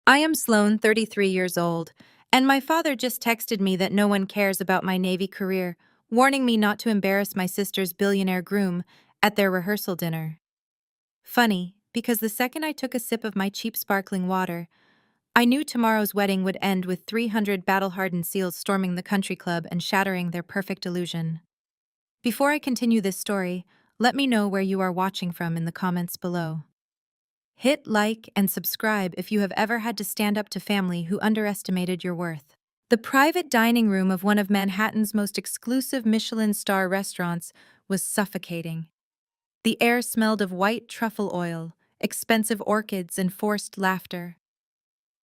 I am Sloan, 33 years old, and my father just texted me that no one cares about my Navy career, warning me not to embarrass my sister's billionaire groom at their rehearsal dinner. Funny, because the second I took a sip of my cheap sparkling water, I knew tomorrow's wedding would end with 300 battle-hardened SEALs storming the country club and shattering their perfect illusion. Before I continue this story, let me know where you are watching from in the comments below. Hit like and subscribe if you have ever had to stand up to family who underestimated your worth. The private dining room of one of Manhattan's most exclusive Michelin star restaurants was suffocating. The air smelled of white truffle oil, expensive orchids, and forced laughter.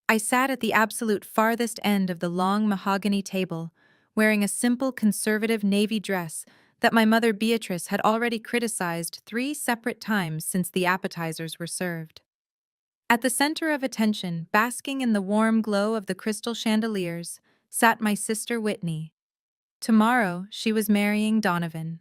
I sat at the absolute farthest end of the long mahogany table, wearing a simple conservative navy dress that my mother Beatrice had already criticized 3 separate times since the appetizers were served. At the center of attention, basking in the warm glow of the crystal chandeliers, sat my sister Whitney. Tomorrow, she was marrying Donovan.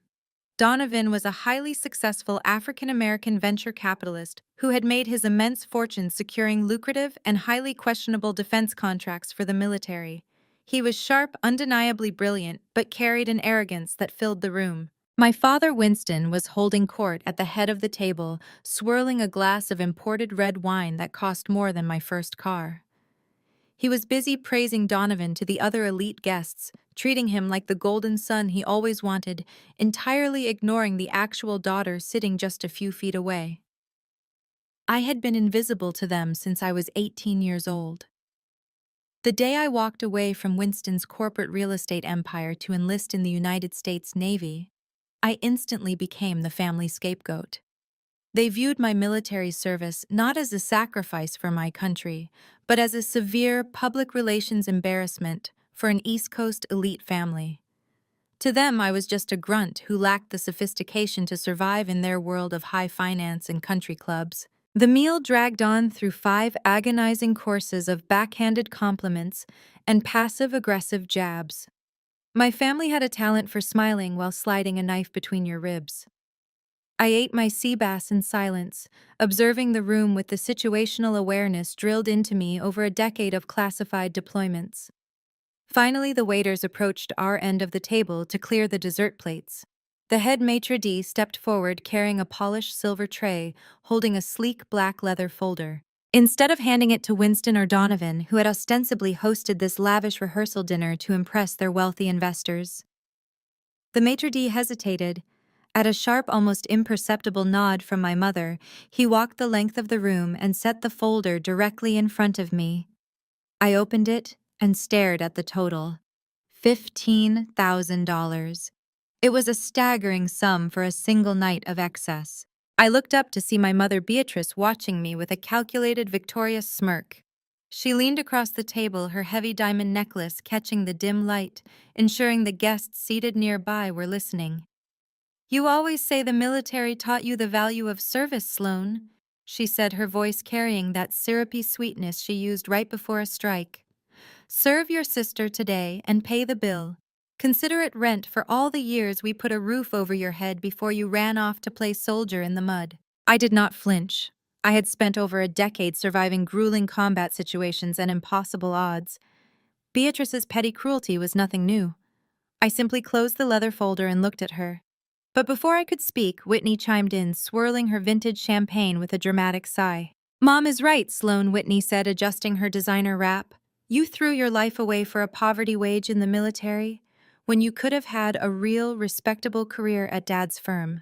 Donovan was a highly successful African-American venture capitalist who had made his immense fortune securing lucrative and highly questionable defense contracts for the military. He was sharp, undeniably brilliant, but carried an arrogance that filled the room. My father Winston was holding court at the head of the table, swirling a glass of imported red wine that cost more than my first car. He was busy praising Donovan to the other elite guests, treating him like the golden son he always wanted, entirely ignoring the actual daughter sitting just a few feet away. I had been invisible to them since I was 18 years old. The day I walked away from Winston's corporate real estate empire to enlist in the United States Navy, I instantly became the family scapegoat. They viewed my military service not as a sacrifice for my country, but as a severe public relations embarrassment for an East Coast elite family. To them, I was just a grunt who lacked the sophistication to survive in their world of high finance and country clubs. The meal dragged on through 5 agonizing courses of backhanded compliments and passive-aggressive jabs. My family had a talent for smiling while sliding a knife between your ribs. I ate my sea bass in silence, observing the room with the situational awareness drilled into me over a decade of classified deployments. Finally, the waiters approached our end of the table to clear the dessert plates. The head maitre d' stepped forward carrying a polished silver tray, holding a sleek black leather folder. Instead of handing it to Winston or Donovan, who had ostensibly hosted this lavish rehearsal dinner to impress their wealthy investors, the maitre d' hesitated. At a sharp, almost imperceptible nod from my mother, he walked the length of the room and set the folder directly in front of me. I opened it and stared at the total. $15,000. It was a staggering sum for a single night of excess. I looked up to see my mother Beatrice watching me with a calculated, victorious smirk. She leaned across the table, her heavy diamond necklace catching the dim light, ensuring the guests seated nearby were listening. "You always say the military taught you the value of service, Sloan," she said, her voice carrying that syrupy sweetness she used right before a strike. "Serve your sister today and pay the bill. Consider it rent for all the years we put a roof over your head before you ran off to play soldier in the mud." I did not flinch. I had spent over a decade surviving grueling combat situations and impossible odds. Beatrice's petty cruelty was nothing new. I simply closed the leather folder and looked at her. But before I could speak, Whitney chimed in, swirling her vintage champagne with a dramatic sigh. "Mom is right," Sloan, Whitney said, adjusting her designer wrap. "You threw your life away for a poverty wage in the military, when you could have had a real, respectable career at Dad's firm.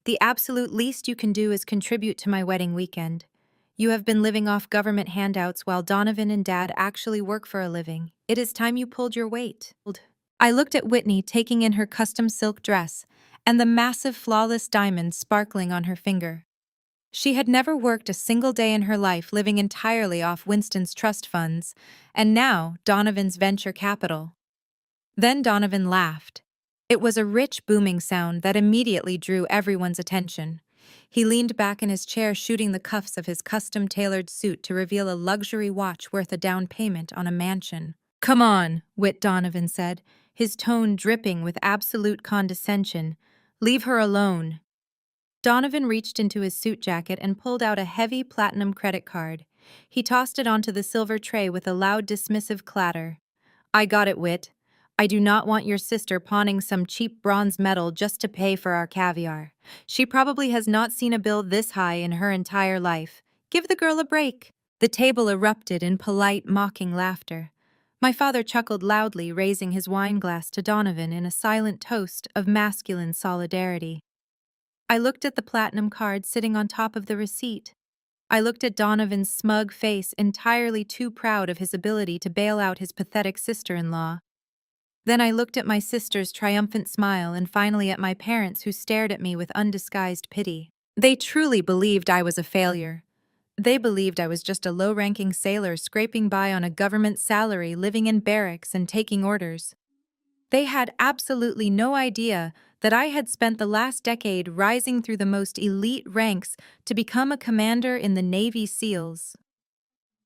The absolute least you can do is contribute to my wedding weekend. You have been living off government handouts while Donovan and Dad actually work for a living. It is time you pulled your weight." I looked at Whitney taking in her custom silk dress and the massive flawless diamond sparkling on her finger. She had never worked a single day in her life, living entirely off Winston's trust funds, and now Donovan's venture capital. Then Donovan laughed. It was a rich, booming sound that immediately drew everyone's attention. He leaned back in his chair, shooting the cuffs of his custom-tailored suit to reveal a luxury watch worth a down payment on a mansion. "Come on," Whit Donovan said, his tone dripping with absolute condescension. "Leave her alone." Donovan reached into his suit jacket and pulled out a heavy platinum credit card. He tossed it onto the silver tray with a loud, dismissive clatter. I got it, Wit. I do not want your sister pawning some cheap bronze medal just to pay for our caviar. She probably has not seen a bill this high in her entire life. Give the girl a break. The table erupted in polite, mocking laughter. My father chuckled loudly, raising his wine glass to Donovan in a silent toast of masculine solidarity. I looked at the platinum card sitting on top of the receipt. I looked at Donovan's smug face, entirely too proud of his ability to bail out his pathetic sister-in-law. Then I looked at my sister's triumphant smile and finally at my parents who stared at me with undisguised pity. They truly believed I was a failure. They believed I was just a low-ranking sailor scraping by on a government salary, living in barracks and taking orders. They had absolutely no idea that I had spent the last decade rising through the most elite ranks to become a commander in the Navy SEALs.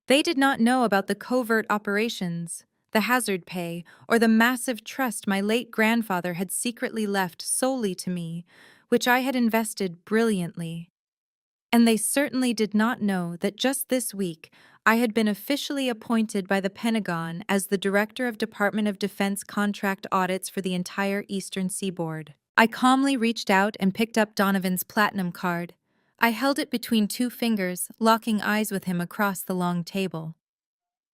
They did not know about the covert operations, the hazard pay, or the massive trust my late grandfather had secretly left solely to me, which I had invested brilliantly. And they certainly did not know that just this week I had been officially appointed by the Pentagon as the Director of Department of Defense contract audits for the entire Eastern Seaboard. I calmly reached out and picked up Donovan's platinum card. I held it between two fingers, locking eyes with him across the long table.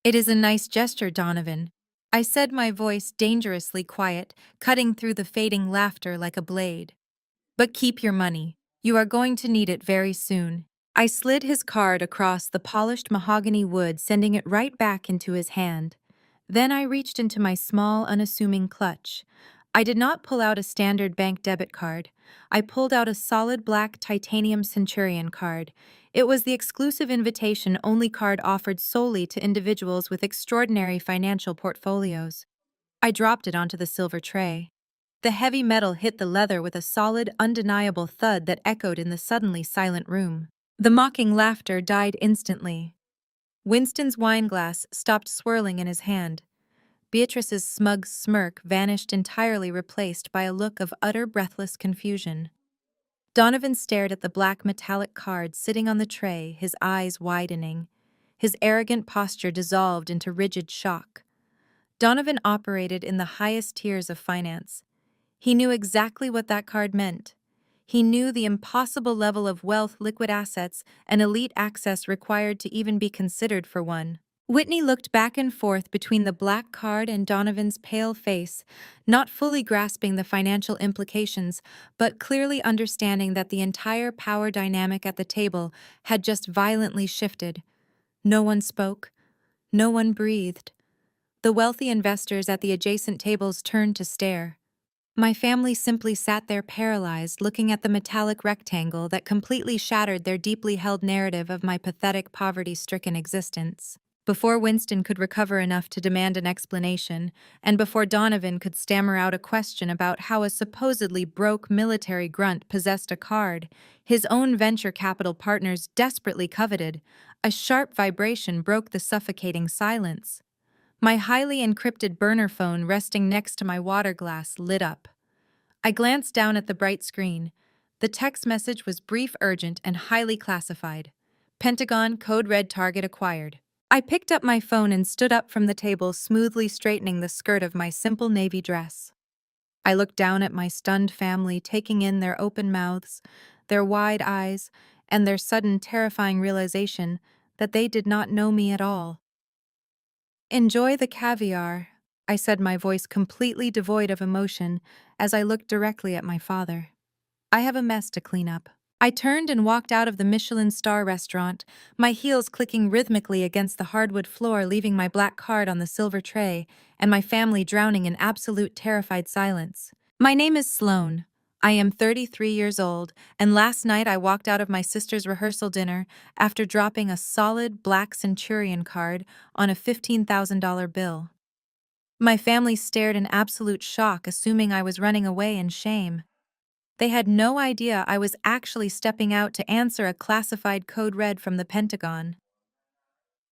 It is a nice gesture, Donovan. I said, my voice dangerously quiet, cutting through the fading laughter like a blade. But keep your money. You are going to need it very soon. I slid his card across the polished mahogany wood, sending it right back into his hand. Then I reached into my small, unassuming clutch. I did not pull out a standard bank debit card. I pulled out a solid black titanium Centurion card. It was the exclusive invitation-only card offered solely to individuals with extraordinary financial portfolios. I dropped it onto the silver tray. The heavy metal hit the leather with a solid, undeniable thud that echoed in the suddenly silent room. The mocking laughter died instantly. Winston's wineglass stopped swirling in his hand. Beatrice's smug smirk vanished entirely, replaced by a look of utter breathless confusion. Donovan stared at the black metallic card sitting on the tray, his eyes widening. His arrogant posture dissolved into rigid shock. Donovan operated in the highest tiers of finance. He knew exactly what that card meant. He knew the impossible level of wealth, liquid assets, and elite access required to even be considered for one. Whitney looked back and forth between the black card and Donovan's pale face, not fully grasping the financial implications, but clearly understanding that the entire power dynamic at the table had just violently shifted. No one spoke. No one breathed. The wealthy investors at the adjacent tables turned to stare. My family simply sat there paralyzed, looking at the metallic rectangle that completely shattered their deeply held narrative of my pathetic, poverty-stricken existence. Before Winston could recover enough to demand an explanation, and before Donovan could stammer out a question about how a supposedly broke military grunt possessed a card his own venture capital partners desperately coveted, a sharp vibration broke the suffocating silence. My highly encrypted burner phone resting next to my water glass lit up. I glanced down at the bright screen. The text message was brief, urgent, and highly classified. Pentagon code red target acquired. I picked up my phone and stood up from the table, smoothly straightening the skirt of my simple navy dress. I looked down at my stunned family, taking in their open mouths, their wide eyes, and their sudden terrifying realization that they did not know me at all. Enjoy the caviar, I said, my voice completely devoid of emotion, as I looked directly at my father. I have a mess to clean up. I turned and walked out of the Michelin star restaurant, my heels clicking rhythmically against the hardwood floor, leaving my black card on the silver tray, and my family drowning in absolute terrified silence. My name is Sloane. I am 33 years old, and last night I walked out of my sister's rehearsal dinner after dropping a solid black Centurion card on a $15,000 bill. My family stared in absolute shock, assuming I was running away in shame. They had no idea I was actually stepping out to answer a classified code red from the Pentagon.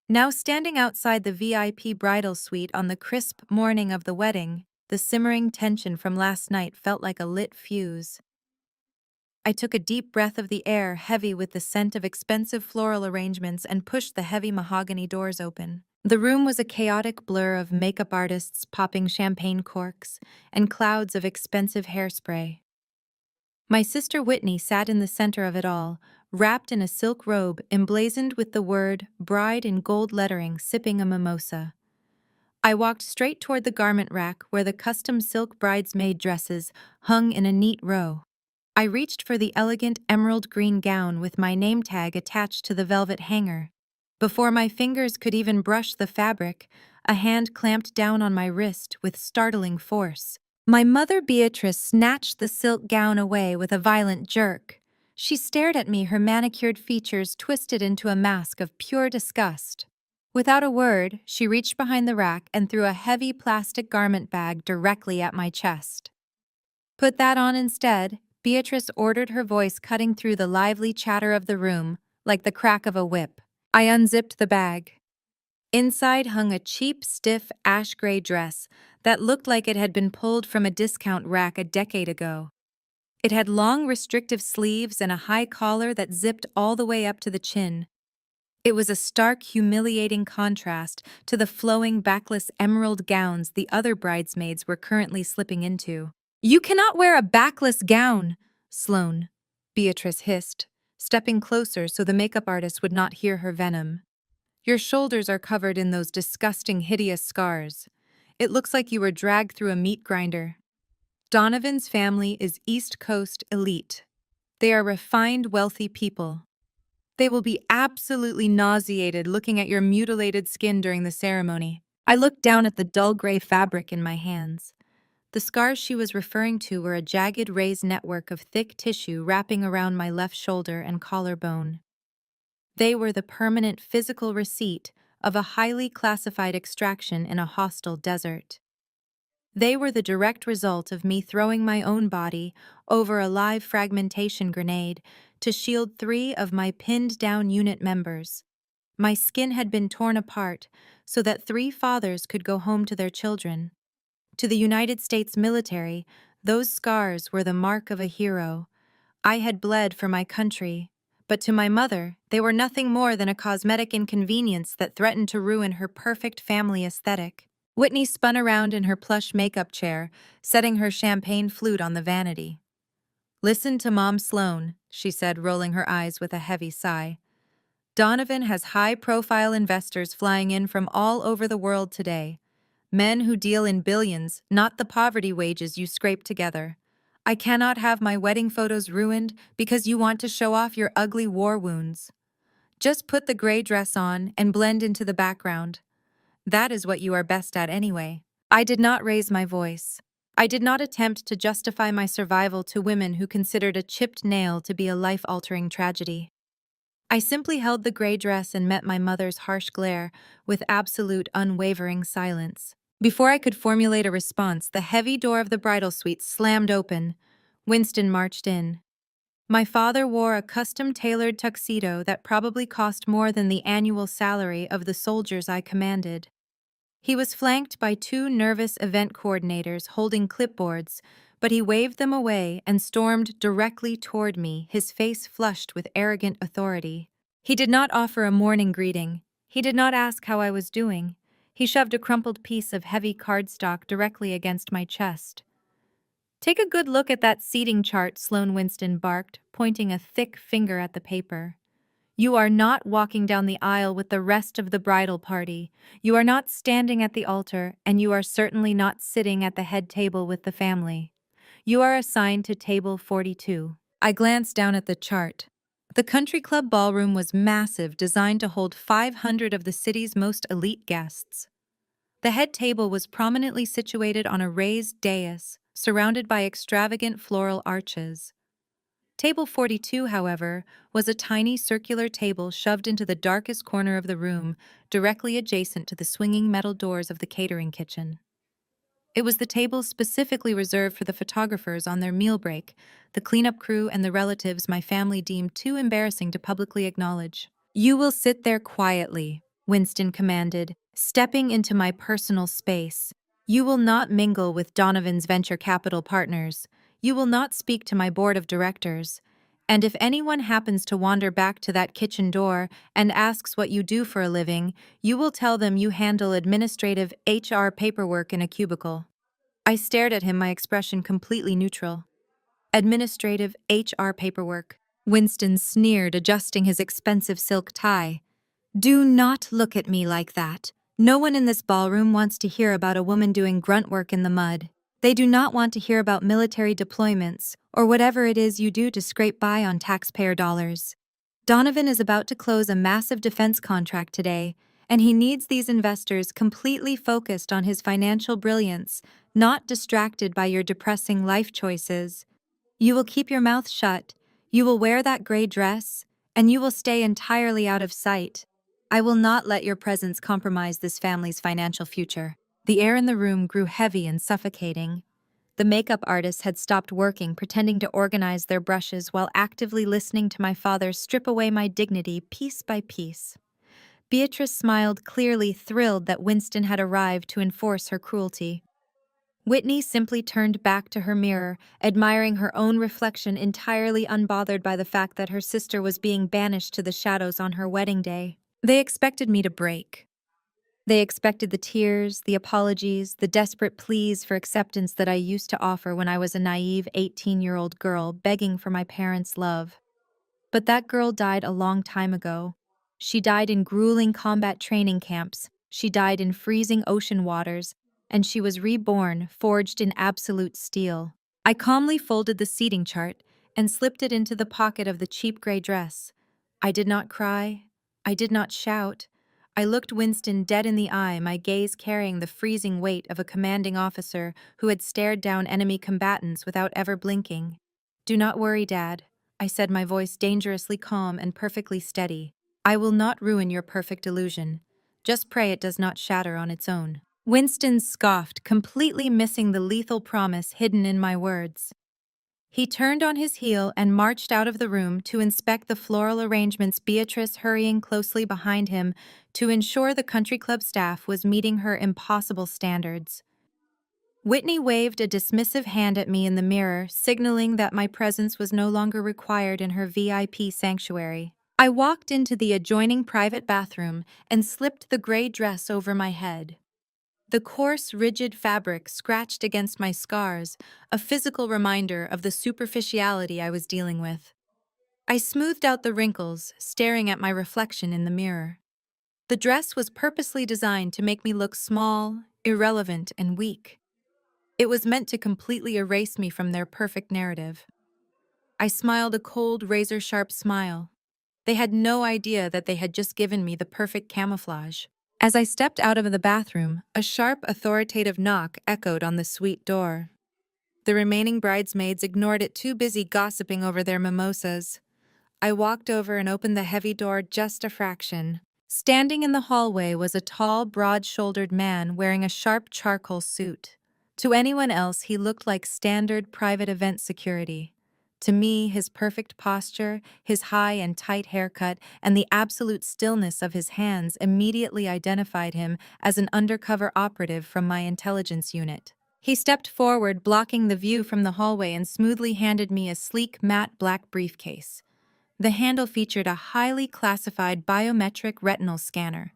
Now standing outside the VIP bridal suite on the crisp morning of the wedding, the simmering tension from last night felt like a lit fuse. I took a deep breath of the air heavy with the scent of expensive floral arrangements and pushed the heavy mahogany doors open. The room was a chaotic blur of makeup artists popping champagne corks and clouds of expensive hairspray. My sister Whitney sat in the center of it all, wrapped in a silk robe emblazoned with the word bride in gold lettering, sipping a mimosa. I walked straight toward the garment rack where the custom silk bridesmaid dresses hung in a neat row. I reached for the elegant emerald green gown with my name tag attached to the velvet hanger. Before my fingers could even brush the fabric, a hand clamped down on my wrist with startling force. My mother Beatrice snatched the silk gown away with a violent jerk. She stared at me, her manicured features twisted into a mask of pure disgust. Without a word, she reached behind the rack and threw a heavy plastic garment bag directly at my chest. "Put that on instead," Beatrice ordered, her voice cutting through the lively chatter of the room like the crack of a whip. I unzipped the bag. Inside hung a cheap, stiff, ash-gray dress that looked like it had been pulled from a discount rack a decade ago. It had long, restrictive sleeves and a high collar that zipped all the way up to the chin. It was a stark, humiliating contrast to the flowing, backless emerald gowns the other bridesmaids were currently slipping into. "You cannot wear a backless gown, Sloane," Beatrice hissed, stepping closer so the makeup artist would not hear her venom. "Your shoulders are covered in those disgusting, hideous scars. It looks like you were dragged through a meat grinder." Donovan's family is East Coast elite. They are refined, wealthy people. They will be absolutely nauseated looking at your mutilated skin during the ceremony. I looked down at the dull gray fabric in my hands. The scars she was referring to were a jagged raised network of thick tissue wrapping around my left shoulder and collarbone. They were the permanent physical receipt of a highly classified extraction in a hostile desert. They were the direct result of me throwing my own body over a live fragmentation grenade to shield 3 of my pinned-down unit members. My skin had been torn apart so that 3 fathers could go home to their children. To the United States military, those scars were the mark of a hero. I had bled for my country, but to my mother, they were nothing more than a cosmetic inconvenience that threatened to ruin her perfect family aesthetic. Whitney spun around in her plush makeup chair, setting her champagne flute on the vanity. "Listen to Mom Sloane," she said, rolling her eyes with a heavy sigh. "Donovan has high-profile investors flying in from all over the world today. Men who deal in billions, not the poverty wages you scrape together. I cannot have my wedding photos ruined because you want to show off your ugly war wounds. Just put the gray dress on and blend into the background. That is what you are best at anyway." I did not raise my voice. I did not attempt to justify my survival to women who considered a chipped nail to be a life-altering tragedy. I simply held the gray dress and met my mother's harsh glare with absolute, unwavering silence. Before I could formulate a response, the heavy door of the bridal suite slammed open. Winston marched in. My father wore a custom-tailored tuxedo that probably cost more than the annual salary of the soldiers I commanded. He was flanked by 2 nervous event coordinators holding clipboards, but he waved them away and stormed directly toward me, his face flushed with arrogant authority. He did not offer a morning greeting. He did not ask how I was doing. He shoved a crumpled piece of heavy cardstock directly against my chest. "Take a good look at that seating chart," Sloane Winston barked, pointing a thick finger at the paper. "You are not walking down the aisle with the rest of the bridal party. You are not standing at the altar, and you are certainly not sitting at the head table with the family. You are assigned to table 42. I glanced down at the chart. The country club ballroom was massive, designed to hold 500 of the city's most elite guests. The head table was prominently situated on a raised dais, surrounded by extravagant floral arches. Table 42, however, was a tiny circular table shoved into the darkest corner of the room, directly adjacent to the swinging metal doors of the catering kitchen. It was the table specifically reserved for the photographers on their meal break, the cleanup crew, and the relatives my family deemed too embarrassing to publicly acknowledge. "You will sit there quietly," Winston commanded, stepping into my personal space. "You will not mingle with Donovan's venture capital partners. You will not speak to my board of directors. And if anyone happens to wander back to that kitchen door and asks what you do for a living, you will tell them you handle administrative HR paperwork in a cubicle. I stared at him, my expression completely neutral. Administrative HR paperwork. Winston sneered, adjusting his expensive silk tie. Do not look at me like that. No one in this ballroom wants to hear about a woman doing grunt work in the mud. They do not want to hear about military deployments or whatever it is you do to scrape by on taxpayer dollars. Donovan is about to close a massive defense contract today, and he needs these investors completely focused on his financial brilliance, not distracted by your depressing life choices. You will keep your mouth shut, you will wear that gray dress, and you will stay entirely out of sight. I will not let your presence compromise this family's financial future. The air in the room grew heavy and suffocating. The makeup artists had stopped working, pretending to organize their brushes while actively listening to my father strip away my dignity piece by piece. Beatrice smiled, clearly thrilled that Winston had arrived to enforce her cruelty. Whitney simply turned back to her mirror, admiring her own reflection, entirely unbothered by the fact that her sister was being banished to the shadows on her wedding day. They expected me to break. They expected the tears, the apologies, the desperate pleas for acceptance that I used to offer when I was a naive 18-year-old girl begging for my parents' love. But that girl died a long time ago. She died in grueling combat training camps, she died in freezing ocean waters, and she was reborn, forged in absolute steel. I calmly folded the seating chart and slipped it into the pocket of the cheap gray dress. I did not cry. I did not shout. I looked Winston dead in the eye, my gaze carrying the freezing weight of a commanding officer who had stared down enemy combatants without ever blinking. Do not worry, Dad, I said, my voice dangerously calm and perfectly steady. I will not ruin your perfect illusion. Just pray it does not shatter on its own. Winston scoffed, completely missing the lethal promise hidden in my words. He turned on his heel and marched out of the room to inspect the floral arrangements, Beatrice hurrying closely behind him to ensure the country club staff was meeting her impossible standards. Whitney waved a dismissive hand at me in the mirror, signaling that my presence was no longer required in her VIP sanctuary. I walked into the adjoining private bathroom and slipped the gray dress over my head. The coarse, rigid fabric scratched against my scars, a physical reminder of the superficiality I was dealing with. I smoothed out the wrinkles, staring at my reflection in the mirror. The dress was purposely designed to make me look small, irrelevant, and weak. It was meant to completely erase me from their perfect narrative. I smiled a cold, razor-sharp smile. They had no idea that they had just given me the perfect camouflage. As I stepped out of the bathroom, a sharp, authoritative knock echoed on the suite door. The remaining bridesmaids ignored it, too busy gossiping over their mimosas. I walked over and opened the heavy door just a fraction. Standing in the hallway was a tall, broad-shouldered man wearing a sharp charcoal suit. To anyone else, he looked like standard private event security. To me, his perfect posture, his high and tight haircut, and the absolute stillness of his hands immediately identified him as an undercover operative from my intelligence unit. He stepped forward, blocking the view from the hallway, and smoothly handed me a sleek, matte black briefcase. The handle featured a highly classified biometric retinal scanner.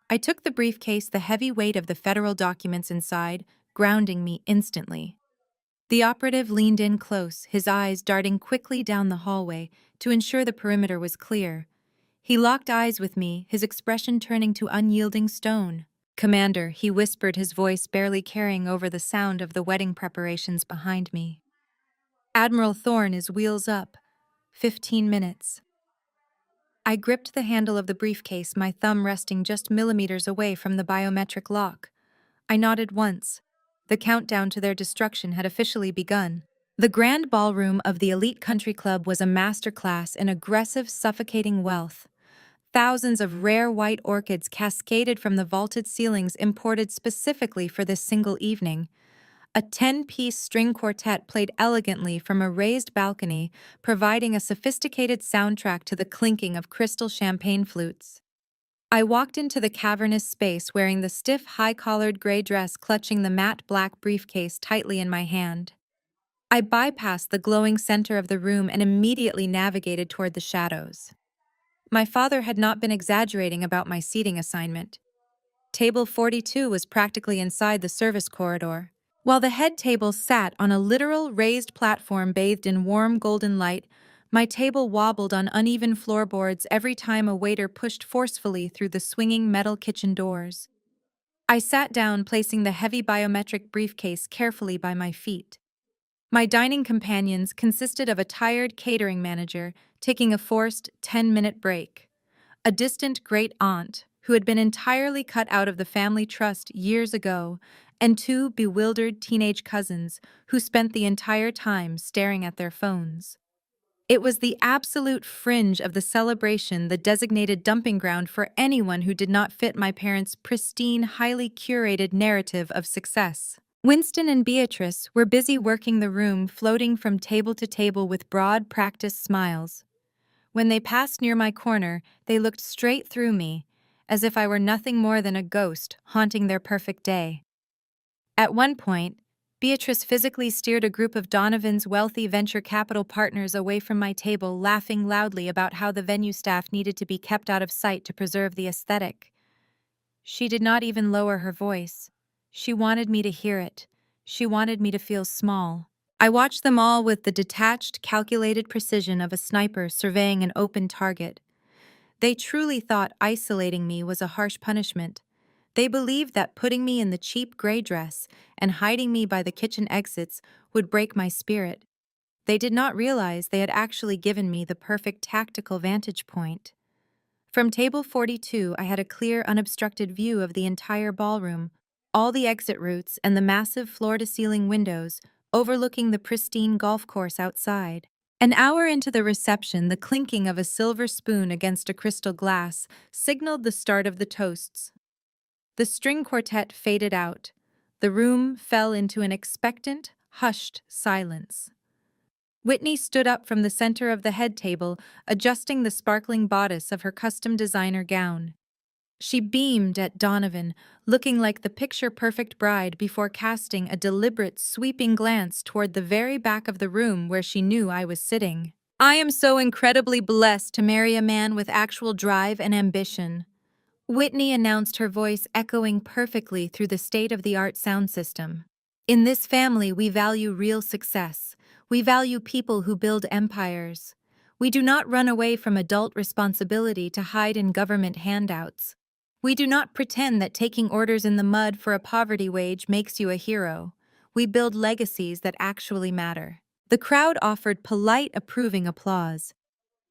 I took the briefcase, the heavy weight of the federal documents inside, grounding me instantly. The operative leaned in close, his eyes darting quickly down the hallway to ensure the perimeter was clear. He locked eyes with me, his expression turning to unyielding stone. "Commander," he whispered, his voice barely carrying over the sound of the wedding preparations behind me. "Admiral Thorne is wheels up. 15 minutes. I gripped the handle of the briefcase, my thumb resting just millimeters away from the biometric lock. I nodded once. The countdown to their destruction had officially begun. The grand ballroom of the elite country club was a masterclass in aggressive, suffocating wealth. Thousands of rare white orchids cascaded from the vaulted ceilings imported specifically for this single evening. A 10-piece string quartet played elegantly from a raised balcony, providing a sophisticated soundtrack to the clinking of crystal champagne flutes. I walked into the cavernous space wearing the stiff, high-collared gray dress, clutching the matte black briefcase tightly in my hand. I bypassed the glowing center of the room and immediately navigated toward the shadows. My father had not been exaggerating about my seating assignment. Table 42 was practically inside the service corridor, while the head table sat on a literal raised platform bathed in warm golden light. My table wobbled on uneven floorboards every time a waiter pushed forcefully through the swinging metal kitchen doors. I sat down, placing the heavy biometric briefcase carefully by my feet. My dining companions consisted of a tired catering manager taking a forced 10-minute break, a distant great-aunt who had been entirely cut out of the family trust years ago, and two bewildered teenage cousins who spent the entire time staring at their phones. It was the absolute fringe of the celebration, the designated dumping ground for anyone who did not fit my parents' pristine, highly curated narrative of success. Winston and Beatrice were busy working the room, floating from table to table with broad, practiced smiles. When they passed near my corner, they looked straight through me, as if I were nothing more than a ghost haunting their perfect day. At one point, Beatrice physically steered a group of Donovan's wealthy venture capital partners away from my table, laughing loudly about how the venue staff needed to be kept out of sight to preserve the aesthetic. She did not even lower her voice. She wanted me to hear it. She wanted me to feel small. I watched them all with the detached, calculated precision of a sniper surveying an open target. They truly thought isolating me was a harsh punishment. They believed that putting me in the cheap gray dress and hiding me by the kitchen exits would break my spirit. They did not realize they had actually given me the perfect tactical vantage point. From table 42, I had a clear, unobstructed view of the entire ballroom, all the exit routes and the massive floor-to-ceiling windows overlooking the pristine golf course outside. An hour into the reception, the clinking of a silver spoon against a crystal glass signaled the start of the toasts. The string quartet faded out. The room fell into an expectant, hushed silence. Whitney stood up from the center of the head table, adjusting the sparkling bodice of her custom designer gown. She beamed at Donovan, looking like the picture-perfect bride before casting a deliberate, sweeping glance toward the very back of the room where she knew I was sitting. "I am so incredibly blessed to marry a man with actual drive and ambition," Whitney announced, her voice echoing perfectly through the state-of-the-art sound system. "In this family, we value real success. We value people who build empires. We do not run away from adult responsibility to hide in government handouts. We do not pretend that taking orders in the mud for a poverty wage makes you a hero. We build legacies that actually matter." The crowd offered polite, approving applause.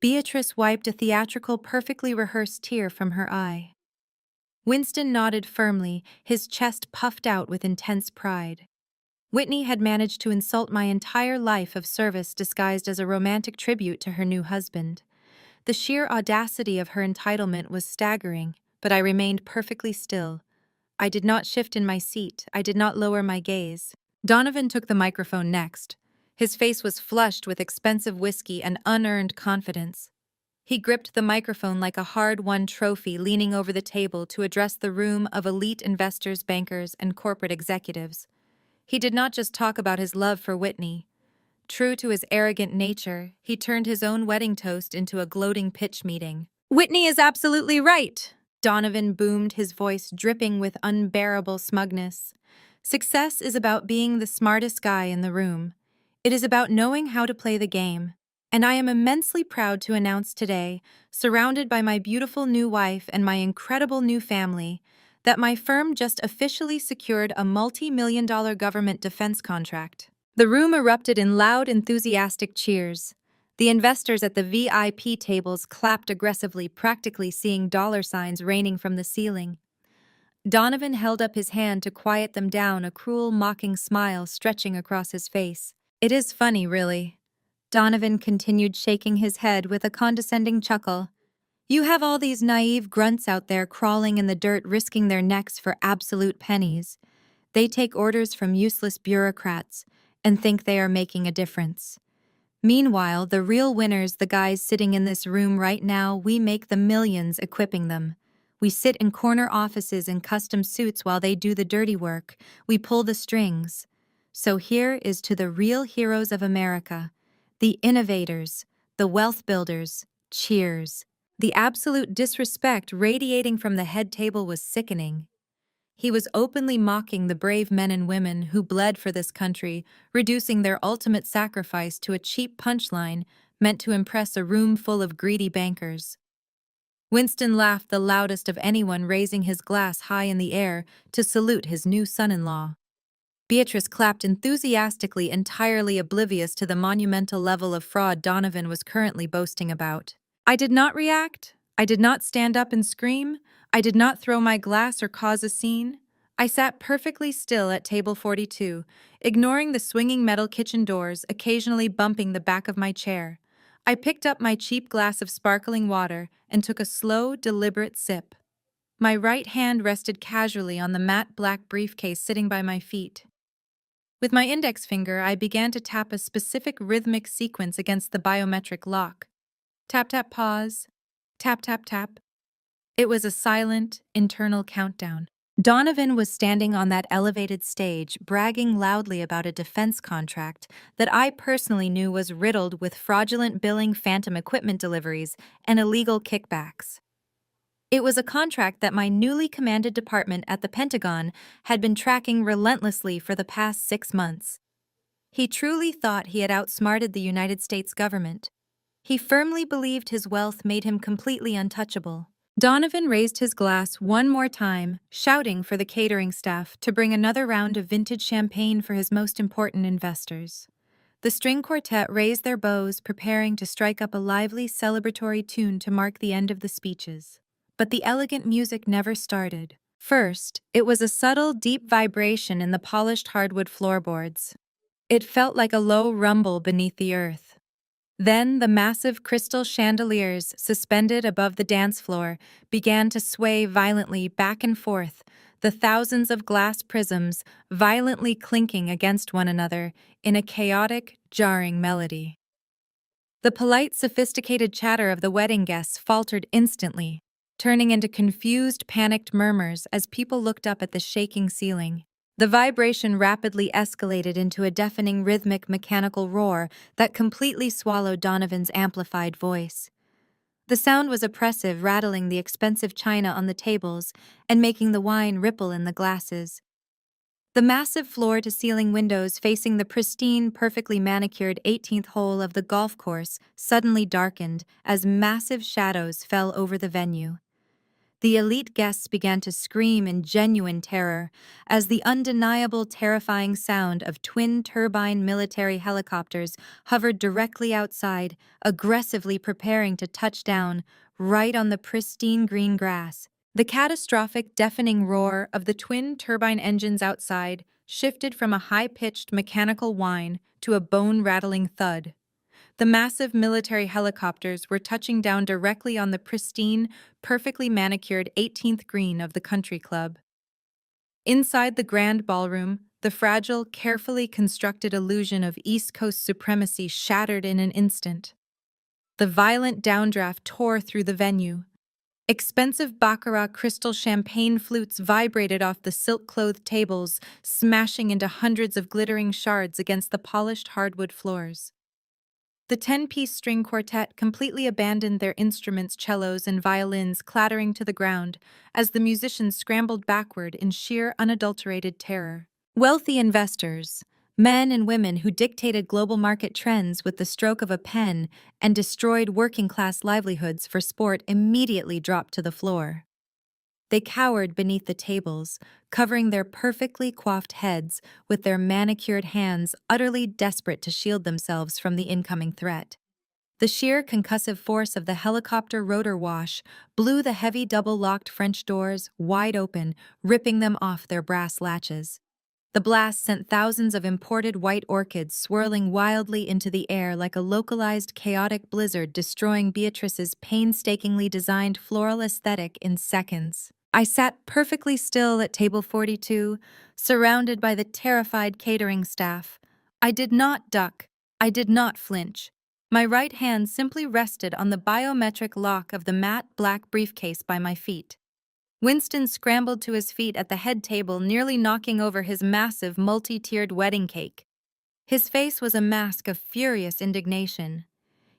Beatrice wiped a theatrical, perfectly rehearsed tear from her eye. Winston nodded firmly, his chest puffed out with intense pride. Whitney had managed to insult my entire life of service disguised as a romantic tribute to her new husband. The sheer audacity of her entitlement was staggering, but I remained perfectly still. I did not shift in my seat. I did not lower my gaze. Donovan took the microphone next. His face was flushed with expensive whiskey and unearned confidence. He gripped the microphone like a hard-won trophy, leaning over the table to address the room of elite investors, bankers, and corporate executives. He did not just talk about his love for Whitney. True to his arrogant nature, he turned his own wedding toast into a gloating pitch meeting. "Whitney is absolutely right," Donovan boomed, his voice dripping with unbearable smugness. "Success is about being the smartest guy in the room. It is about knowing how to play the game. And I am immensely proud to announce today, surrounded by my beautiful new wife and my incredible new family, that my firm just officially secured a multi-million-dollar government defense contract." The room erupted in loud, enthusiastic cheers. The investors at the VIP tables clapped aggressively, practically seeing dollar signs raining from the ceiling. Donovan held up his hand to quiet them down, a cruel, mocking smile stretching across his face. "It is funny, really," Donovan continued, shaking his head with a condescending chuckle. "You have all these naive grunts out there crawling in the dirt, risking their necks for absolute pennies. They take orders from useless bureaucrats and think they are making a difference. Meanwhile, the real winners, the guys sitting in this room right now, we make the millions equipping them. We sit in corner offices in custom suits while they do the dirty work. We pull the strings. So here is to the real heroes of America, the innovators, the wealth builders. Cheers. The absolute disrespect radiating from the head table was sickening. He was openly mocking the brave men and women who bled for this country, reducing their ultimate sacrifice to a cheap punchline meant to impress a room full of greedy bankers. Winston laughed the loudest of anyone, raising his glass high in the air to salute his new son-in-law. Beatrice clapped enthusiastically, entirely oblivious to the monumental level of fraud Donovan was currently boasting about. I did not react. I did not stand up and scream. I did not throw my glass or cause a scene. I sat perfectly still at table 42, ignoring the swinging metal kitchen doors, occasionally bumping the back of my chair. I picked up my cheap glass of sparkling water and took a slow, deliberate sip. My right hand rested casually on the matte black briefcase sitting by my feet. With my index finger, I began to tap a specific rhythmic sequence against the biometric lock. Tap, tap, pause. Tap, tap, tap. It was a silent, internal countdown. Donovan was standing on that elevated stage, bragging loudly about a defense contract that I personally knew was riddled with fraudulent billing, phantom equipment deliveries, and illegal kickbacks. It was a contract that my newly commanded department at the Pentagon had been tracking relentlessly for the past 6 months. He truly thought he had outsmarted the United States government. He firmly believed his wealth made him completely untouchable. Donovan raised his glass one more time, shouting for the catering staff to bring another round of vintage champagne for his most important investors. The string quartet raised their bows, preparing to strike up a lively, celebratory tune to mark the end of the speeches. But the elegant music never started. First, it was a subtle, deep vibration in the polished hardwood floorboards. It felt like a low rumble beneath the earth. Then the massive crystal chandeliers suspended above the dance floor began to sway violently back and forth, the thousands of glass prisms violently clinking against one another in a chaotic, jarring melody. The polite, sophisticated chatter of the wedding guests faltered instantly, turning into confused, panicked murmurs as people looked up at the shaking ceiling. The vibration rapidly escalated into a deafening, rhythmic, mechanical roar that completely swallowed Donovan's amplified voice. The sound was oppressive, rattling the expensive china on the tables and making the wine ripple in the glasses. The massive floor-to-ceiling windows facing the pristine, perfectly manicured 18th hole of the golf course suddenly darkened as massive shadows fell over the venue. The elite guests began to scream in genuine terror as the undeniable, terrifying sound of twin-turbine military helicopters hovered directly outside, aggressively preparing to touch down right on the pristine green grass. The catastrophic, deafening roar of the twin-turbine engines outside shifted from a high-pitched mechanical whine to a bone-rattling thud. The massive military helicopters were touching down directly on the pristine, perfectly manicured 18th green of the country club. Inside the grand ballroom, the fragile, carefully constructed illusion of East Coast supremacy shattered in an instant. The violent downdraft tore through the venue. Expensive baccarat crystal champagne flutes vibrated off the silk-clothed tables, smashing into hundreds of glittering shards against the polished hardwood floors. The 10-piece string quartet completely abandoned their instruments, cellos and violins clattering to the ground as the musicians scrambled backward in sheer, unadulterated terror. Wealthy investors, men and women who dictated global market trends with the stroke of a pen and destroyed working-class livelihoods for sport, immediately dropped to the floor. They cowered beneath the tables, covering their perfectly coiffed heads with their manicured hands, utterly desperate to shield themselves from the incoming threat. The sheer concussive force of the helicopter rotor wash blew the heavy double-locked French doors wide open, ripping them off their brass latches. The blast sent thousands of imported white orchids swirling wildly into the air like a localized chaotic blizzard, destroying Beatrice's painstakingly designed floral aesthetic in seconds. I sat perfectly still at table 42, surrounded by the terrified catering staff. I did not duck. I did not flinch. My right hand simply rested on the biometric lock of the matte black briefcase by my feet. Winston scrambled to his feet at the head table, nearly knocking over his massive, multi-tiered wedding cake. His face was a mask of furious indignation.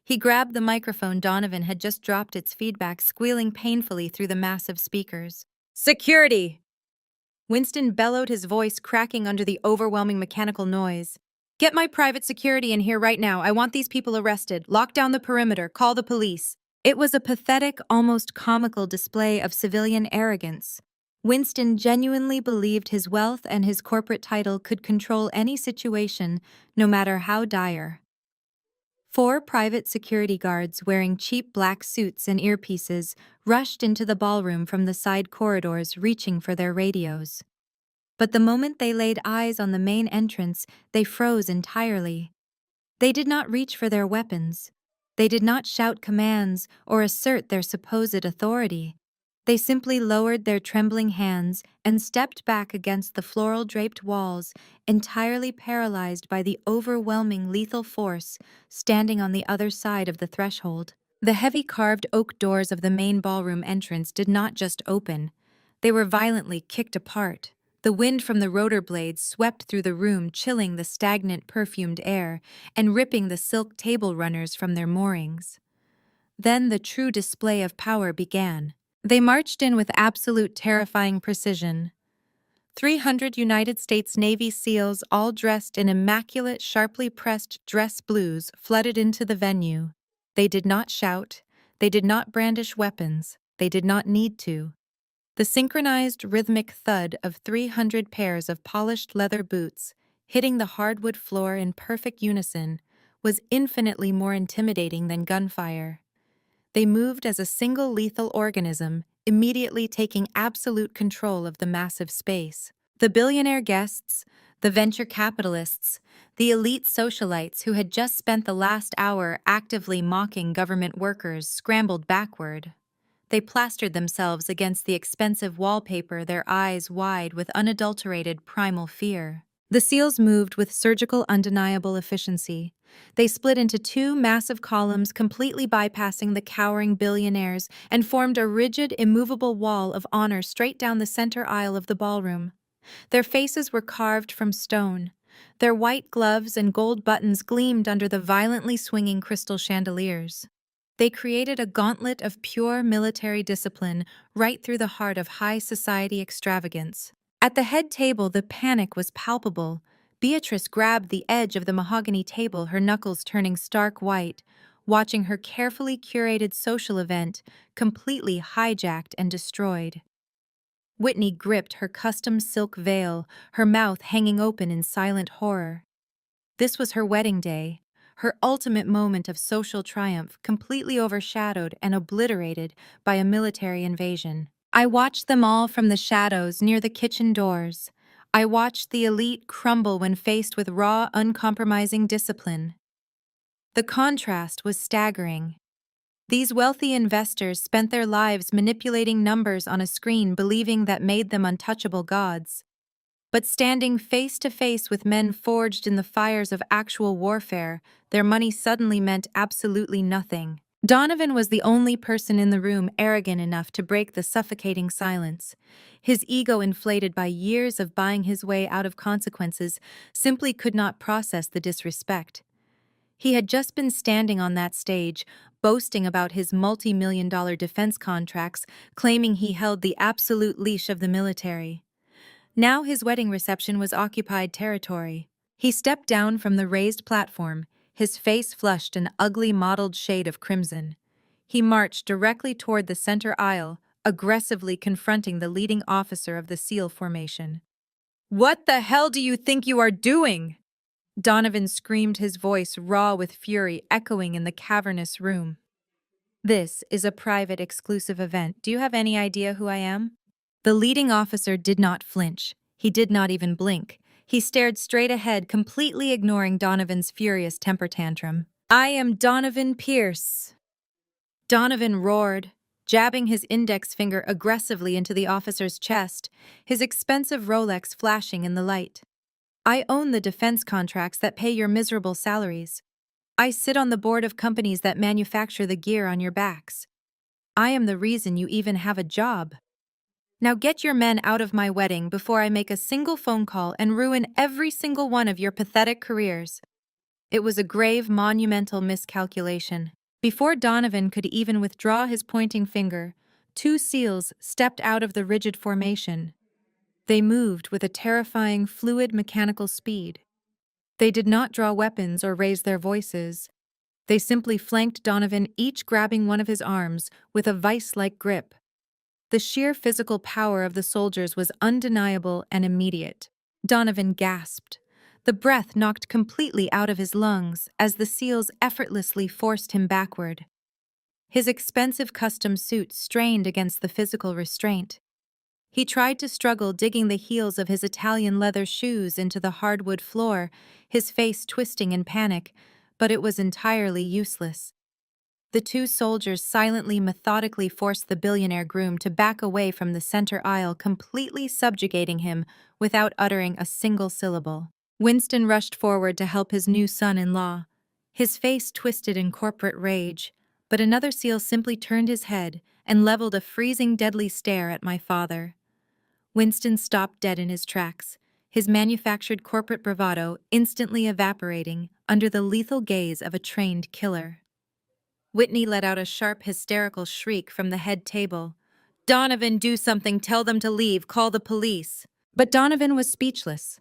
He grabbed the microphone Donovan had just dropped, its feedback squealing painfully through the massive speakers. "Security!" Winston bellowed, his voice cracking under the overwhelming mechanical noise. "Get my private security in here right now. I want these people arrested. Lock down the perimeter. Call the police." It was a pathetic, almost comical display of civilian arrogance. Winston genuinely believed his wealth and his corporate title could control any situation, no matter how dire. 4 private security guards wearing cheap black suits and earpieces rushed into the ballroom from the side corridors, reaching for their radios. But the moment they laid eyes on the main entrance, they froze entirely. They did not reach for their weapons. They did not shout commands or assert their supposed authority. They simply lowered their trembling hands and stepped back against the floral-draped walls, entirely paralyzed by the overwhelming lethal force standing on the other side of the threshold. The heavy carved oak doors of the main ballroom entrance did not just open. They were violently kicked apart. The wind from the rotor blades swept through the room, chilling the stagnant, perfumed air and ripping the silk table runners from their moorings. Then the true display of power began. They marched in with absolute terrifying precision. 300 United States Navy SEALs, all dressed in immaculate, sharply pressed dress blues, flooded into the venue. They did not shout. They did not brandish weapons. They did not need to. The synchronized, rhythmic thud of 300 pairs of polished leather boots, hitting the hardwood floor in perfect unison, was infinitely more intimidating than gunfire. They moved as a single lethal organism, immediately taking absolute control of the massive space. The billionaire guests, the venture capitalists, the elite socialites who had just spent the last hour actively mocking government workers scrambled backward. They plastered themselves against the expensive wallpaper, their eyes wide with unadulterated primal fear. The SEALs moved with surgical, undeniable efficiency. They split into 2 massive columns, completely bypassing the cowering billionaires, and formed a rigid, immovable wall of honor straight down the center aisle of the ballroom. Their faces were carved from stone. Their white gloves and gold buttons gleamed under the violently swinging crystal chandeliers. They created a gauntlet of pure military discipline right through the heart of high society extravagance. At the head table, the panic was palpable. Beatrice grabbed the edge of the mahogany table, her knuckles turning stark white, watching her carefully curated social event completely hijacked and destroyed. Whitney gripped her custom silk veil, her mouth hanging open in silent horror. This was her wedding day, her ultimate moment of social triumph, completely overshadowed and obliterated by a military invasion. I watched them all from the shadows near the kitchen doors. I watched the elite crumble when faced with raw, uncompromising discipline. The contrast was staggering. These wealthy investors spent their lives manipulating numbers on a screen, believing that made them untouchable gods. But standing face to face with men forged in the fires of actual warfare, their money suddenly meant absolutely nothing. Donovan was the only person in the room arrogant enough to break the suffocating silence. His ego, inflated by years of buying his way out of consequences, simply could not process the disrespect. He had just been standing on that stage, boasting about his multi-million-dollar defense contracts, claiming he held the absolute leash of the military. Now his wedding reception was occupied territory. He stepped down from the raised platform, his face flushed an ugly mottled shade of crimson. He marched directly toward the center aisle, aggressively confronting the leading officer of the SEAL formation. "What the hell do you think you are doing?" Donovan screamed, his voice raw with fury, echoing in the cavernous room. "This is a private, exclusive event. Do you have any idea who I am?" The leading officer did not flinch. He did not even blink. He stared straight ahead, completely ignoring Donovan's furious temper tantrum. "I am Donovan Pierce." Donovan roared, jabbing his index finger aggressively into the officer's chest, his expensive Rolex flashing in the light. "I own the defense contracts that pay your miserable salaries. I sit on the board of companies that manufacture the gear on your backs. I am the reason you even have a job." Now get your men out of my wedding before I make a single phone call and ruin every single one of your pathetic careers. It was a grave, monumental miscalculation. Before Donovan could even withdraw his pointing finger, two SEALs stepped out of the rigid formation. They moved with a terrifying, fluid mechanical speed. They did not draw weapons or raise their voices. They simply flanked Donovan, each grabbing one of his arms with a vice-like grip. The sheer physical power of the soldiers was undeniable and immediate. Donovan gasped. The breath knocked completely out of his lungs as the SEALs effortlessly forced him backward. His expensive custom suit strained against the physical restraint. He tried to struggle, digging the heels of his Italian leather shoes into the hardwood floor, his face twisting in panic, but it was entirely useless. The two soldiers silently, methodically forced the billionaire groom to back away from the center aisle, completely subjugating him without uttering a single syllable. Winston rushed forward to help his new son-in-law, his face twisted in corporate rage, but another SEAL simply turned his head and leveled a freezing, deadly stare at my father. Winston stopped dead in his tracks, his manufactured corporate bravado instantly evaporating under the lethal gaze of a trained killer. Whitney let out a sharp, hysterical shriek from the head table. "Donovan, do something, tell them to leave, call the police." But Donovan was speechless.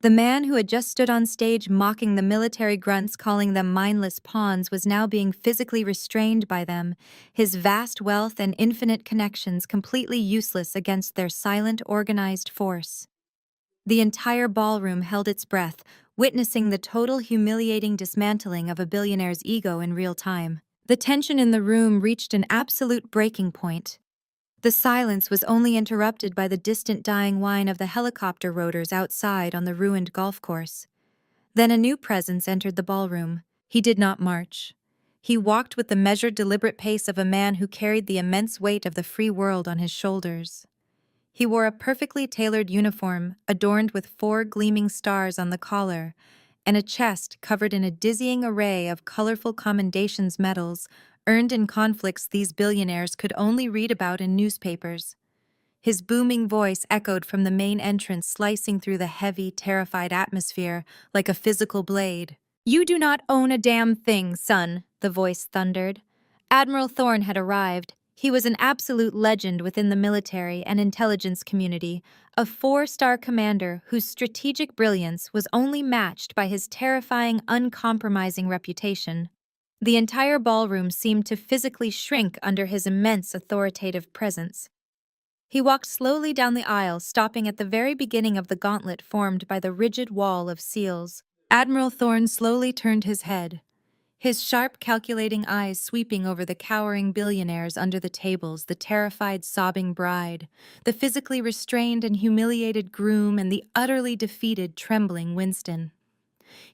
The man who had just stood on stage mocking the military grunts, calling them mindless pawns, was now being physically restrained by them, his vast wealth and infinite connections completely useless against their silent, organized force. The entire ballroom held its breath, witnessing the total humiliating dismantling of a billionaire's ego in real time. The tension in the room reached an absolute breaking point. The silence was only interrupted by the distant dying whine of the helicopter rotors outside on the ruined golf course. Then a new presence entered the ballroom. He did not march. He walked with the measured, deliberate pace of a man who carried the immense weight of the free world on his shoulders. He wore a perfectly tailored uniform, adorned with 4 gleaming stars on the collar, and a chest covered in a dizzying array of colorful commendations medals earned in conflicts these billionaires could only read about in newspapers. His booming voice echoed from the main entrance, slicing through the heavy, terrified atmosphere like a physical blade. "You do not own a damn thing, son," the voice thundered. Admiral Thorne had arrived. He was an absolute legend within the military and intelligence community, a 4-star commander whose strategic brilliance was only matched by his terrifying, uncompromising reputation. The entire ballroom seemed to physically shrink under his immense authoritative presence. He walked slowly down the aisle, stopping at the very beginning of the gauntlet formed by the rigid wall of SEALs. Admiral Thorne slowly turned his head, his sharp, calculating eyes sweeping over the cowering billionaires under the tables, the terrified, sobbing bride, the physically restrained and humiliated groom, and the utterly defeated, trembling Winston.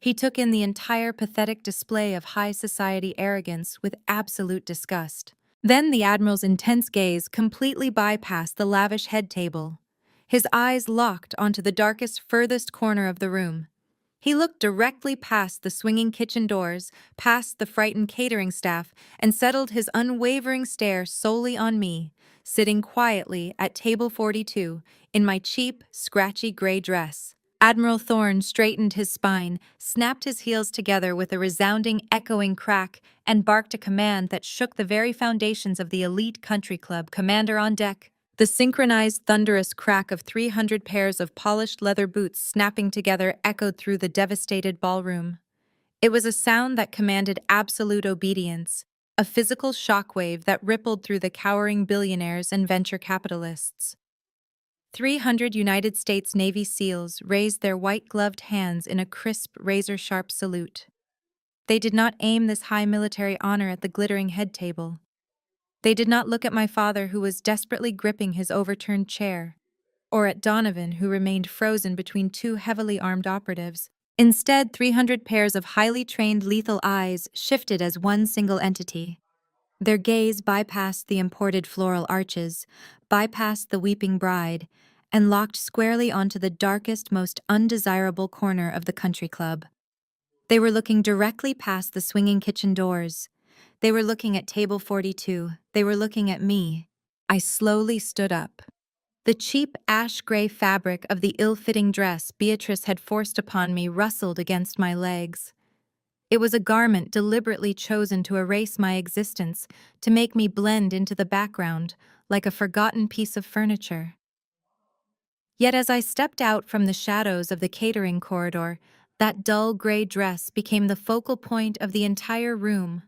He took in the entire pathetic display of high society arrogance with absolute disgust. Then the Admiral's intense gaze completely bypassed the lavish head table. His eyes locked onto the darkest, furthest corner of the room. He looked directly past the swinging kitchen doors, past the frightened catering staff, and settled his unwavering stare solely on me, sitting quietly at table 42 in my cheap, scratchy gray dress. Admiral Thorne straightened his spine, snapped his heels together with a resounding, echoing crack, and barked a command that shook the very foundations of the elite country club. "Commander on deck." The synchronized, thunderous crack of 300 pairs of polished leather boots snapping together echoed through the devastated ballroom. It was a sound that commanded absolute obedience, a physical shockwave that rippled through the cowering billionaires and venture capitalists. 300 United States Navy SEALs raised their white-gloved hands in a crisp, razor-sharp salute. They did not aim this high military honor at the glittering head table. They did not look at my father, who was desperately gripping his overturned chair, or at Donovan, who remained frozen between 2 heavily armed operatives. Instead, 300 pairs of highly trained, lethal eyes shifted as one single entity. Their gaze bypassed the imported floral arches, bypassed the weeping bride, and locked squarely onto the darkest, most undesirable corner of the country club. They were looking directly past the swinging kitchen doors. They were looking at table 42. They were looking at me. I slowly stood up. The cheap ash-gray fabric of the ill-fitting dress Beatrice had forced upon me rustled against my legs. It was a garment deliberately chosen to erase my existence, to make me blend into the background, like a forgotten piece of furniture. Yet as I stepped out from the shadows of the catering corridor, that dull gray dress became the focal point of the entire room.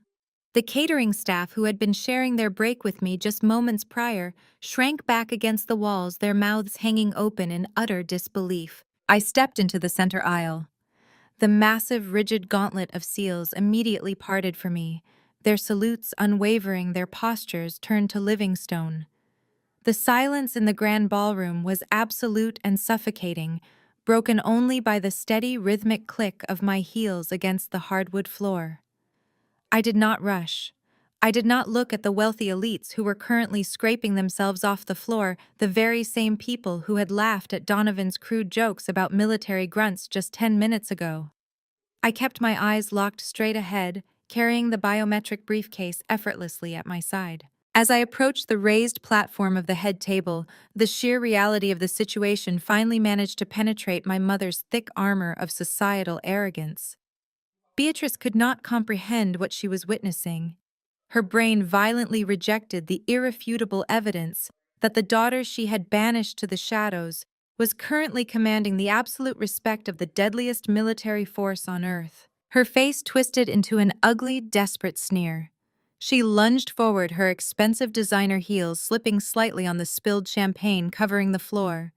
The catering staff who had been sharing their break with me just moments prior shrank back against the walls, their mouths hanging open in utter disbelief. I stepped into the center aisle. The massive, rigid gauntlet of seals immediately parted for me, their salutes unwavering, their postures turned to living stone. The silence in the grand ballroom was absolute and suffocating, broken only by the steady, rhythmic click of my heels against the hardwood floor. I did not rush. I did not look at the wealthy elites who were currently scraping themselves off the floor, the very same people who had laughed at Donovan's crude jokes about military grunts just 10 minutes ago. I kept my eyes locked straight ahead, carrying the biometric briefcase effortlessly at my side. As I approached the raised platform of the head table, the sheer reality of the situation finally managed to penetrate my mother's thick armor of societal arrogance. Beatrice could not comprehend what she was witnessing. Her brain violently rejected the irrefutable evidence that the daughter she had banished to the shadows was currently commanding the absolute respect of the deadliest military force on Earth. Her face twisted into an ugly, desperate sneer. She lunged forward, her expensive designer heels slipping slightly on the spilled champagne covering the floor.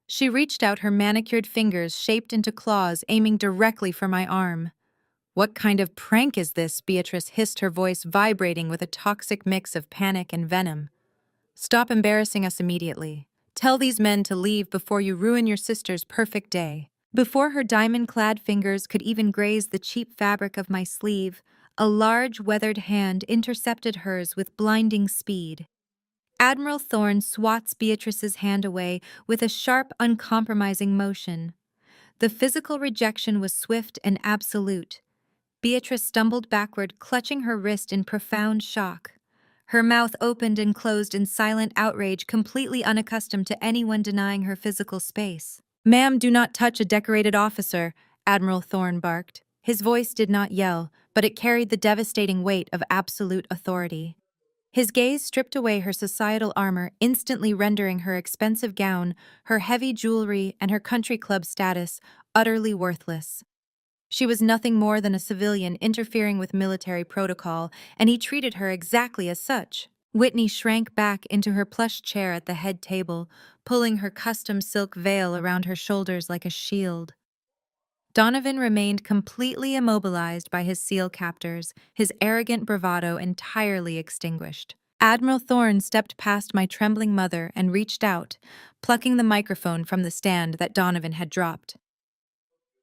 She reached out her manicured fingers shaped into claws, aiming directly for my arm. "What kind of prank is this?" Beatrice hissed, her voice vibrating with a toxic mix of panic and venom. "Stop embarrassing us immediately. Tell these men to leave before you ruin your sister's perfect day." Before her diamond-clad fingers could even graze the cheap fabric of my sleeve, a large, weathered hand intercepted hers with blinding speed. Admiral Thorne swats Beatrice's hand away with a sharp, uncompromising motion. The physical rejection was swift and absolute. Beatrice stumbled backward, clutching her wrist in profound shock. Her mouth opened and closed in silent outrage, completely unaccustomed to anyone denying her physical space. "Ma'am, do not touch a decorated officer," Admiral Thorne barked. His voice did not yell, but it carried the devastating weight of absolute authority. His gaze stripped away her societal armor, instantly rendering her expensive gown, her heavy jewelry, and her country club status utterly worthless. She was nothing more than a civilian interfering with military protocol, and he treated her exactly as such. Whitney shrank back into her plush chair at the head table, pulling her custom silk veil around her shoulders like a shield. Donovan remained completely immobilized by his SEAL captors, his arrogant bravado entirely extinguished. Admiral Thorne stepped past my trembling mother and reached out, plucking the microphone from the stand that Donovan had dropped.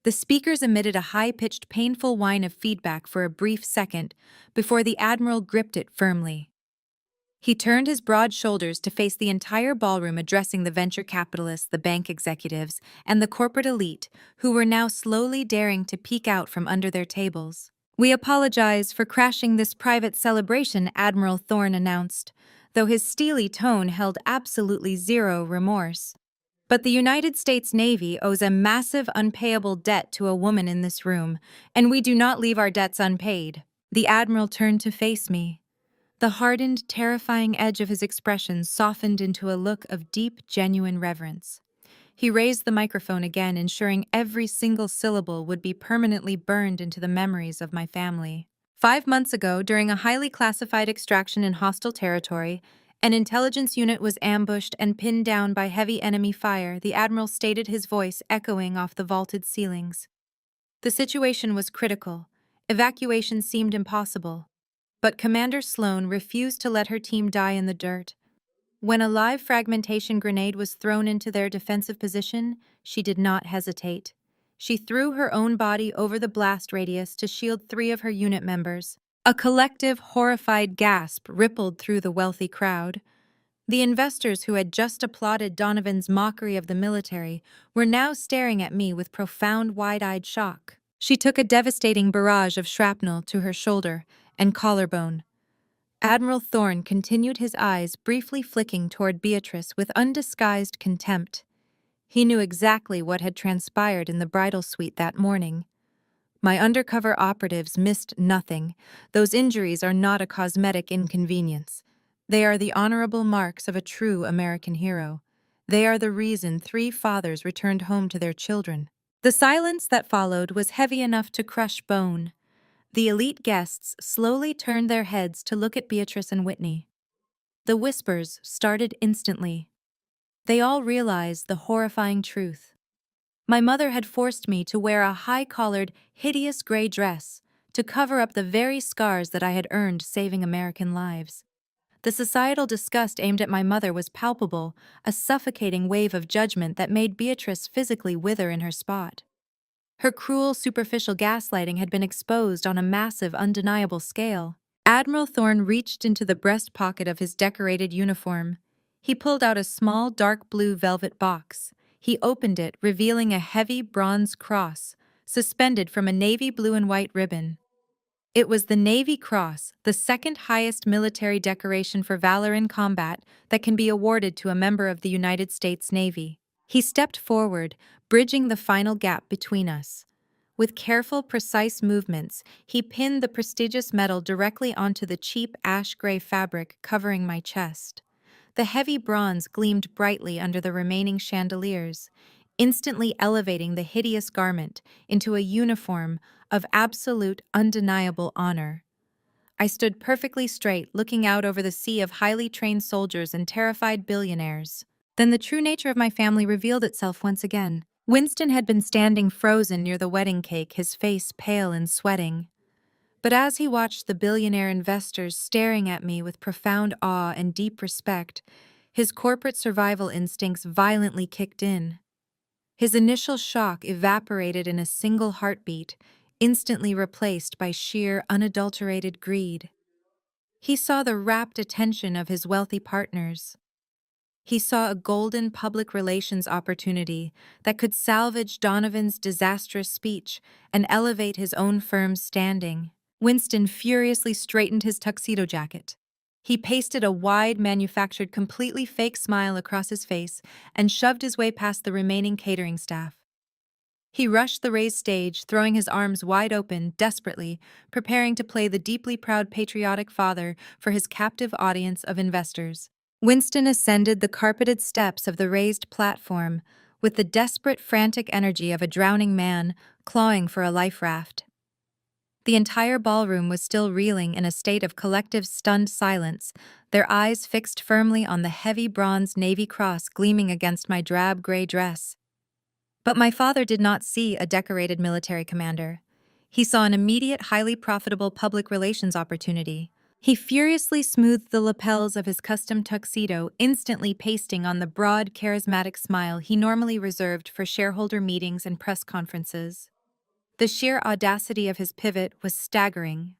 The speakers emitted a high-pitched, painful whine of feedback for a brief second before the Admiral gripped it firmly. He turned his broad shoulders to face the entire ballroom, addressing the venture capitalists, the bank executives, and the corporate elite, who were now slowly daring to peek out from under their tables. "We apologize for crashing this private celebration," Admiral Thorne announced, though his steely tone held absolutely zero remorse. "But the United States Navy owes a massive unpayable debt to a woman in this room, and we do not leave our debts unpaid." The Admiral turned to face me. The hardened, terrifying edge of his expression softened into a look of deep, genuine reverence. He raised the microphone again, ensuring every single syllable would be permanently burned into the memories of my family. "5 months ago, during a highly classified extraction in hostile territory, an intelligence unit was ambushed and pinned down by heavy enemy fire," the Admiral stated, his voice echoing off the vaulted ceilings. "The situation was critical. Evacuation seemed impossible. But Commander Sloan refused to let her team die in the dirt. When a live fragmentation grenade was thrown into their defensive position, she did not hesitate. She threw her own body over the blast radius to shield 3 of her unit members." A collective, horrified gasp rippled through the wealthy crowd. The investors who had just applauded Donovan's mockery of the military were now staring at me with profound, wide-eyed shock. She took a devastating barrage of shrapnel to her shoulder and collarbone. Admiral Thorne continued, his eyes briefly flicking toward Beatrice with undisguised contempt. He knew exactly what had transpired in the bridal suite that morning. My undercover operatives missed nothing. Those injuries are not a cosmetic inconvenience. They are the honorable marks of a true American hero. They are the reason 3 fathers returned home to their children. The silence that followed was heavy enough to crush bone. The elite guests slowly turned their heads to look at Beatrice and Whitney. The whispers started instantly. They all realized the horrifying truth. My mother had forced me to wear a high-collared, hideous gray dress to cover up the very scars that I had earned saving American lives. The societal disgust aimed at my mother was palpable, a suffocating wave of judgment that made Beatrice physically wither in her spot. Her cruel, superficial gaslighting had been exposed on a massive, undeniable scale. Admiral Thorne reached into the breast pocket of his decorated uniform. He pulled out a small, dark blue velvet box. He opened it, revealing a heavy bronze cross, suspended from a navy blue and white ribbon. It was the Navy Cross, the second highest military decoration for valor in combat that can be awarded to a member of the United States Navy. He stepped forward, bridging the final gap between us. With careful, precise movements, he pinned the prestigious medal directly onto the cheap ash-gray fabric covering my chest. The heavy bronze gleamed brightly under the remaining chandeliers, instantly elevating the hideous garment into a uniform of absolute, undeniable honor. I stood perfectly straight, looking out over the sea of highly trained soldiers and terrified billionaires. Then the true nature of my family revealed itself once again. Winston had been standing frozen near the wedding cake, his face pale and sweating. But as he watched the billionaire investors staring at me with profound awe and deep respect, his corporate survival instincts violently kicked in. His initial shock evaporated in a single heartbeat, instantly replaced by sheer, unadulterated greed. He saw the rapt attention of his wealthy partners. He saw a golden public relations opportunity that could salvage Donovan's disastrous speech and elevate his own firm's standing. Winston furiously straightened his tuxedo jacket. He pasted a wide, manufactured, completely fake smile across his face and shoved his way past the remaining catering staff. He rushed the raised stage, throwing his arms wide open, desperately, preparing to play the deeply proud patriotic father for his captive audience of investors. Winston ascended the carpeted steps of the raised platform with the desperate, frantic energy of a drowning man clawing for a life raft. The entire ballroom was still reeling in a state of collective stunned silence, their eyes fixed firmly on the heavy bronze Navy cross gleaming against my drab gray dress. But my father did not see a decorated military commander. He saw an immediate, highly profitable public relations opportunity. He furiously smoothed the lapels of his custom tuxedo, instantly pasting on the broad, charismatic smile he normally reserved for shareholder meetings and press conferences. The sheer audacity of his pivot was staggering.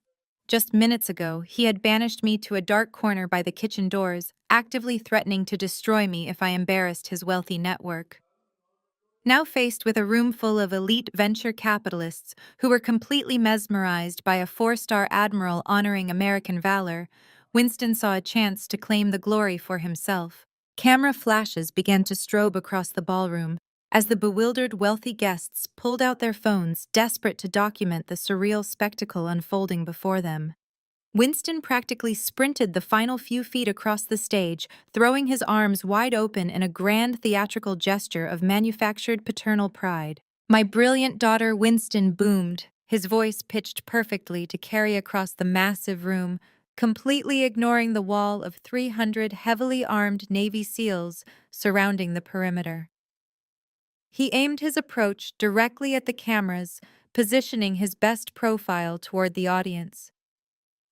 Just minutes ago, he had banished me to a dark corner by the kitchen doors, actively threatening to destroy me if I embarrassed his wealthy network. Now faced with a room full of elite venture capitalists who were completely mesmerized by a 4-star admiral honoring American valor, Winston saw a chance to claim the glory for himself. Camera flashes began to strobe across the ballroom as the bewildered wealthy guests pulled out their phones, desperate to document the surreal spectacle unfolding before them. Winston practically sprinted the final few feet across the stage, throwing his arms wide open in a grand theatrical gesture of manufactured paternal pride. "My brilliant daughter," Winston boomed, his voice pitched perfectly to carry across the massive room, completely ignoring the wall of 300 heavily armed Navy SEALs surrounding the perimeter. He aimed his approach directly at the cameras, positioning his best profile toward the audience.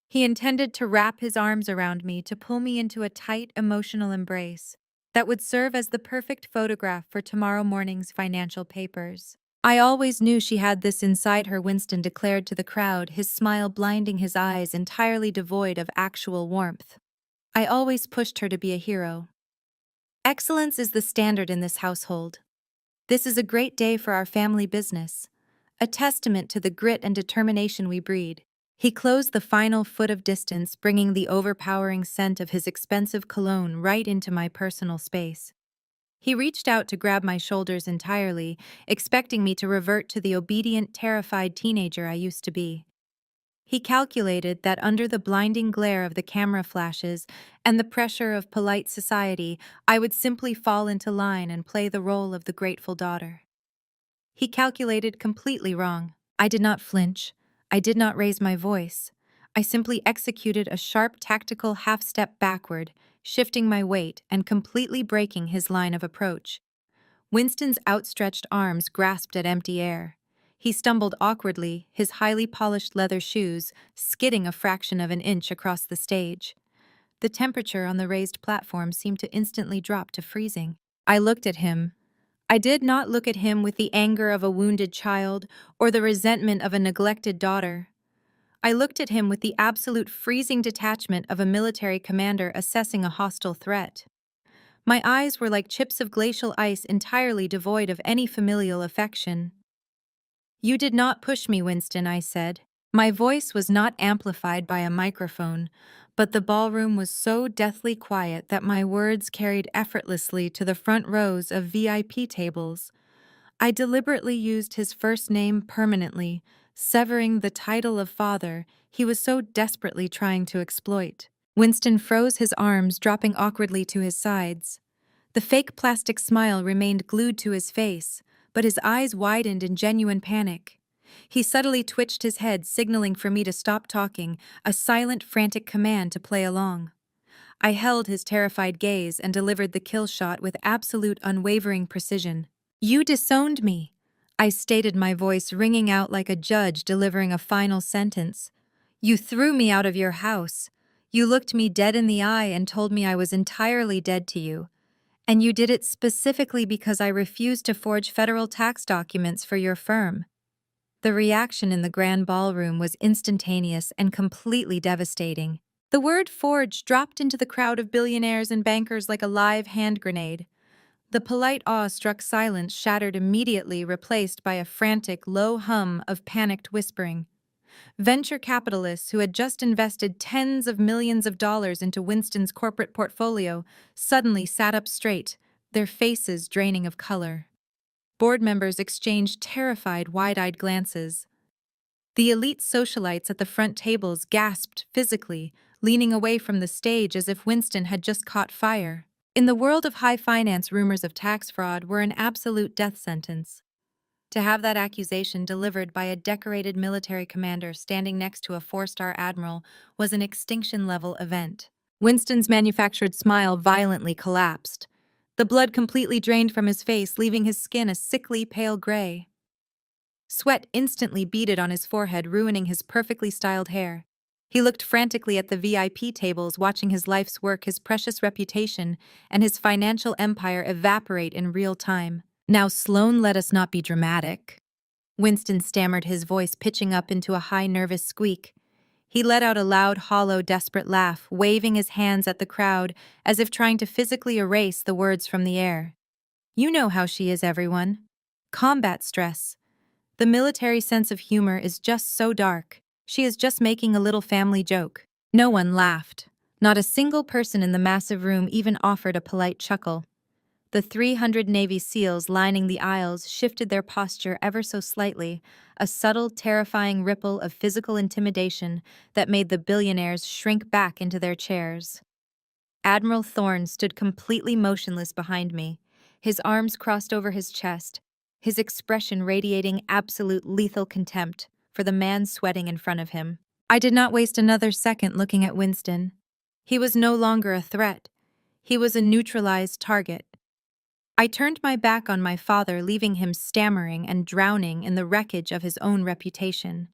He intended to wrap his arms around me to pull me into a tight, emotional embrace that would serve as the perfect photograph for tomorrow morning's financial papers. "I always knew she had this inside her," Winston declared to the crowd, his smile blinding his eyes, entirely devoid of actual warmth. "I always pushed her to be a hero. Excellence is the standard in this household. This is a great day for our family business, a testament to the grit and determination we breed." He closed the final foot of distance, bringing the overpowering scent of his expensive cologne right into my personal space. He reached out to grab my shoulders entirely, expecting me to revert to the obedient, terrified teenager I used to be. He calculated that under the blinding glare of the camera flashes and the pressure of polite society, I would simply fall into line and play the role of the grateful daughter. He calculated completely wrong. I did not flinch. I did not raise my voice. I simply executed a sharp tactical half-step backward, shifting my weight and completely breaking his line of approach. Winston's outstretched arms grasped at empty air. He stumbled awkwardly, his highly polished leather shoes skidding a fraction of an inch across the stage. The temperature on the raised platform seemed to instantly drop to freezing. I looked at him. I did not look at him with the anger of a wounded child or the resentment of a neglected daughter. I looked at him with the absolute freezing detachment of a military commander assessing a hostile threat. My eyes were like chips of glacial ice entirely devoid of any familial affection. "You did not push me, Winston," I said. My voice was not amplified by a microphone, but the ballroom was so deathly quiet that my words carried effortlessly to the front rows of VIP tables. I deliberately used his first name permanently, severing the title of father he was so desperately trying to exploit. Winston froze his arms, dropping awkwardly to his sides. The fake plastic smile remained glued to his face, but his eyes widened in genuine panic. He subtly twitched his head, signaling for me to stop talking, a silent, frantic command to play along. I held his terrified gaze and delivered the kill shot with absolute unwavering precision. "You disowned me," I stated, my voice ringing out like a judge delivering a final sentence. "You threw me out of your house. You looked me dead in the eye and told me I was entirely dead to you. And you did it specifically because I refused to forge federal tax documents for your firm." The reaction in the grand ballroom was instantaneous and completely devastating. The word forge dropped into the crowd of billionaires and bankers like a live hand grenade. The polite awe-struck silence shattered immediately, replaced by a frantic, low hum of panicked whispering. Venture capitalists who had just invested tens of millions of dollars into Winston's corporate portfolio suddenly sat up straight, their faces draining of color. Board members exchanged terrified, wide-eyed glances. The elite socialites at the front tables gasped physically, leaning away from the stage as if Winston had just caught fire. In the world of high finance, rumors of tax fraud were an absolute death sentence. To have that accusation delivered by a decorated military commander standing next to a four-star admiral was an extinction-level event. Winston's manufactured smile violently collapsed. The blood completely drained from his face, leaving his skin a sickly pale gray. Sweat instantly beaded on his forehead, ruining his perfectly styled hair. He looked frantically at the VIP tables, watching his life's work, his precious reputation, and his financial empire evaporate in real time. "Now, Sloane, let us not be dramatic," Winston stammered, his voice pitching up into a high, nervous squeak. He let out a loud, hollow, desperate laugh, waving his hands at the crowd as if trying to physically erase the words from the air. "You know how she is, everyone. Combat stress. The military sense of humor is just so dark. She is just making a little family joke." No one laughed. Not a single person in the massive room even offered a polite chuckle. The 300 Navy SEALs lining the aisles shifted their posture ever so slightly, a subtle, terrifying ripple of physical intimidation that made the billionaires shrink back into their chairs. Admiral Thorne stood completely motionless behind me, his arms crossed over his chest, his expression radiating absolute lethal contempt for the man sweating in front of him. I did not waste another second looking at Winston. He was no longer a threat. He was a neutralized target. I turned my back on my father, leaving him stammering and drowning in the wreckage of his own reputation.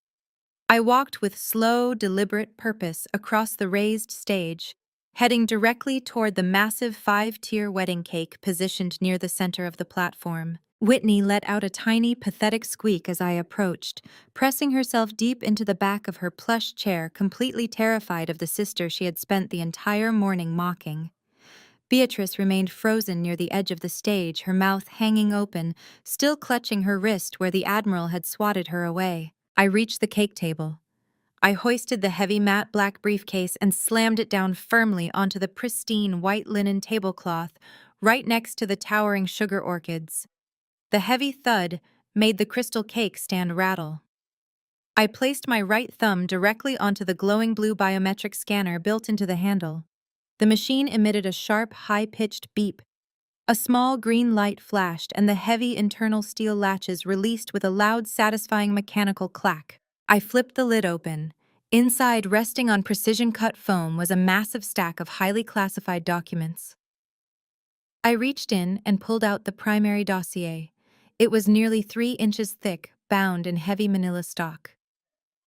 I walked with slow, deliberate purpose across the raised stage, heading directly toward the massive 5-tier wedding cake positioned near the center of the platform. Whitney let out a tiny, pathetic squeak as I approached, pressing herself deep into the back of her plush chair, completely terrified of the sister she had spent the entire morning mocking. Beatrice remained frozen near the edge of the stage, her mouth hanging open, still clutching her wrist where the Admiral had swatted her away. I reached the cake table. I hoisted the heavy matte black briefcase and slammed it down firmly onto the pristine white linen tablecloth right next to the towering sugar orchids. The heavy thud made the crystal cake stand rattle. I placed my right thumb directly onto the glowing blue biometric scanner built into the handle. The machine emitted a sharp, high-pitched beep. A small green light flashed, and the heavy internal steel latches released with a loud, satisfying mechanical clack. I flipped the lid open. Inside, resting on precision-cut foam, was a massive stack of highly classified documents. I reached in and pulled out the primary dossier. It was nearly 3 inches thick, bound in heavy manila stock.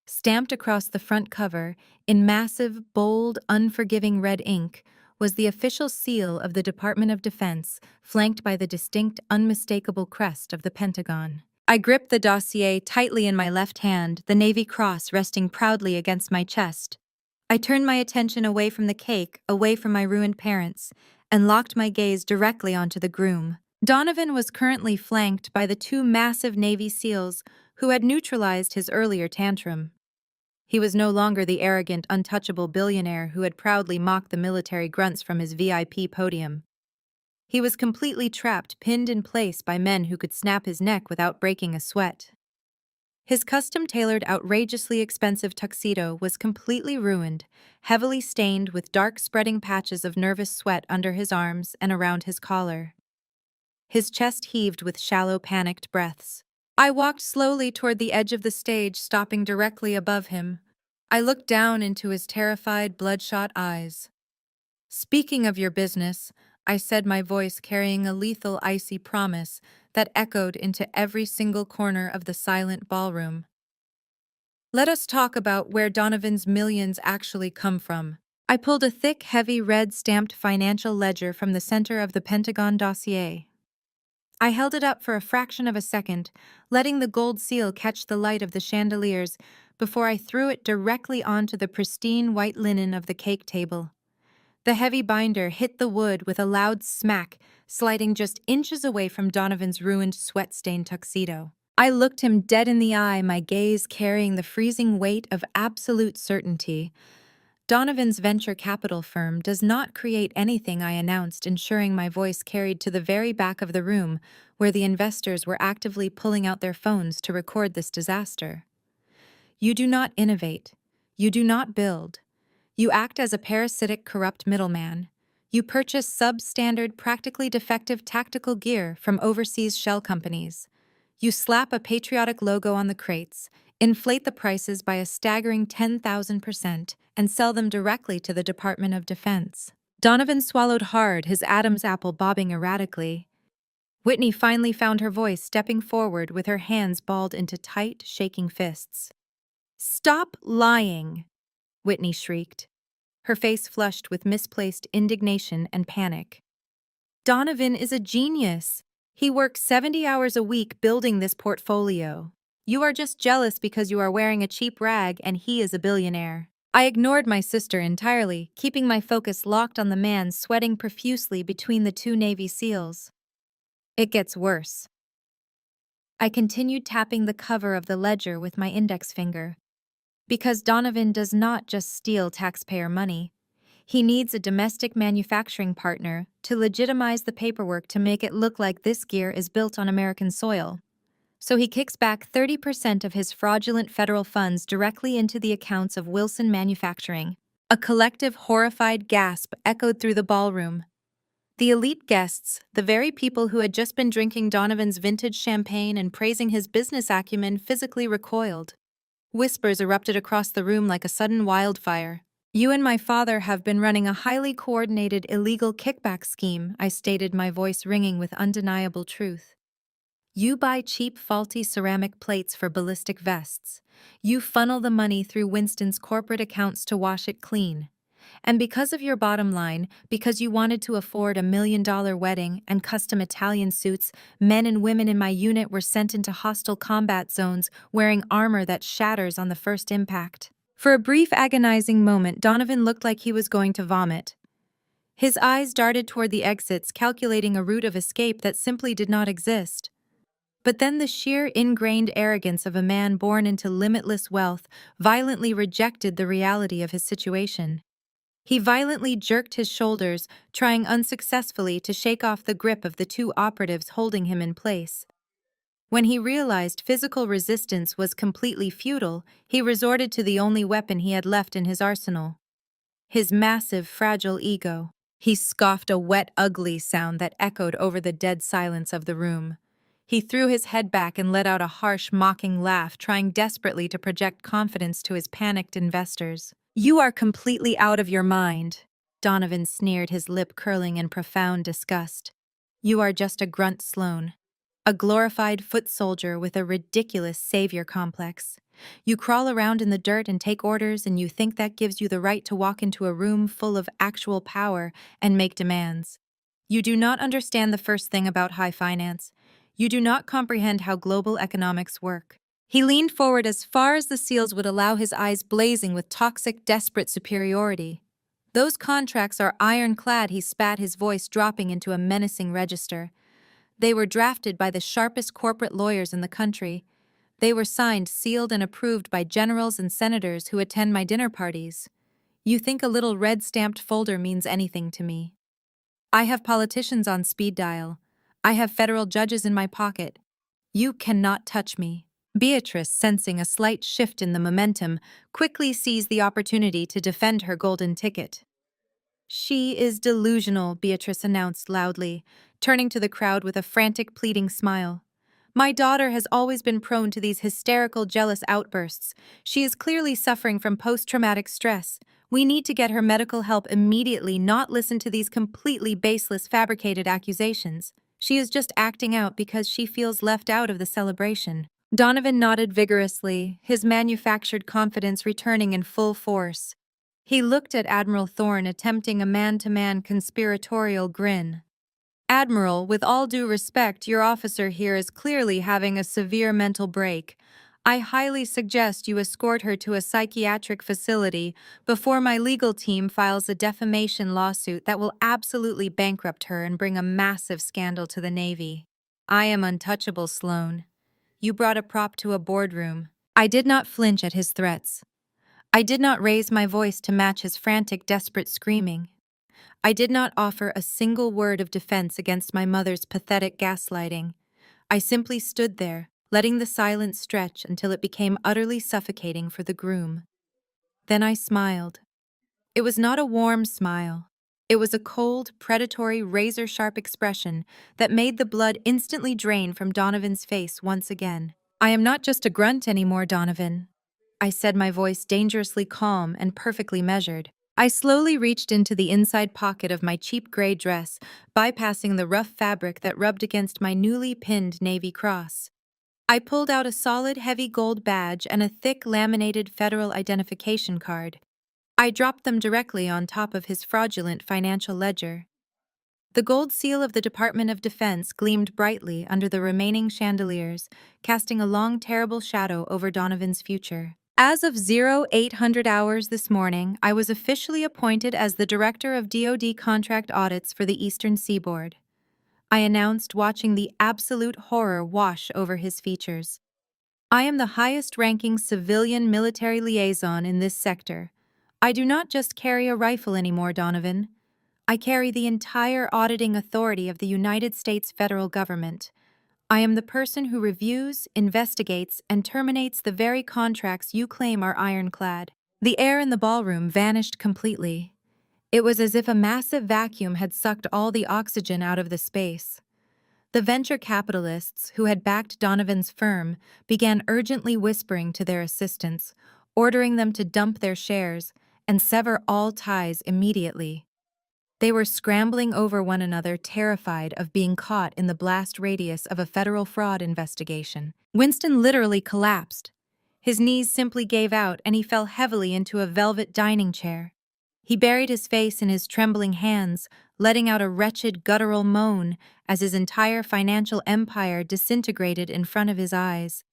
Stamped across the front cover, in massive, bold, unforgiving red ink, was the official seal of the Department of Defense, flanked by the distinct, unmistakable crest of the Pentagon. I gripped the dossier tightly in my left hand, the Navy Cross resting proudly against my chest. I turned my attention away from the cake, away from my ruined parents, and locked my gaze directly onto the groom. Donovan was currently flanked by the 2 massive Navy SEALs who had neutralized his earlier tantrum. He was no longer the arrogant, untouchable billionaire who had proudly mocked the military grunts from his VIP podium. He was completely trapped, pinned in place by men who could snap his neck without breaking a sweat. His custom-tailored, outrageously expensive tuxedo was completely ruined, heavily stained with dark spreading patches of nervous sweat under his arms and around his collar. His chest heaved with shallow, panicked breaths. I walked slowly toward the edge of the stage, stopping directly above him. I looked down into his terrified, bloodshot eyes. "Speaking of your business," I said, my voice carrying a lethal, icy promise that echoed into every single corner of the silent ballroom. "Let us talk about where Donovan's millions actually come from." I pulled a thick, heavy, red-stamped financial ledger from the center of the Pentagon dossier. I held it up for a fraction of a second, letting the gold seal catch the light of the chandeliers before I threw it directly onto the pristine white linen of the cake table. The heavy binder hit the wood with a loud smack, sliding just inches away from Donovan's ruined, sweat-stained tuxedo. I looked him dead in the eye, my gaze carrying the freezing weight of absolute certainty. Donovan's venture capital firm does not create anything, I announced, ensuring my voice carried to the very back of the room, where the investors were actively pulling out their phones to record this disaster. "You do not innovate. You do not build. You act as a parasitic, corrupt middleman. You purchase substandard, practically defective tactical gear from overseas shell companies. You slap a patriotic logo on the crates, inflate the prices by a staggering 10,000%, and sell them directly to the Department of Defense." Donovan swallowed hard, his Adam's apple bobbing erratically. Whitney finally found her voice, stepping forward with her hands balled into tight, shaking fists. "Stop lying!" Whitney shrieked, her face flushed with misplaced indignation and panic. "Donovan is a genius. He works 70 hours a week building this portfolio. You are just jealous because you are wearing a cheap rag and he is a billionaire." I ignored my sister entirely, keeping my focus locked on the man sweating profusely between the 2 Navy SEALs. "It gets worse." I continued tapping the cover of the ledger with my index finger. "Because Donovan does not just steal taxpayer money. He needs a domestic manufacturing partner to legitimize the paperwork to make it look like this gear is built on American soil. So he kicks back 30% of his fraudulent federal funds directly into the accounts of Wilson Manufacturing." A collective, horrified gasp echoed through the ballroom. The elite guests, the very people who had just been drinking Donovan's vintage champagne and praising his business acumen, physically recoiled. Whispers erupted across the room like a sudden wildfire. "You and my father have been running a highly coordinated illegal kickback scheme," I stated, my voice ringing with undeniable truth. "You buy cheap, faulty ceramic plates for ballistic vests. You funnel the money through Winston's corporate accounts to wash it clean. And because of your bottom line, because you wanted to afford $1 million wedding and custom Italian suits, men and women in my unit were sent into hostile combat zones wearing armor that shatters on the first impact." For a brief, agonizing moment, Donovan looked like he was going to vomit. His eyes darted toward the exits, calculating a route of escape that simply did not exist. But then the sheer ingrained arrogance of a man born into limitless wealth violently rejected the reality of his situation. He violently jerked his shoulders, trying unsuccessfully to shake off the grip of the two operatives holding him in place. When he realized physical resistance was completely futile, he resorted to the only weapon he had left in his arsenal: his massive, fragile ego. He scoffed a wet, ugly sound that echoed over the dead silence of the room. He threw his head back and let out a harsh, mocking laugh, trying desperately to project confidence to his panicked investors. "You are completely out of your mind," Donovan sneered, his lip curling in profound disgust. "You are just a grunt Sloane. A glorified foot soldier with a ridiculous savior complex. You crawl around in the dirt and take orders, and you think that gives you the right to walk into a room full of actual power and make demands. You do not understand the first thing about high finance. You do not comprehend how global economics work." He leaned forward as far as the seals would allow, his eyes blazing with toxic, desperate superiority. "Those contracts are ironclad," he spat, his voice dropping into a menacing register. "They were drafted by the sharpest corporate lawyers in the country. They were signed, sealed, and approved by generals and senators who attend my dinner parties. You think a little red-stamped folder means anything to me? I have politicians on speed dial. I have federal judges in my pocket. You cannot touch me." Beatrice, sensing a slight shift in the momentum, quickly seized the opportunity to defend her golden ticket. "She is delusional," Beatrice announced loudly, turning to the crowd with a frantic, pleading smile. "My daughter has always been prone to these hysterical, jealous outbursts. She is clearly suffering from post-traumatic stress. We need to get her medical help immediately, not listen to these completely baseless, fabricated accusations. She is just acting out because she feels left out of the celebration." Donovan nodded vigorously, his manufactured confidence returning in full force. He looked at Admiral Thorne, attempting a man-to-man conspiratorial grin. "Admiral, with all due respect, your officer here is clearly having a severe mental break. I highly suggest you escort her to a psychiatric facility before my legal team files a defamation lawsuit that will absolutely bankrupt her and bring a massive scandal to the Navy." "I am untouchable, Sloane. You brought a prop to a boardroom." I did not flinch at his threats. I did not raise my voice to match his frantic, desperate screaming. I did not offer a single word of defense against my mother's pathetic gaslighting. I simply stood there, letting the silence stretch until it became utterly suffocating for the groom. Then I smiled. It was not a warm smile. It was a cold, predatory, razor-sharp expression that made the blood instantly drain from Donovan's face once again. "I am not just a grunt anymore, Donovan," I said, my voice dangerously calm and perfectly measured. I slowly reached into the inside pocket of my cheap gray dress, bypassing the rough fabric that rubbed against my newly pinned navy cross. I pulled out a solid, heavy gold badge and a thick, laminated federal identification card. I dropped them directly on top of his fraudulent financial ledger. The gold seal of the Department of Defense gleamed brightly under the remaining chandeliers, casting a long, terrible shadow over Donovan's future. As of 0800 hours this morning, I was officially appointed as the Director of DoD Contract Audits for the Eastern Seaboard, I announced, watching the absolute horror wash over his features. "I am the highest-ranking civilian military liaison in this sector. I do not just carry a rifle anymore, Donovan. I carry the entire auditing authority of the United States federal government. I am the person who reviews, investigates, and terminates the very contracts you claim are ironclad." The air in the ballroom vanished completely. It was as if a massive vacuum had sucked all the oxygen out of the space. The venture capitalists who had backed Donovan's firm began urgently whispering to their assistants, ordering them to dump their shares and sever all ties immediately. They were scrambling over one another, terrified of being caught in the blast radius of a federal fraud investigation. Winston literally collapsed. His knees simply gave out and he fell heavily into a velvet dining chair. He buried his face in his trembling hands, letting out a wretched, guttural moan as his entire financial empire disintegrated in front of his eyes.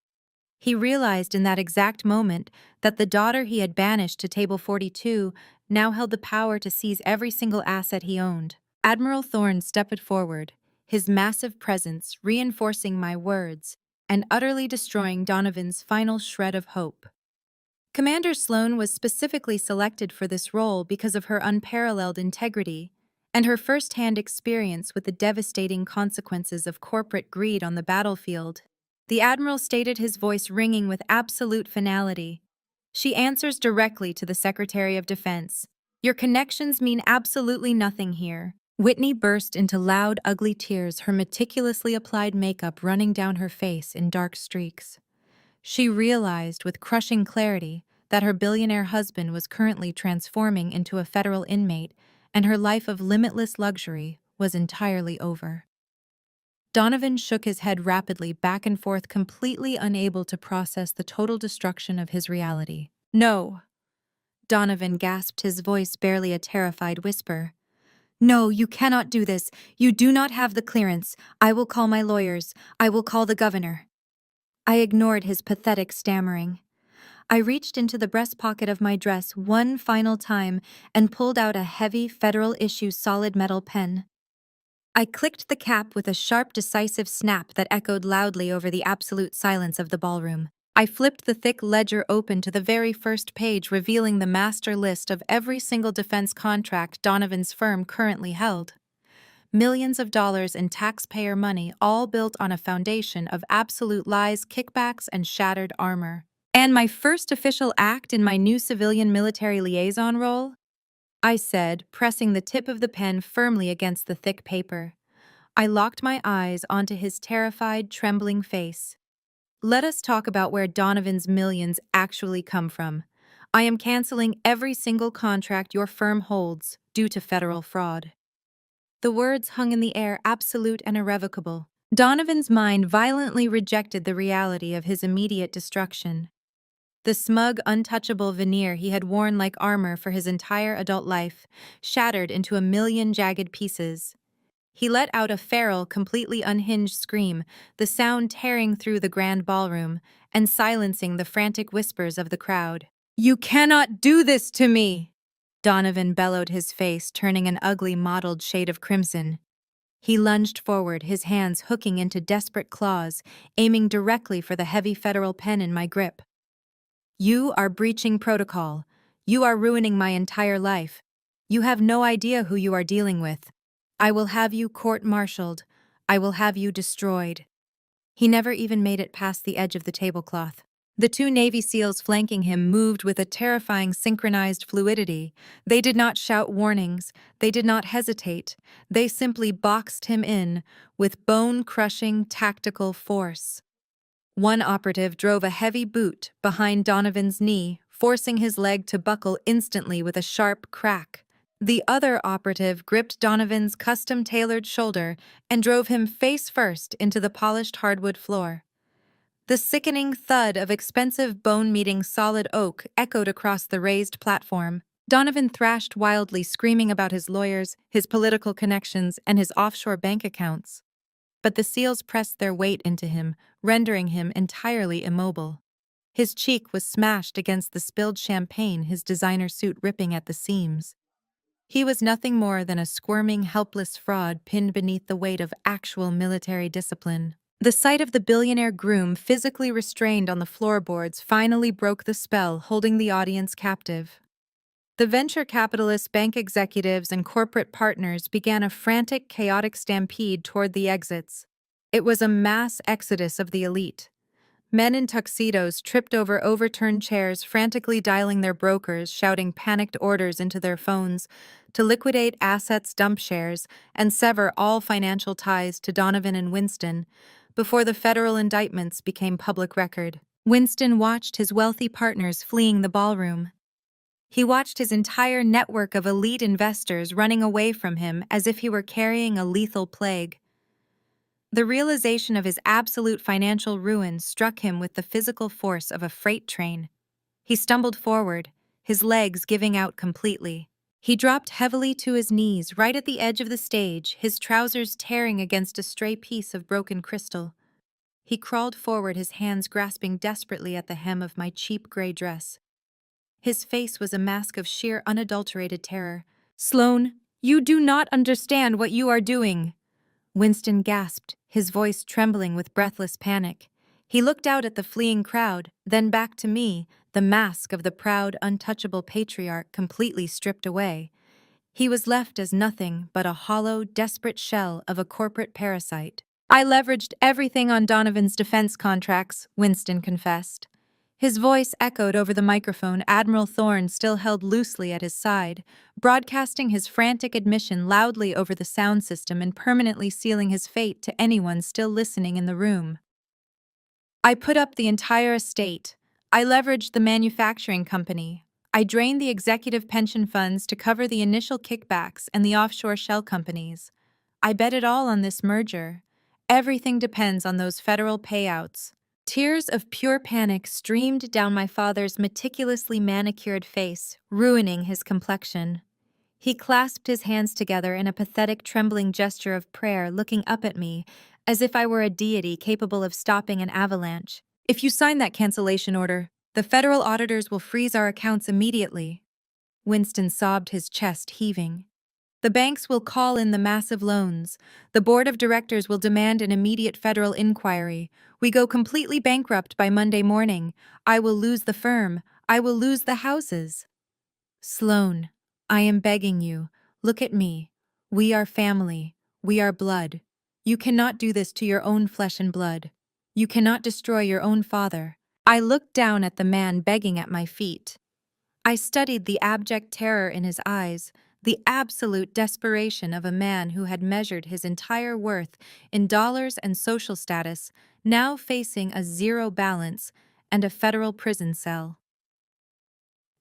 He realized in that exact moment that the daughter he had banished to Table 42 now held the power to seize every single asset he owned. Admiral Thorne stepped forward, his massive presence reinforcing my words. and utterly destroying Donovan's final shred of hope. Commander Sloan was specifically selected for this role because of her unparalleled integrity and her first-hand experience with the devastating consequences of corporate greed on the battlefield. The Admiral stated, his voice ringing with absolute finality. She answers directly to the Secretary of Defense. Your connections mean absolutely nothing here. Whitney burst into loud, ugly tears, her meticulously applied makeup running down her face in dark streaks. She realized with crushing clarity that her billionaire husband was currently transforming into a federal inmate, and her life of limitless luxury was entirely over. Donovan shook his head rapidly back and forth, completely unable to process the total destruction of his reality. No, Donovan gasped, his voice barely a terrified whisper. No, you cannot do this. You do not have the clearance. I will call my lawyers. I will call the governor. I ignored his pathetic stammering. I reached into the breast pocket of my dress one final time and pulled out a heavy federal-issue solid metal pen. I clicked the cap with a sharp, decisive snap that echoed loudly over the absolute silence of the ballroom. I flipped the thick ledger open to the very first page, revealing the master list of every single defense contract Donovan's firm currently held. Millions of dollars in taxpayer money, all built on a foundation of absolute lies, kickbacks, and shattered armor. And my first official act in my new civilian military liaison role? I said, pressing the tip of the pen firmly against the thick paper. I locked my eyes onto his terrified, trembling face. Let us talk about where Donovan's millions actually come from. I am canceling every single contract your firm holds due to federal fraud. The words hung in the air, absolute and irrevocable. Donovan's mind violently rejected the reality of his immediate destruction. The smug, untouchable veneer he had worn like armor for his entire adult life shattered into a million jagged pieces. He let out a feral, completely unhinged scream, the sound tearing through the grand ballroom and silencing the frantic whispers of the crowd. "You cannot do this to me!" Donovan bellowed, his face turning an ugly, mottled shade of crimson. He lunged forward, his hands hooking into desperate claws, aiming directly for the heavy federal pen in my grip. "You are breaching protocol. You are ruining my entire life. You have no idea who you are dealing with. I will have you court-martialed. I will have you destroyed." He never even made it past the edge of the tablecloth. The two Navy SEALs flanking him moved with a terrifying synchronized fluidity. They did not shout warnings. They did not hesitate. They simply boxed him in with bone-crushing tactical force. One operative drove a heavy boot behind Donovan's knee, forcing his leg to buckle instantly with a sharp crack. The other operative gripped Donovan's custom-tailored shoulder and drove him face-first into the polished hardwood floor. The sickening thud of expensive bone-meeting solid oak echoed across the raised platform. Donovan thrashed wildly, screaming about his lawyers, his political connections, and his offshore bank accounts. But the SEALs pressed their weight into him, rendering him entirely immobile. His cheek was smashed against the spilled champagne, his designer suit ripping at the seams. He was nothing more than a squirming, helpless fraud pinned beneath the weight of actual military discipline. The sight of the billionaire groom physically restrained on the floorboards finally broke the spell, holding the audience captive. The venture capitalists, bank executives, and corporate partners began a frantic, chaotic stampede toward the exits. It was a mass exodus of the elite. Men in tuxedos tripped over overturned chairs, frantically dialing their brokers, shouting panicked orders into their phones to liquidate assets, dump shares, and sever all financial ties to Donovan and Winston before the federal indictments became public record. Winston watched his wealthy partners fleeing the ballroom. He watched his entire network of elite investors running away from him as if he were carrying a lethal plague. The realization of his absolute financial ruin struck him with the physical force of a freight train. He stumbled forward, his legs giving out completely. He dropped heavily to his knees right at the edge of the stage, his trousers tearing against a stray piece of broken crystal. He crawled forward, his hands grasping desperately at the hem of my cheap gray dress. His face was a mask of sheer, unadulterated terror. "Sloan, you do not understand what you are doing," Winston gasped, his voice trembling with breathless panic. He looked out at the fleeing crowd, then back to me, the mask of the proud, untouchable patriarch completely stripped away. He was left as nothing but a hollow, desperate shell of a corporate parasite. I leveraged everything on Donovan's defense contracts, Winston confessed. His voice echoed over the microphone Admiral Thorne still held loosely at his side, broadcasting his frantic admission loudly over the sound system and permanently sealing his fate to anyone still listening in the room. I put up the entire estate. I leveraged the manufacturing company. I drained the executive pension funds to cover the initial kickbacks and the offshore shell companies. I bet it all on this merger. Everything depends on those federal payouts. Tears of pure panic streamed down my father's meticulously manicured face, ruining his complexion. He clasped his hands together in a pathetic, trembling gesture of prayer, looking up at me, as if I were a deity capable of stopping an avalanche. If you sign that cancellation order, the federal auditors will freeze our accounts immediately. Winston sobbed, his chest heaving. The banks will call in the massive loans. The board of directors will demand an immediate federal inquiry. We go completely bankrupt by Monday morning. I will lose the firm. I will lose the houses. Sloan, I am begging you. Look at me. We are family. We are blood. You cannot do this to your own flesh and blood. You cannot destroy your own father. I looked down at the man begging at my feet. I studied the abject terror in his eyes, the absolute desperation of a man who had measured his entire worth in dollars and social status, now facing a zero balance and a federal prison cell.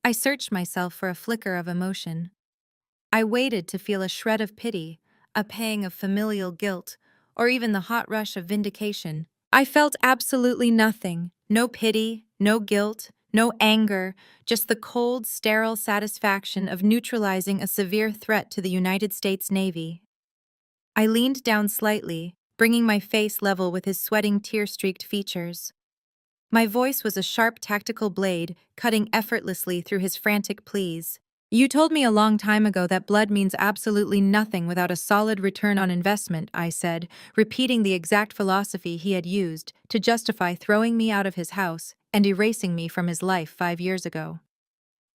I searched myself for a flicker of emotion. I waited to feel a shred of pity, a pang of familial guilt, or even the hot rush of vindication. I felt absolutely nothing. No pity, no guilt, no anger, just the cold, sterile satisfaction of neutralizing a severe threat to the United States Navy. I leaned down slightly, bringing my face level with his sweating, tear-streaked features. My voice was a sharp tactical blade, cutting effortlessly through his frantic pleas. You told me a long time ago that blood means absolutely nothing without a solid return on investment, I said, repeating the exact philosophy he had used to justify throwing me out of his house and erasing me from his life 5 years ago.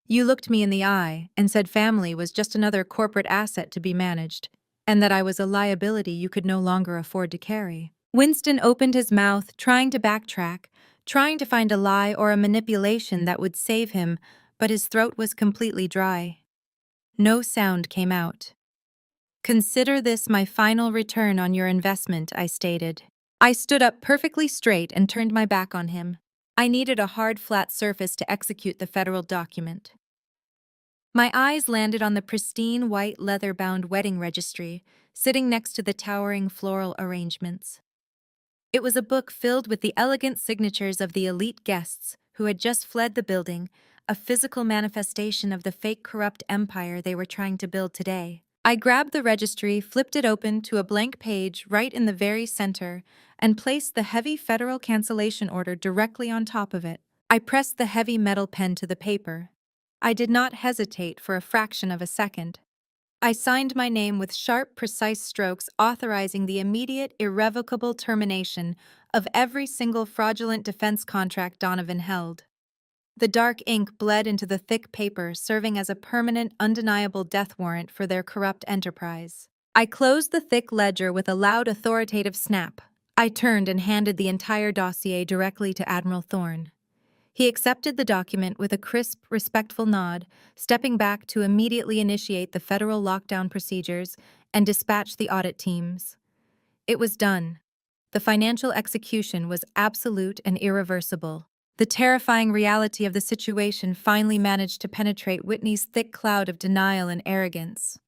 You looked me in the eye and said family was just another corporate asset to be managed, and that I was a liability you could no longer afford to carry. Winston opened his mouth, trying to backtrack, trying to find a lie or a manipulation that would save him, but his throat was completely dry. No sound came out. Consider this my final return on your investment, I stated. I stood up perfectly straight and turned my back on him. I needed a hard, flat surface to execute the federal document. My eyes landed on the pristine, white, leather-bound wedding registry, sitting next to the towering floral arrangements. It was a book filled with the elegant signatures of the elite guests who had just fled the building, a physical manifestation of the fake corrupt empire they were trying to build today. I grabbed the registry, flipped it open to a blank page right in the very center, and placed the heavy federal cancellation order directly on top of it. I pressed the heavy metal pen to the paper. I did not hesitate for a fraction of a second. I signed my name with sharp, precise strokes authorizing the immediate, irrevocable termination of every single fraudulent defense contract Donovan held. The dark ink bled into the thick paper, serving as a permanent, undeniable death warrant for their corrupt enterprise. I closed the thick ledger with a loud, authoritative snap. I turned and handed the entire dossier directly to Admiral Thorne. He accepted the document with a crisp, respectful nod, stepping back to immediately initiate the federal lockdown procedures and dispatch the audit teams. It was done. The financial execution was absolute and irreversible. The terrifying reality of the situation finally managed to penetrate Whitney's thick cloud of denial and arrogance.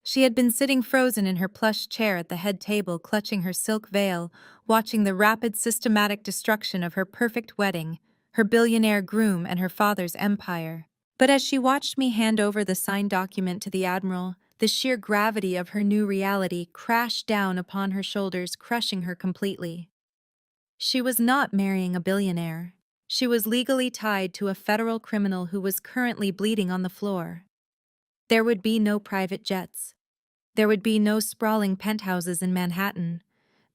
She had been sitting frozen in her plush chair at the head table, clutching her silk veil, watching the rapid, systematic destruction of her perfect wedding, her billionaire groom, and her father's empire. But as she watched me hand over the signed document to the Admiral, the sheer gravity of her new reality crashed down upon her shoulders, crushing her completely. She was not marrying a billionaire. She was legally tied to a federal criminal who was currently bleeding on the floor. There would be no private jets. There would be no sprawling penthouses in Manhattan.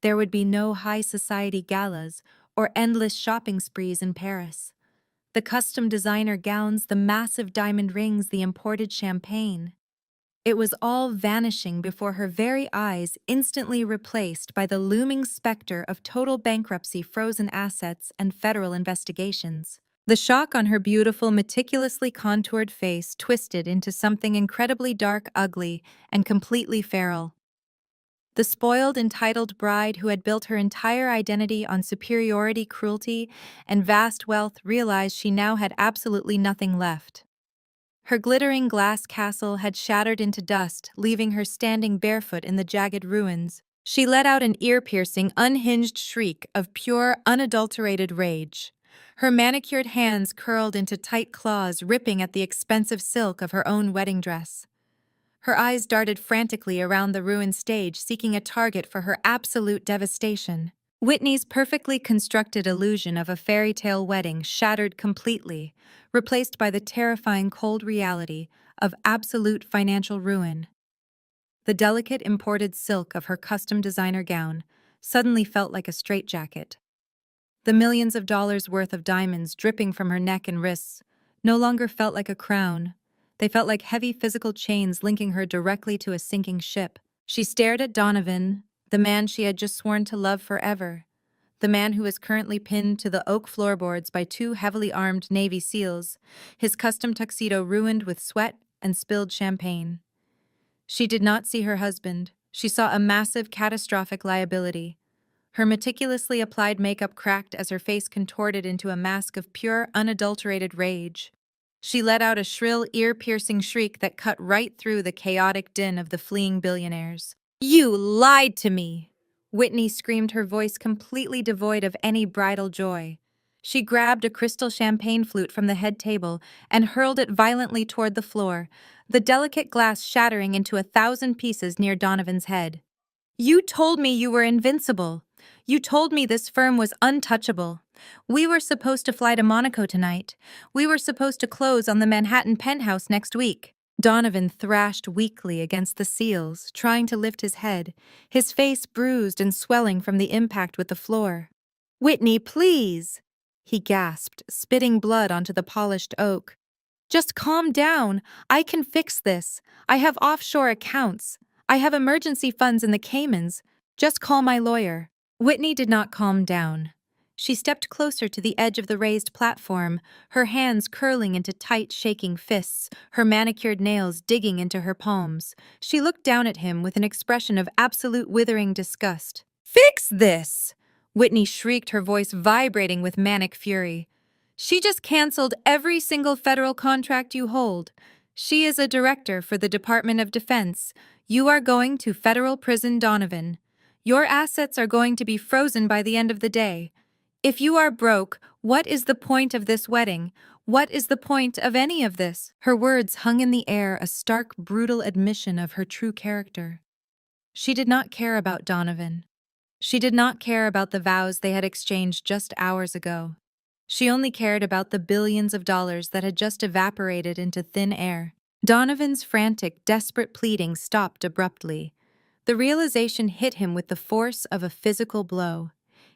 There would be no high society galas or endless shopping sprees in Paris. The custom designer gowns, the massive diamond rings, the imported champagne. It was all vanishing before her very eyes, instantly replaced by the looming specter of total bankruptcy, frozen assets, and federal investigations. The shock on her beautiful, meticulously contoured face twisted into something incredibly dark, ugly, and completely feral. The spoiled, entitled bride who had built her entire identity on superiority, cruelty, and vast wealth realized she now had absolutely nothing left. Her glittering glass castle had shattered into dust, leaving her standing barefoot in the jagged ruins. She let out an ear-piercing, unhinged shriek of pure, unadulterated rage. Her manicured hands curled into tight claws, ripping at the expensive silk of her own wedding dress. Her eyes darted frantically around the ruined stage, seeking a target for her absolute devastation. Whitney's perfectly constructed illusion of a fairy tale wedding shattered completely, replaced by the terrifying cold reality of absolute financial ruin. The delicate imported silk of her custom designer gown suddenly felt like a straitjacket. The millions of dollars worth of diamonds dripping from her neck and wrists no longer felt like a crown. They felt like heavy physical chains linking her directly to a sinking ship. She stared at Donovan, the man she had just sworn to love forever, the man who was currently pinned to the oak floorboards by two heavily armed Navy SEALs, his custom tuxedo ruined with sweat and spilled champagne. She did not see her husband. She saw a massive, catastrophic liability. Her meticulously applied makeup cracked as her face contorted into a mask of pure, unadulterated rage. She let out a shrill, ear-piercing shriek that cut right through the chaotic din of the fleeing billionaires. "You lied to me!" Whitney screamed, her voice completely devoid of any bridal joy. She grabbed a crystal champagne flute from the head table and hurled it violently toward the floor, the delicate glass shattering into 1,000 pieces near Donovan's head. "You told me you were invincible. You told me this firm was untouchable. We were supposed to fly to Monaco tonight. We were supposed to close on the Manhattan penthouse next week." Donovan thrashed weakly against the seals, trying to lift his head, his face bruised and swelling from the impact with the floor. "Whitney, please," he gasped, spitting blood onto the polished oak. "Just calm down. I can fix this. I have offshore accounts. I have emergency funds in the Caymans. Just call my lawyer." Whitney did not calm down. She stepped closer to the edge of the raised platform, her hands curling into tight, shaking fists, her manicured nails digging into her palms. She looked down at him with an expression of absolute withering disgust. "Fix this!" Whitney shrieked, her voice vibrating with manic fury. "She just canceled every single federal contract you hold. She is a director for the Department of Defense. You are going to federal prison, Donovan. Your assets are going to be frozen by the end of the day. If you are broke, what is the point of this wedding? What is the point of any of this?" Her words hung in the air, a stark, brutal admission of her true character. She did not care about Donovan. She did not care about the vows they had exchanged just hours ago. She only cared about the billions of dollars that had just evaporated into thin air. Donovan's frantic, desperate pleading stopped abruptly. The realization hit him with the force of a physical blow.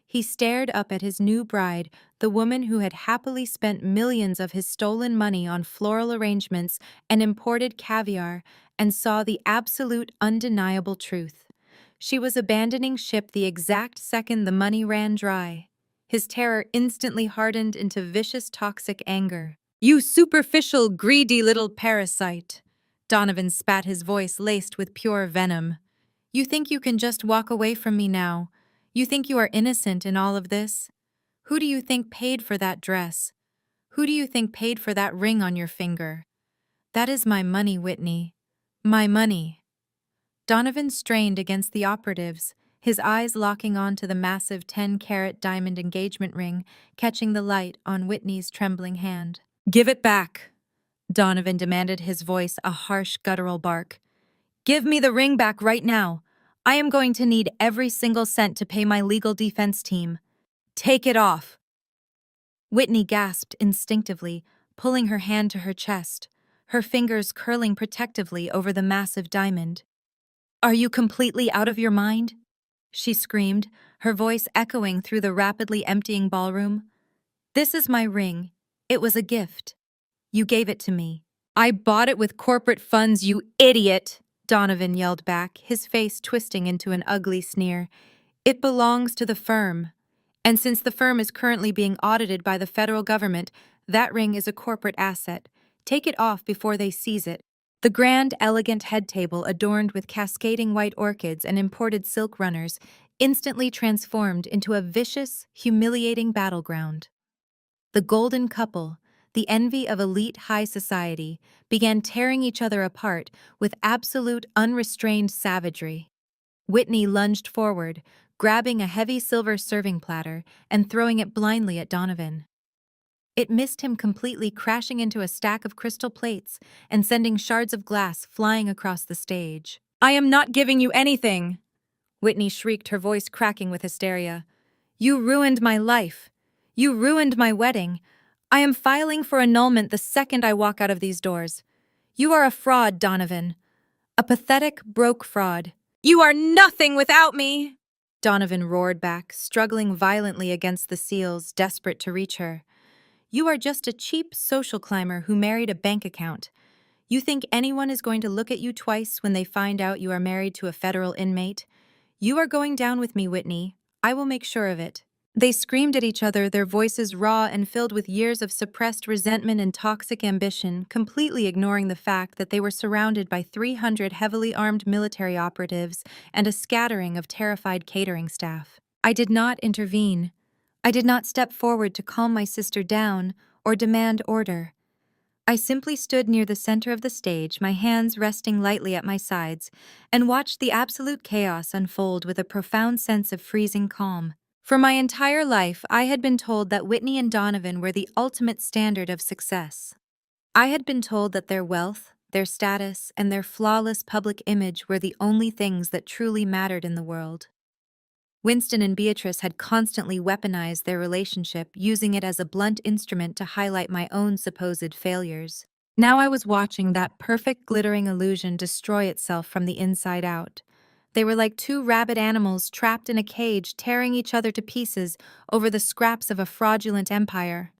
He stared up at his new bride, the woman who had happily spent millions of his stolen money on floral arrangements and imported caviar, and saw the absolute, undeniable truth. She was abandoning ship the exact second the money ran dry. His terror instantly hardened into vicious, toxic anger. "You superficial, greedy little parasite!" Donovan spat, his voice laced with pure venom. "You think you can just walk away from me now? You think you are innocent in all of this? Who do you think paid for that dress? Who do you think paid for that ring on your finger? That is my money, Whitney. My money." Donovan strained against the operatives, his eyes locking onto the massive 10-carat diamond engagement ring, catching the light on Whitney's trembling hand. "Give it back," Donovan demanded, his voice a harsh, guttural bark. "Give me the ring back right now. I am going to need every single cent to pay my legal defense team. Take it off." Whitney gasped instinctively, pulling her hand to her chest, her fingers curling protectively over the massive diamond. "Are you completely out of your mind?" she screamed, her voice echoing through the rapidly emptying ballroom. "This is my ring. It was a gift. You gave it to me." "I bought it with corporate funds, you idiot!" Donovan yelled back, his face twisting into an ugly sneer. "It belongs to the firm. And since the firm is currently being audited by the federal government, that ring is a corporate asset. Take it off before they seize it." The grand, elegant head table adorned with cascading white orchids and imported silk runners instantly transformed into a vicious, humiliating battleground. The golden couple, the envy of elite high society, began tearing each other apart with absolute unrestrained savagery. Whitney lunged forward, grabbing a heavy silver serving platter and throwing it blindly at Donovan. It missed him completely, crashing into a stack of crystal plates and sending shards of glass flying across the stage. "I am not giving you anything!" Whitney shrieked, her voice cracking with hysteria. "You ruined my life. You ruined my wedding. I am filing for annulment the second I walk out of these doors. You are a fraud, Donovan. A pathetic, broke fraud." "You are nothing without me!" Donovan roared back, struggling violently against the seals, desperate to reach her. "You are just a cheap social climber who married a bank account. You think anyone is going to look at you twice when they find out you are married to a federal inmate? You are going down with me, Whitney. I will make sure of it." They screamed at each other, their voices raw and filled with years of suppressed resentment and toxic ambition, completely ignoring the fact that they were surrounded by 300 heavily armed military operatives and a scattering of terrified catering staff. I did not intervene. I did not step forward to calm my sister down or demand order. I simply stood near the center of the stage, my hands resting lightly at my sides, and watched the absolute chaos unfold with a profound sense of freezing calm. For my entire life, I had been told that Whitney and Donovan were the ultimate standard of success. I had been told that their wealth, their status, and their flawless public image were the only things that truly mattered in the world. Winston and Beatrice had constantly weaponized their relationship, using it as a blunt instrument to highlight my own supposed failures. Now I was watching that perfect, glittering illusion destroy itself from the inside out. They were like two rabid animals trapped in a cage, tearing each other to pieces over the scraps of a fraudulent empire.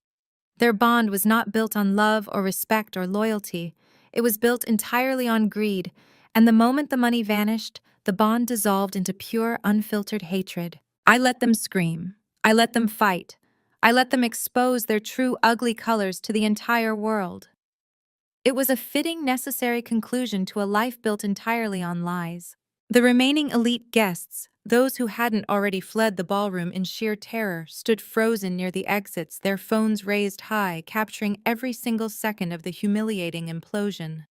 Their bond was not built on love or respect or loyalty. It was built entirely on greed, and the moment the money vanished, the bond dissolved into pure, unfiltered hatred. I let them scream. I let them fight. I let them expose their true ugly colors to the entire world. It was a fitting, necessary conclusion to a life built entirely on lies. The remaining elite guests, those who hadn't already fled the ballroom in sheer terror, stood frozen near the exits, their phones raised high, capturing every single second of the humiliating implosion.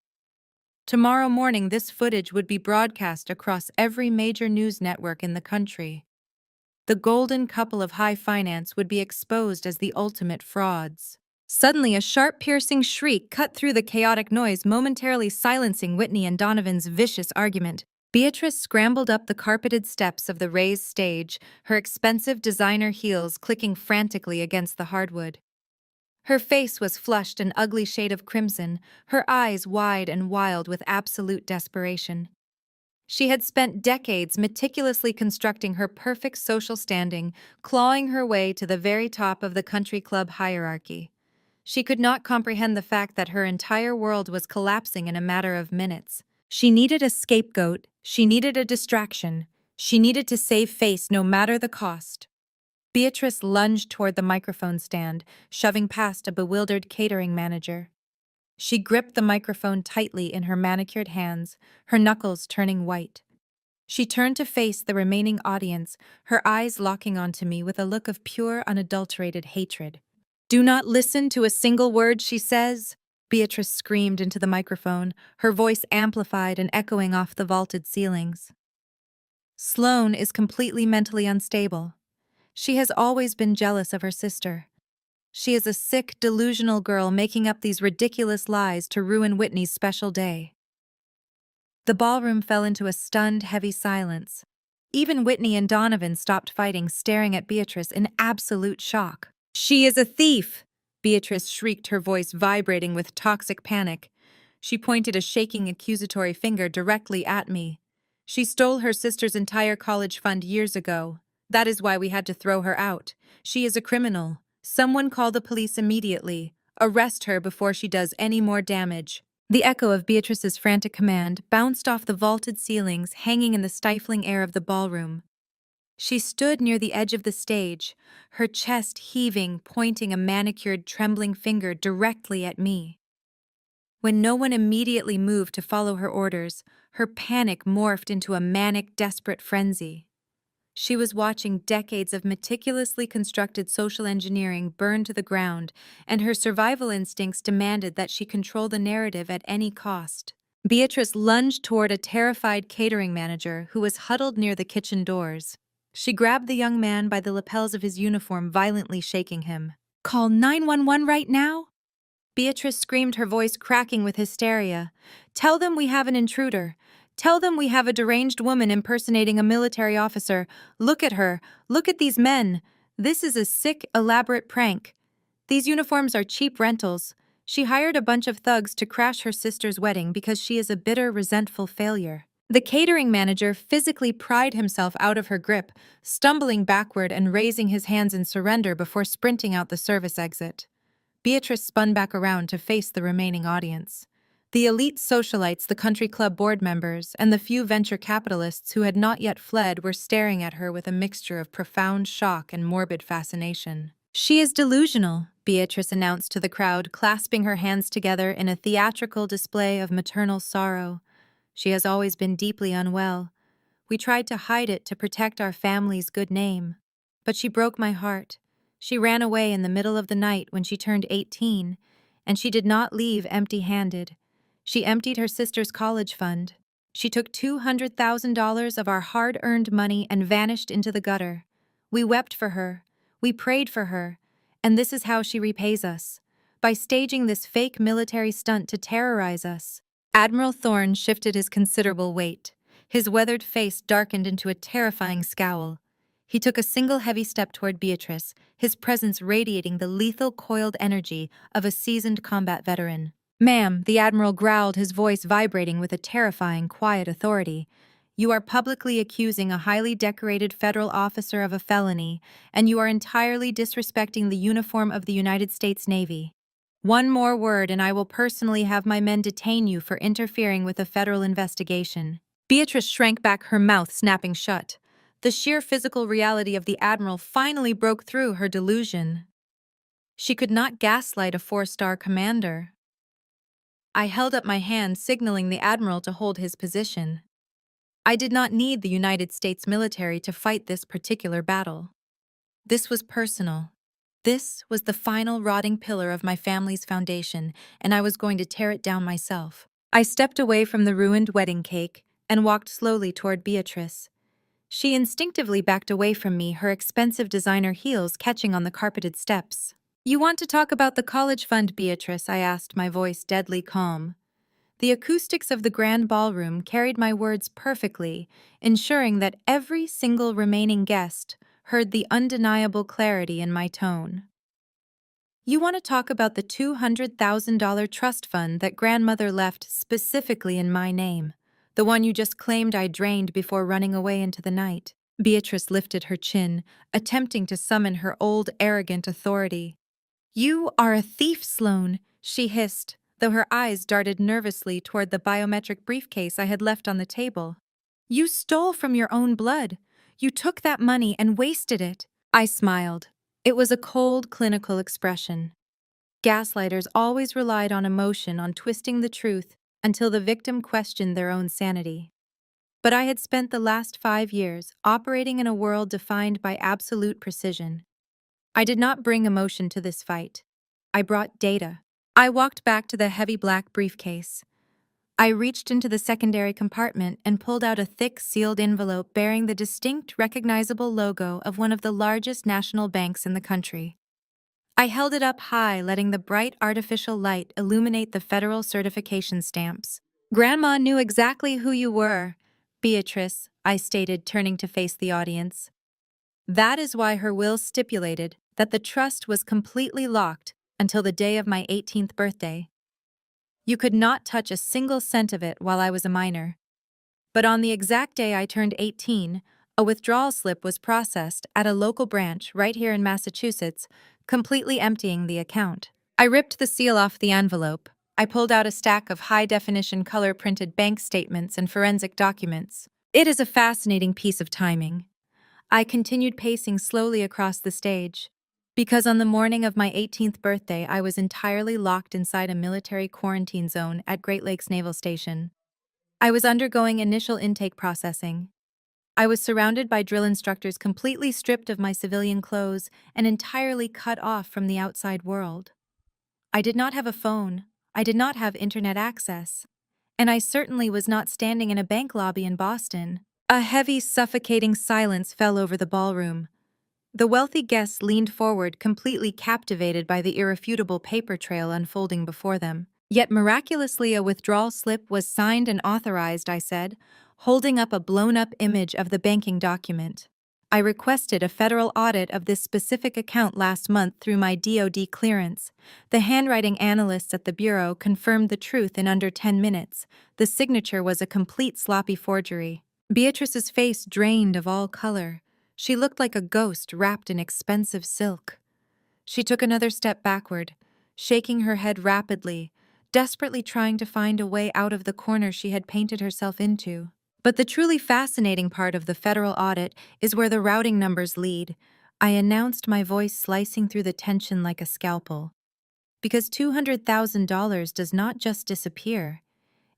Tomorrow morning, this footage would be broadcast across every major news network in the country. The golden couple of high finance would be exposed as the ultimate frauds. Suddenly, a sharp, piercing shriek cut through the chaotic noise, momentarily silencing Whitney and Donovan's vicious argument. Beatrice scrambled up the carpeted steps of the raised stage, her expensive designer heels clicking frantically against the hardwood. Her face was flushed an ugly shade of crimson, her eyes wide and wild with absolute desperation. She had spent decades meticulously constructing her perfect social standing, clawing her way to the very top of the country club hierarchy. She could not comprehend the fact that her entire world was collapsing in a matter of minutes. She needed a scapegoat, she needed a distraction, she needed to save face no matter the cost. Beatrice lunged toward the microphone stand, shoving past a bewildered catering manager. She gripped the microphone tightly in her manicured hands, her knuckles turning white. She turned to face the remaining audience, her eyes locking onto me with a look of pure, unadulterated hatred. "Do not listen to a single word she says," Beatrice screamed into the microphone, her voice amplified and echoing off the vaulted ceilings. "Sloane is completely mentally unstable. She has always been jealous of her sister. She is a sick, delusional girl making up these ridiculous lies to ruin Whitney's special day." The ballroom fell into a stunned, heavy silence. Even Whitney and Donovan stopped fighting, staring at Beatrice in absolute shock. "She is a thief!" Beatrice shrieked, her voice vibrating with toxic panic. She pointed a shaking, accusatory finger directly at me. "She stole her sister's entire college fund years ago. That is why we had to throw her out. She is a criminal. Someone call the police immediately. Arrest her before she does any more damage." The echo of Beatrice's frantic command bounced off the vaulted ceilings hanging in the stifling air of the ballroom. She stood near the edge of the stage, her chest heaving, pointing a manicured, trembling finger directly at me. When no one immediately moved to follow her orders, her panic morphed into a manic, desperate frenzy. She was watching decades of meticulously constructed social engineering burn to the ground, and her survival instincts demanded that she control the narrative at any cost. Beatrice lunged toward a terrified catering manager who was huddled near the kitchen doors. She grabbed the young man by the lapels of his uniform, violently shaking him. "Call 911 right now?" Beatrice screamed, her voice cracking with hysteria. "Tell them we have an intruder. Tell them we have a deranged woman impersonating a military officer. Look at her. Look at these men. This is a sick, elaborate prank. These uniforms are cheap rentals. She hired a bunch of thugs to crash her sister's wedding because she is a bitter, resentful failure." The catering manager physically pried himself out of her grip, stumbling backward and raising his hands in surrender before sprinting out the service exit. Beatrice spun back around to face the remaining audience. The elite socialites, the country club board members, and the few venture capitalists who had not yet fled were staring at her with a mixture of profound shock and morbid fascination. "She is delusional," Beatrice announced to the crowd, clasping her hands together in a theatrical display of maternal sorrow. "She has always been deeply unwell. We tried to hide it to protect our family's good name. But she broke my heart. She ran away in the middle of the night when she turned 18, and she did not leave empty-handed. She emptied her sister's college fund. She took $200,000 of our hard-earned money and vanished into the gutter. We wept for her. We prayed for her. And this is how she repays us, by staging this fake military stunt to terrorize us." Admiral Thorne shifted his considerable weight. His weathered face darkened into a terrifying scowl. He took a single heavy step toward Beatrice, his presence radiating the lethal coiled energy of a seasoned combat veteran. "Ma'am," the Admiral growled, his voice vibrating with a terrifying, quiet authority, "you are publicly accusing a highly decorated federal officer of a felony, and you are entirely disrespecting the uniform of the United States Navy. One more word and I will personally have my men detain you for interfering with a federal investigation." Beatrice shrank back, her mouth snapping shut. The sheer physical reality of the Admiral finally broke through her delusion. She could not gaslight a 4-star commander. I held up my hand, signaling the Admiral to hold his position. I did not need the United States military to fight this particular battle. This was personal. This was the final rotting pillar of my family's foundation, and I was going to tear it down myself. I stepped away from the ruined wedding cake and walked slowly toward Beatrice. She instinctively backed away from me, her expensive designer heels catching on the carpeted steps. "You want to talk about the college fund, Beatrice?" I asked, my voice deadly calm. The acoustics of the grand ballroom carried my words perfectly, ensuring that every single remaining guest heard the undeniable clarity in my tone. "You want to talk about the $200,000 trust fund that grandmother left specifically in my name, the one you just claimed I drained before running away into the night?" Beatrice lifted her chin, attempting to summon her old, arrogant authority. "You are a thief, Sloane," she hissed, though her eyes darted nervously toward the biometric briefcase I had left on the table. "You stole from your own blood. You took that money and wasted it." I smiled. It was a cold, clinical expression. Gaslighters always relied on emotion, on twisting the truth, until the victim questioned their own sanity. But I had spent the last 5 years operating in a world defined by absolute precision. I did not bring emotion to this fight. I brought data. I walked back to the heavy black briefcase. I reached into the secondary compartment and pulled out a thick, sealed envelope bearing the distinct, recognizable logo of one of the largest national banks in the country. I held it up high, letting the bright artificial light illuminate the federal certification stamps. "Grandma knew exactly who you were, Beatrice," I stated, turning to face the audience. "That is why her will stipulated that the trust was completely locked until the day of my 18th birthday. You could not touch a single cent of it while I was a minor. But on the exact day I turned 18, A withdrawal slip was processed at a local branch right here in Massachusetts, completely emptying the account. I ripped the seal off the envelope. I pulled out a stack of high-definition color-printed bank statements and forensic documents. It is a fascinating piece of timing. I continued pacing slowly across the stage, because on the morning of my 18th birthday I was entirely locked inside a military quarantine zone at Great Lakes Naval Station. I was undergoing initial intake processing. I was surrounded by drill instructors completely stripped of my civilian clothes and entirely cut off from the outside world. I did not have a phone, I did not have internet access, and I certainly was not standing in a bank lobby in Boston. A heavy, suffocating silence fell over the ballroom. The wealthy guests leaned forward, completely captivated by the irrefutable paper trail unfolding before them. Yet miraculously a withdrawal slip was signed and authorized, I said, holding up a blown-up image of the banking document. I requested a federal audit of this specific account last month through my DoD clearance. The handwriting analysts at the Bureau confirmed the truth in under 10 minutes. The signature was a complete sloppy forgery. Beatrice's face drained of all color. She looked like a ghost wrapped in expensive silk. She took another step backward, shaking her head rapidly, desperately trying to find a way out of the corner she had painted herself into. But the truly fascinating part of the federal audit is where the routing numbers lead. I announced, my voice slicing through the tension like a scalpel. Because $200,000 does not just disappear.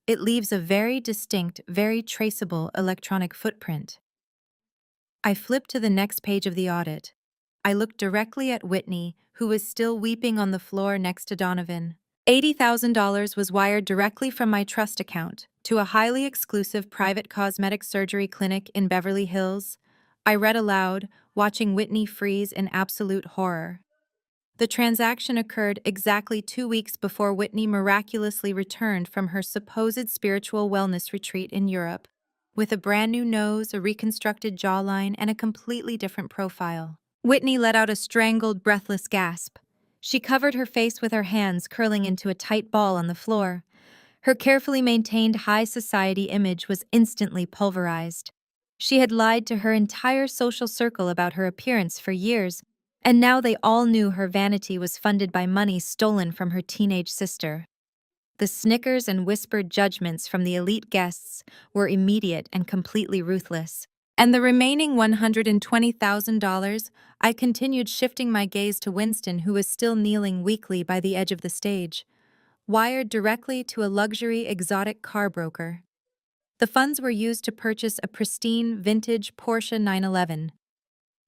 It leaves a very distinct, very traceable electronic footprint. I flipped to the next page of the audit. I looked directly at Whitney, who was still weeping on the floor next to Donovan. $80,000 was wired directly from my trust account to a highly exclusive private cosmetic surgery clinic in Beverly Hills. I read aloud, watching Whitney freeze in absolute horror. The transaction occurred exactly 2 weeks before Whitney miraculously returned from her supposed spiritual wellness retreat in Europe, with a brand new nose, a reconstructed jawline, and a completely different profile. Whitney let out a strangled, breathless gasp. She covered her face with her hands curling into a tight ball on the floor. Her carefully maintained high society image was instantly pulverized. She had lied to her entire social circle about her appearance for years, and now they all knew her vanity was funded by money stolen from her teenage sister. The snickers and whispered judgments from the elite guests were immediate and completely ruthless. And the remaining $120,000, I continued shifting my gaze to Winston, who was still kneeling weakly by the edge of the stage, wired directly to a luxury exotic car broker. The funds were used to purchase a pristine, vintage Porsche 911,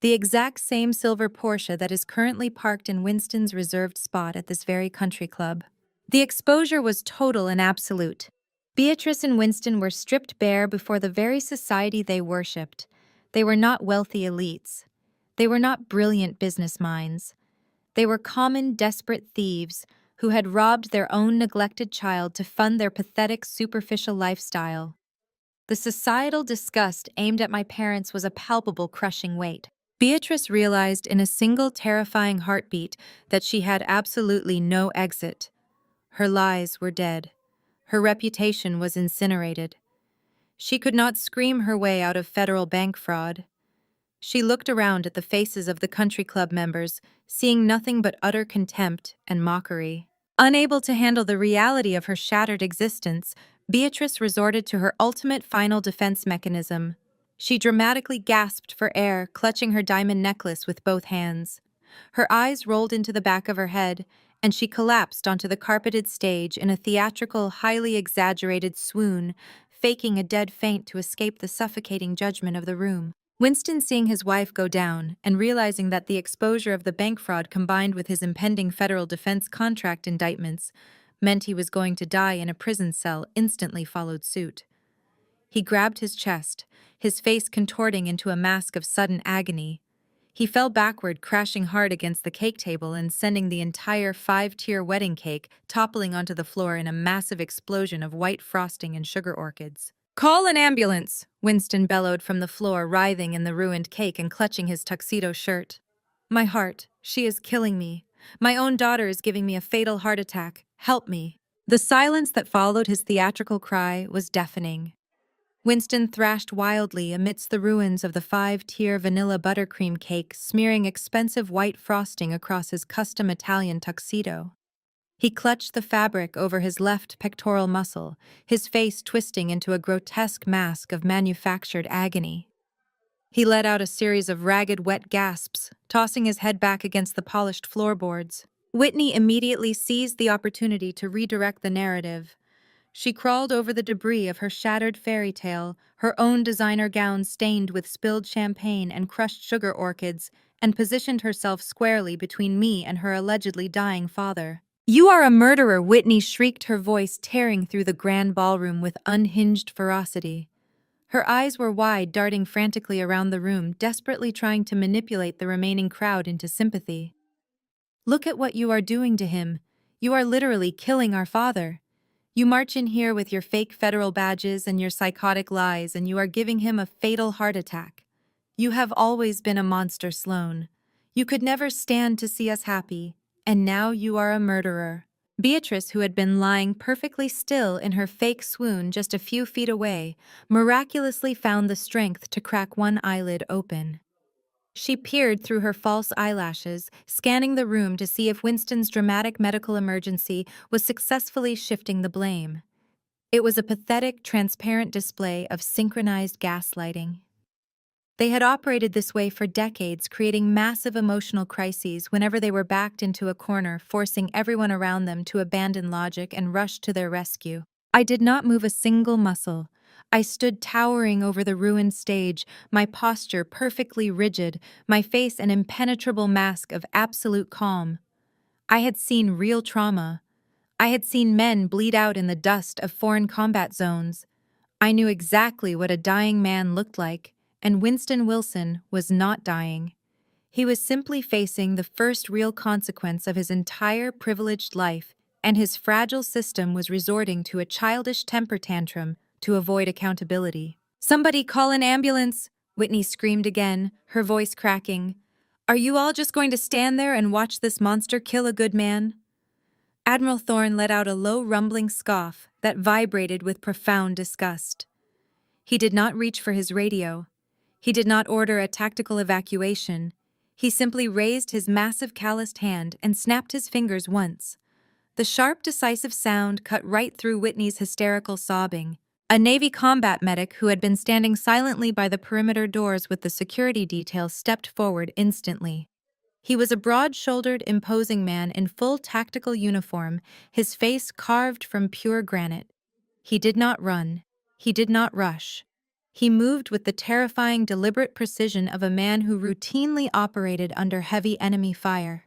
the exact same silver Porsche that is currently parked in Winston's reserved spot at this very country club. The exposure was total and absolute. Beatrice and Winston were stripped bare before the very society they worshipped. They were not wealthy elites. They were not brilliant business minds. They were common, desperate thieves who had robbed their own neglected child to fund their pathetic, superficial lifestyle. The societal disgust aimed at my parents was a palpable, crushing weight. Beatrice realized in a single terrifying heartbeat that she had absolutely no exit. Her lies were dead. Her reputation was incinerated. She could not scream her way out of federal bank fraud. She looked around at the faces of the country club members, seeing nothing but utter contempt and mockery. Unable to handle the reality of her shattered existence, Beatrice resorted to her ultimate final defense mechanism. She dramatically gasped for air, clutching her diamond necklace with both hands. Her eyes rolled into the back of her head, and she collapsed onto the carpeted stage in a theatrical, highly exaggerated swoon, faking a dead faint to escape the suffocating judgment of the room. Winston, seeing his wife go down and realizing that the exposure of the bank fraud combined with his impending federal defense contract indictments meant he was going to die in a prison cell, instantly followed suit. He grabbed his chest, his face contorting into a mask of sudden agony. He fell backward, crashing hard against the cake table and sending the entire 5-tier wedding cake toppling onto the floor in a massive explosion of white frosting and sugar orchids. "Call an ambulance!" Winston bellowed from the floor, writhing in the ruined cake and clutching his tuxedo shirt. "My heart, she is killing me. My own daughter is giving me a fatal heart attack. Help me." The silence that followed his theatrical cry was deafening. Winston thrashed wildly amidst the ruins of the five-tier vanilla buttercream cake, smearing expensive white frosting across his custom Italian tuxedo. He clutched the fabric over his left pectoral muscle, his face twisting into a grotesque mask of manufactured agony. He let out a series of ragged, wet gasps, tossing his head back against the polished floorboards. Whitney immediately seized the opportunity to redirect the narrative. She crawled over the debris of her shattered fairy tale, her own designer gown stained with spilled champagne and crushed sugar orchids, and positioned herself squarely between me and her allegedly dying father. "You are a murderer!" Whitney shrieked, her voice tearing through the grand ballroom with unhinged ferocity. Her eyes were wide, darting frantically around the room, desperately trying to manipulate the remaining crowd into sympathy. "Look at what you are doing to him. You are literally killing our father. You march in here with your fake federal badges and your psychotic lies, and you are giving him a fatal heart attack. You have always been a monster, Sloane. You could never stand to see us happy, and now you are a murderer." Beatrice, who had been lying perfectly still in her fake swoon just a few feet away, miraculously found the strength to crack one eyelid open. She peered through her false eyelashes, scanning the room to see if Winston's dramatic medical emergency was successfully shifting the blame. It was a pathetic, transparent display of synchronized gaslighting. They had operated this way for decades, creating massive emotional crises whenever they were backed into a corner, forcing everyone around them to abandon logic and rush to their rescue. I did not move a single muscle. I stood towering over the ruined stage, my posture perfectly rigid, my face an impenetrable mask of absolute calm. I had seen real trauma. I had seen men bleed out in the dust of foreign combat zones. I knew exactly what a dying man looked like, and Winston Wilson was not dying. He was simply facing the first real consequence of his entire privileged life, and his fragile system was resorting to a childish temper tantrum to avoid accountability. "Somebody call an ambulance!" Whitney screamed again, her voice cracking. "Are you all just going to stand there and watch this monster kill a good man?" Admiral Thorne let out a low rumbling scoff that vibrated with profound disgust. He did not reach for his radio. He did not order a tactical evacuation. He simply raised his massive calloused hand and snapped his fingers once. The sharp, decisive sound cut right through Whitney's hysterical sobbing. A Navy combat medic who had been standing silently by the perimeter doors with the security detail stepped forward instantly. He was a broad-shouldered, imposing man in full tactical uniform, his face carved from pure granite. He did not run. He did not rush. He moved with the terrifying, deliberate precision of a man who routinely operated under heavy enemy fire.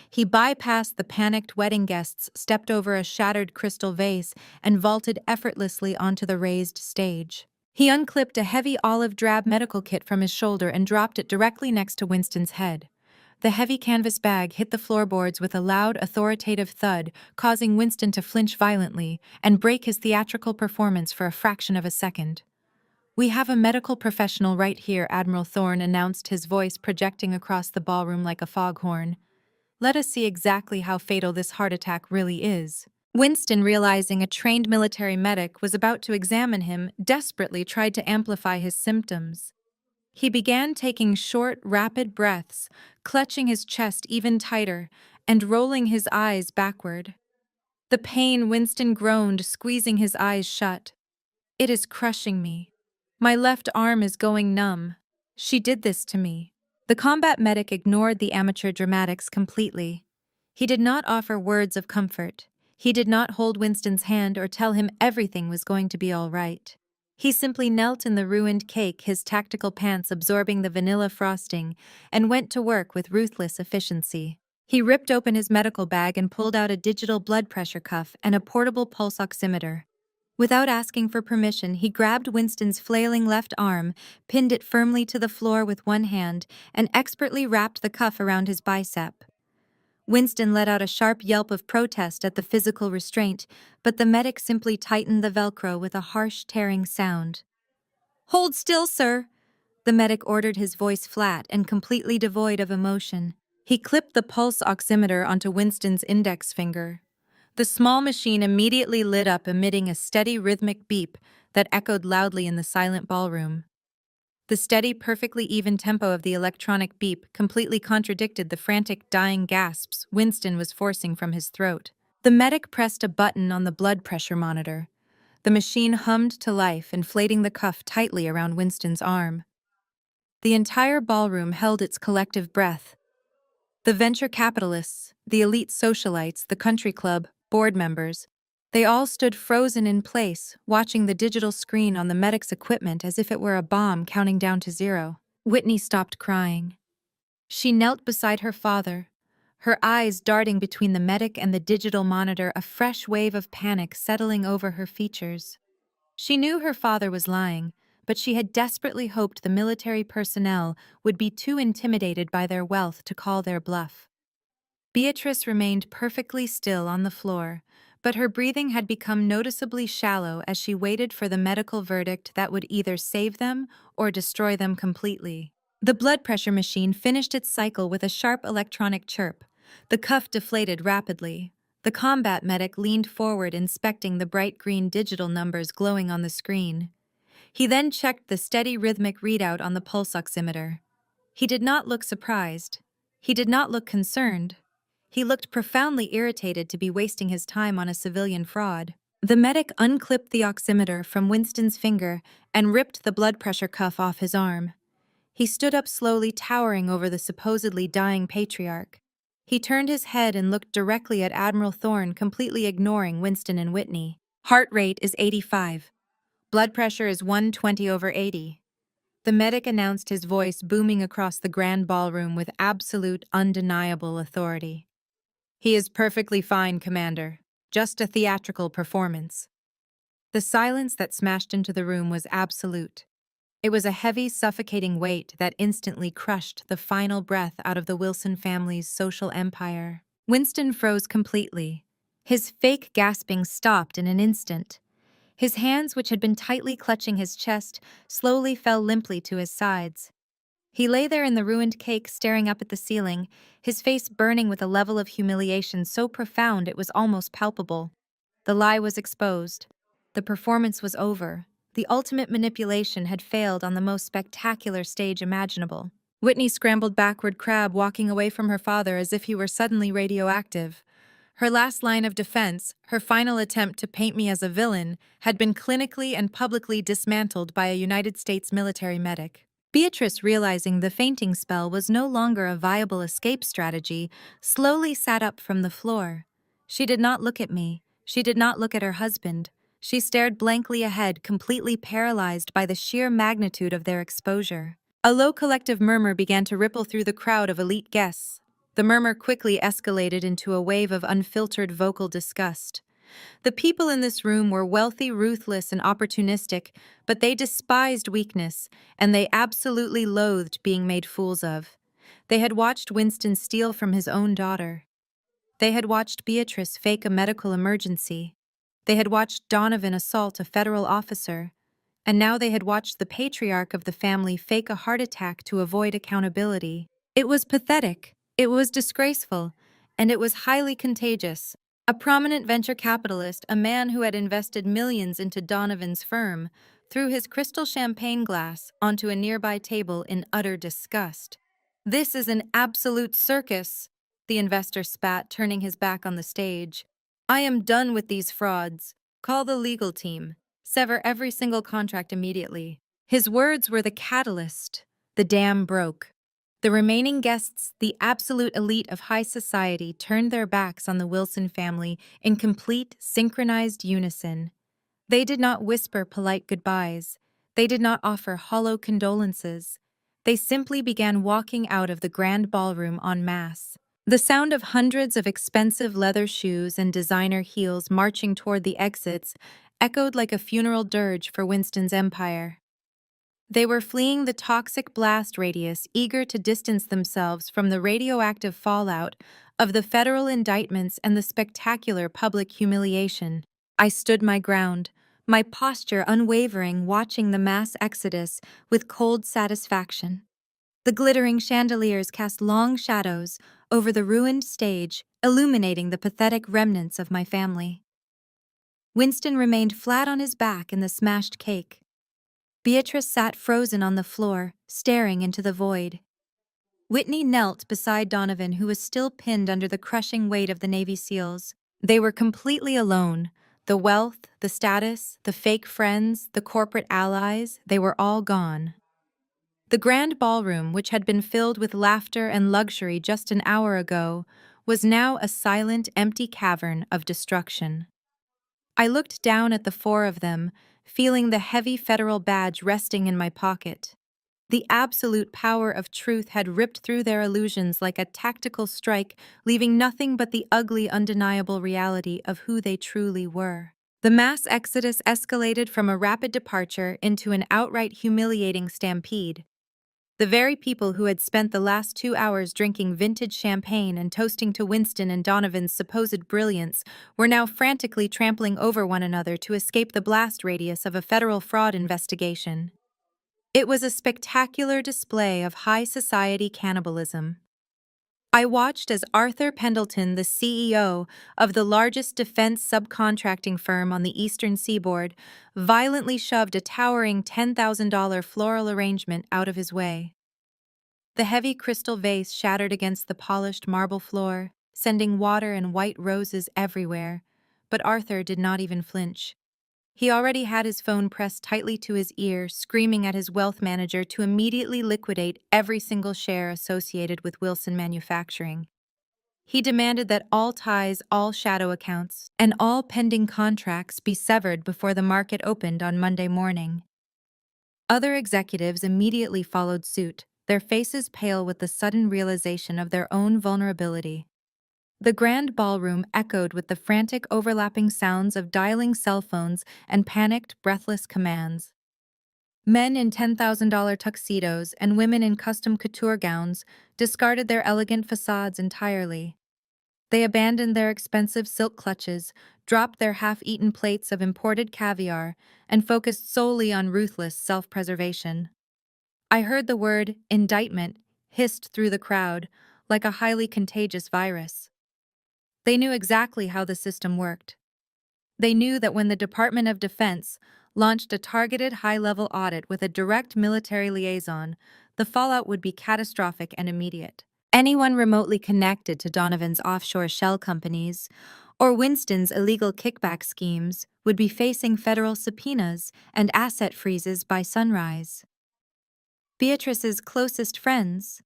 He bypassed the panicked wedding guests, stepped over a shattered crystal vase, and vaulted effortlessly onto the raised stage. He unclipped a heavy olive-drab medical kit from his shoulder and dropped it directly next to Winston's head. The heavy canvas bag hit the floorboards with a loud, authoritative thud, causing Winston to flinch violently and break his theatrical performance for a fraction of a second. "We have a medical professional right here," Admiral Thorne announced, his voice projecting across the ballroom like a foghorn. "Let us see exactly how fatal this heart attack really is." Winston, realizing a trained military medic was about to examine him, desperately tried to amplify his symptoms. He began taking short, rapid breaths, clutching his chest even tighter, and rolling his eyes backward. "The pain," Winston groaned, squeezing his eyes shut. "It is crushing me. My left arm is going numb. She did this to me." The combat medic ignored the amateur dramatics completely. He did not offer words of comfort. He did not hold Winston's hand or tell him everything was going to be all right. He simply knelt in the ruined cake, his tactical pants absorbing the vanilla frosting, and went to work with ruthless efficiency. He ripped open his medical bag and pulled out a digital blood pressure cuff and a portable pulse oximeter. Without asking for permission, he grabbed Winston's flailing left arm, pinned it firmly to the floor with one hand, and expertly wrapped the cuff around his bicep. Winston let out a sharp yelp of protest at the physical restraint, but the medic simply tightened the Velcro with a harsh, tearing sound. "Hold still, sir," the medic ordered, his voice flat and completely devoid of emotion. He clipped the pulse oximeter onto Winston's index finger. The small machine immediately lit up, emitting a steady rhythmic beep that echoed loudly in the silent ballroom. The steady, perfectly even tempo of the electronic beep completely contradicted the frantic, dying gasps Winston was forcing from his throat. The medic pressed a button on the blood pressure monitor. The machine hummed to life, inflating the cuff tightly around Winston's arm. The entire ballroom held its collective breath. The venture capitalists, the elite socialites, the country club, board members, they all stood frozen in place, watching the digital screen on the medic's equipment as if it were a bomb counting down to zero. Whitney stopped crying. She knelt beside her father, her eyes darting between the medic and the digital monitor, a fresh wave of panic settling over her features. She knew her father was lying, but she had desperately hoped the military personnel would be too intimidated by their wealth to call their bluff. Beatrice remained perfectly still on the floor, but her breathing had become noticeably shallow as she waited for the medical verdict that would either save them or destroy them completely. The blood pressure machine finished its cycle with a sharp electronic chirp. The cuff deflated rapidly. The combat medic leaned forward, inspecting the bright green digital numbers glowing on the screen. He then checked the steady rhythmic readout on the pulse oximeter. He did not look surprised. He did not look concerned. He looked profoundly irritated to be wasting his time on a civilian fraud. The medic unclipped the oximeter from Winston's finger and ripped the blood pressure cuff off his arm. He stood up slowly, towering over the supposedly dying patriarch. He turned his head and looked directly at Admiral Thorne, completely ignoring Winston and Whitney. Heart rate is 85. Blood pressure is 120/80. The medic announced, his voice booming across the grand ballroom with absolute, undeniable authority. He is perfectly fine, Commander. Just a theatrical performance. The silence that smashed into the room was absolute. It was a heavy, suffocating weight that instantly crushed the final breath out of the Wilson family's social empire. Winston froze completely. His fake gasping stopped in an instant. His hands, which had been tightly clutching his chest, slowly fell limply to his sides. He lay there in the ruined cake, staring up at the ceiling, his face burning with a level of humiliation so profound it was almost palpable. The lie was exposed. The performance was over. The ultimate manipulation had failed on the most spectacular stage imaginable. Whitney scrambled backward, crab walking away from her father as if he were suddenly radioactive. Her last line of defense, her final attempt to paint me as a villain, had been clinically and publicly dismantled by a United States military medic. Beatrice, realizing the fainting spell was no longer a viable escape strategy, slowly sat up from the floor. She did not look at me. She did not look at her husband. She stared blankly ahead, completely paralyzed by the sheer magnitude of their exposure. A low collective murmur began to ripple through the crowd of elite guests. The murmur quickly escalated into a wave of unfiltered vocal disgust. The people in this room were wealthy, ruthless, and opportunistic, but they despised weakness, and they absolutely loathed being made fools of. They had watched Winston steal from his own daughter. They had watched Beatrice fake a medical emergency. They had watched Donovan assault a federal officer. And now they had watched the patriarch of the family fake a heart attack to avoid accountability. It was pathetic, it was disgraceful, and it was highly contagious. A prominent venture capitalist, a man who had invested millions into Donovan's firm, threw his crystal champagne glass onto a nearby table in utter disgust. "This is an absolute circus," the investor spat, turning his back on the stage. "I am done with these frauds. Call the legal team. Sever every single contract immediately." His words were the catalyst. The dam broke. The remaining guests, the absolute elite of high society, turned their backs on the Wilson family in complete, synchronized unison. They did not whisper polite goodbyes. They did not offer hollow condolences. They simply began walking out of the grand ballroom en masse. The sound of hundreds of expensive leather shoes and designer heels marching toward the exits echoed like a funeral dirge for Winston's empire. They were fleeing the toxic blast radius, eager to distance themselves from the radioactive fallout of the federal indictments and the spectacular public humiliation. I stood my ground, my posture unwavering, watching the mass exodus with cold satisfaction. The glittering chandeliers cast long shadows over the ruined stage, illuminating the pathetic remnants of my family. Winston remained flat on his back in the smashed cake. Beatrice sat frozen on the floor, staring into the void. Whitney knelt beside Donovan, who was still pinned under the crushing weight of the Navy SEALs. They were completely alone. The wealth, the status, the fake friends, the corporate allies, they were all gone. The grand ballroom, which had been filled with laughter and luxury just an hour ago, was now a silent, empty cavern of destruction. I looked down at the four of them, feeling the heavy federal badge resting in my pocket. The absolute power of truth had ripped through their illusions like a tactical strike, leaving nothing but the ugly, undeniable reality of who they truly were. The mass exodus escalated from a rapid departure into an outright humiliating stampede. The very people who had spent the last 2 hours drinking vintage champagne and toasting to Winston and Donovan's supposed brilliance were now frantically trampling over one another to escape the blast radius of a federal fraud investigation. It was a spectacular display of high society cannibalism. I watched as Arthur Pendleton, the CEO of the largest defense subcontracting firm on the eastern seaboard, violently shoved a towering $10,000 floral arrangement out of his way. The heavy crystal vase shattered against the polished marble floor, sending water and white roses everywhere, but Arthur did not even flinch. He already had his phone pressed tightly to his ear, screaming at his wealth manager to immediately liquidate every single share associated with Wilson Manufacturing. He demanded that all ties, all shadow accounts, and all pending contracts be severed before the market opened on Monday morning. Other executives immediately followed suit, their faces pale with the sudden realization of their own vulnerability. The grand ballroom echoed with the frantic overlapping sounds of dialing cell phones and panicked, breathless commands. Men in $10,000 tuxedos and women in custom couture gowns discarded their elegant facades entirely. They abandoned their expensive silk clutches, dropped their half-eaten plates of imported caviar, and focused solely on ruthless self-preservation. I heard the word indictment hissed through the crowd like a highly contagious virus. They knew exactly how the system worked. They knew that when the Department of Defense launched a targeted high-level audit with a direct military liaison, the fallout would be catastrophic and immediate. Anyone remotely connected to Donovan's offshore shell companies or Winston's illegal kickback schemes would be facing federal subpoenas and asset freezes by sunrise. Beatrice's closest friends,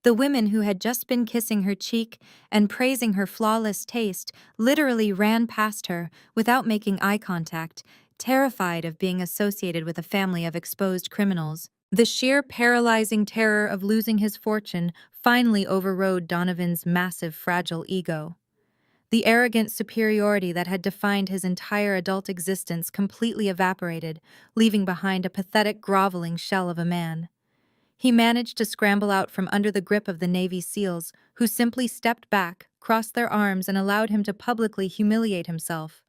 the women who had just been kissing her cheek and praising her flawless taste, literally ran past her without making eye contact, terrified of being associated with a family of exposed criminals. The sheer paralyzing terror of losing his fortune finally overrode Donovan's massive, fragile ego. The arrogant superiority that had defined his entire adult existence completely evaporated, leaving behind a pathetic, groveling shell of a man. He managed to scramble out from under the grip of the Navy SEALs, who simply stepped back, crossed their arms, and allowed him to publicly humiliate himself.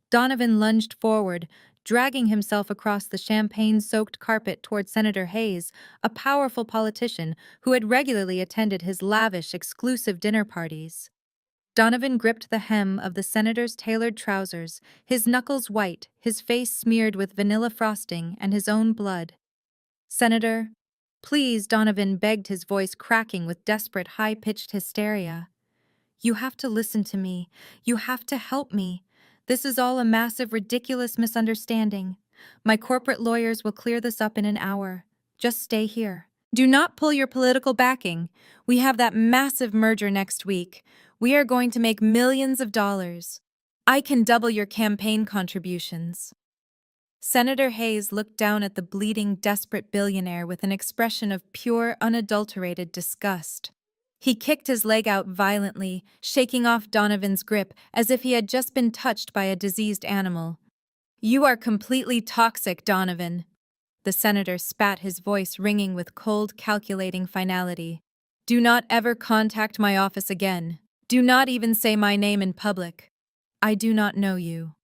Donovan lunged forward, dragging himself across the champagne-soaked carpet toward Senator Hayes, a powerful politician who had regularly attended his lavish, exclusive dinner parties. Donovan gripped the hem of the senator's tailored trousers, his knuckles white, his face smeared with vanilla frosting and his own blood. "Senator, please," Donovan begged, his voice cracking with desperate, high-pitched hysteria. "You have to listen to me. You have to help me. This is all a massive, ridiculous misunderstanding. My corporate lawyers will clear this up in an hour. Just stay here. Do not pull your political backing. We have that massive merger next week. We are going to make millions of dollars. I can double your campaign contributions." Senator Hayes looked down at the bleeding, desperate billionaire with an expression of pure, unadulterated disgust. He kicked his leg out violently, shaking off Donovan's grip as if he had just been touched by a diseased animal. "You are completely toxic, Donovan." The senator spat, his voice ringing with cold, calculating finality. "Do not ever contact my office again. Do not even say my name in public. I do not know you."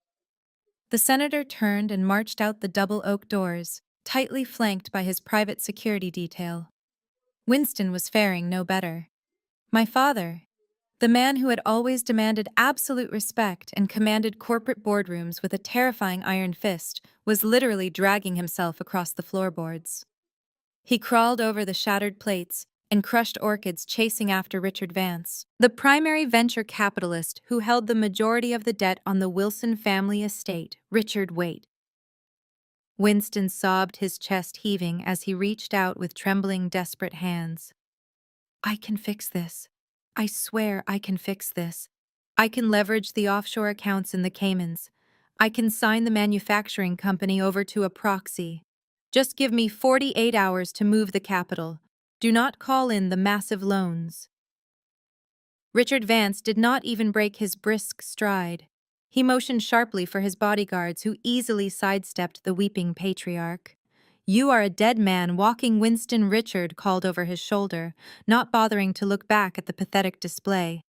The senator turned and marched out the double oak doors, tightly flanked by his private security detail. Winston was faring no better. My father, the man who had always demanded absolute respect and commanded corporate boardrooms with a terrifying iron fist, was literally dragging himself across the floorboards. He crawled over the shattered plates and crushed orchids, chasing after Richard Vance, the primary venture capitalist who held the majority of the debt on the Wilson family estate. Richard, wait. Winston sobbed, his chest heaving as he reached out with trembling, desperate hands. I can fix this. I swear I can fix this. I can leverage the offshore accounts in the Caymans. I can sign the manufacturing company over to a proxy. Just give me 48 hours to move the capital. Do not call in the massive loans. Richard Vance did not even break his brisk stride. He motioned sharply for his bodyguards, who easily sidestepped the weeping patriarch. You are a dead man walking, Winston Richard called over his shoulder, not bothering to look back at the pathetic display.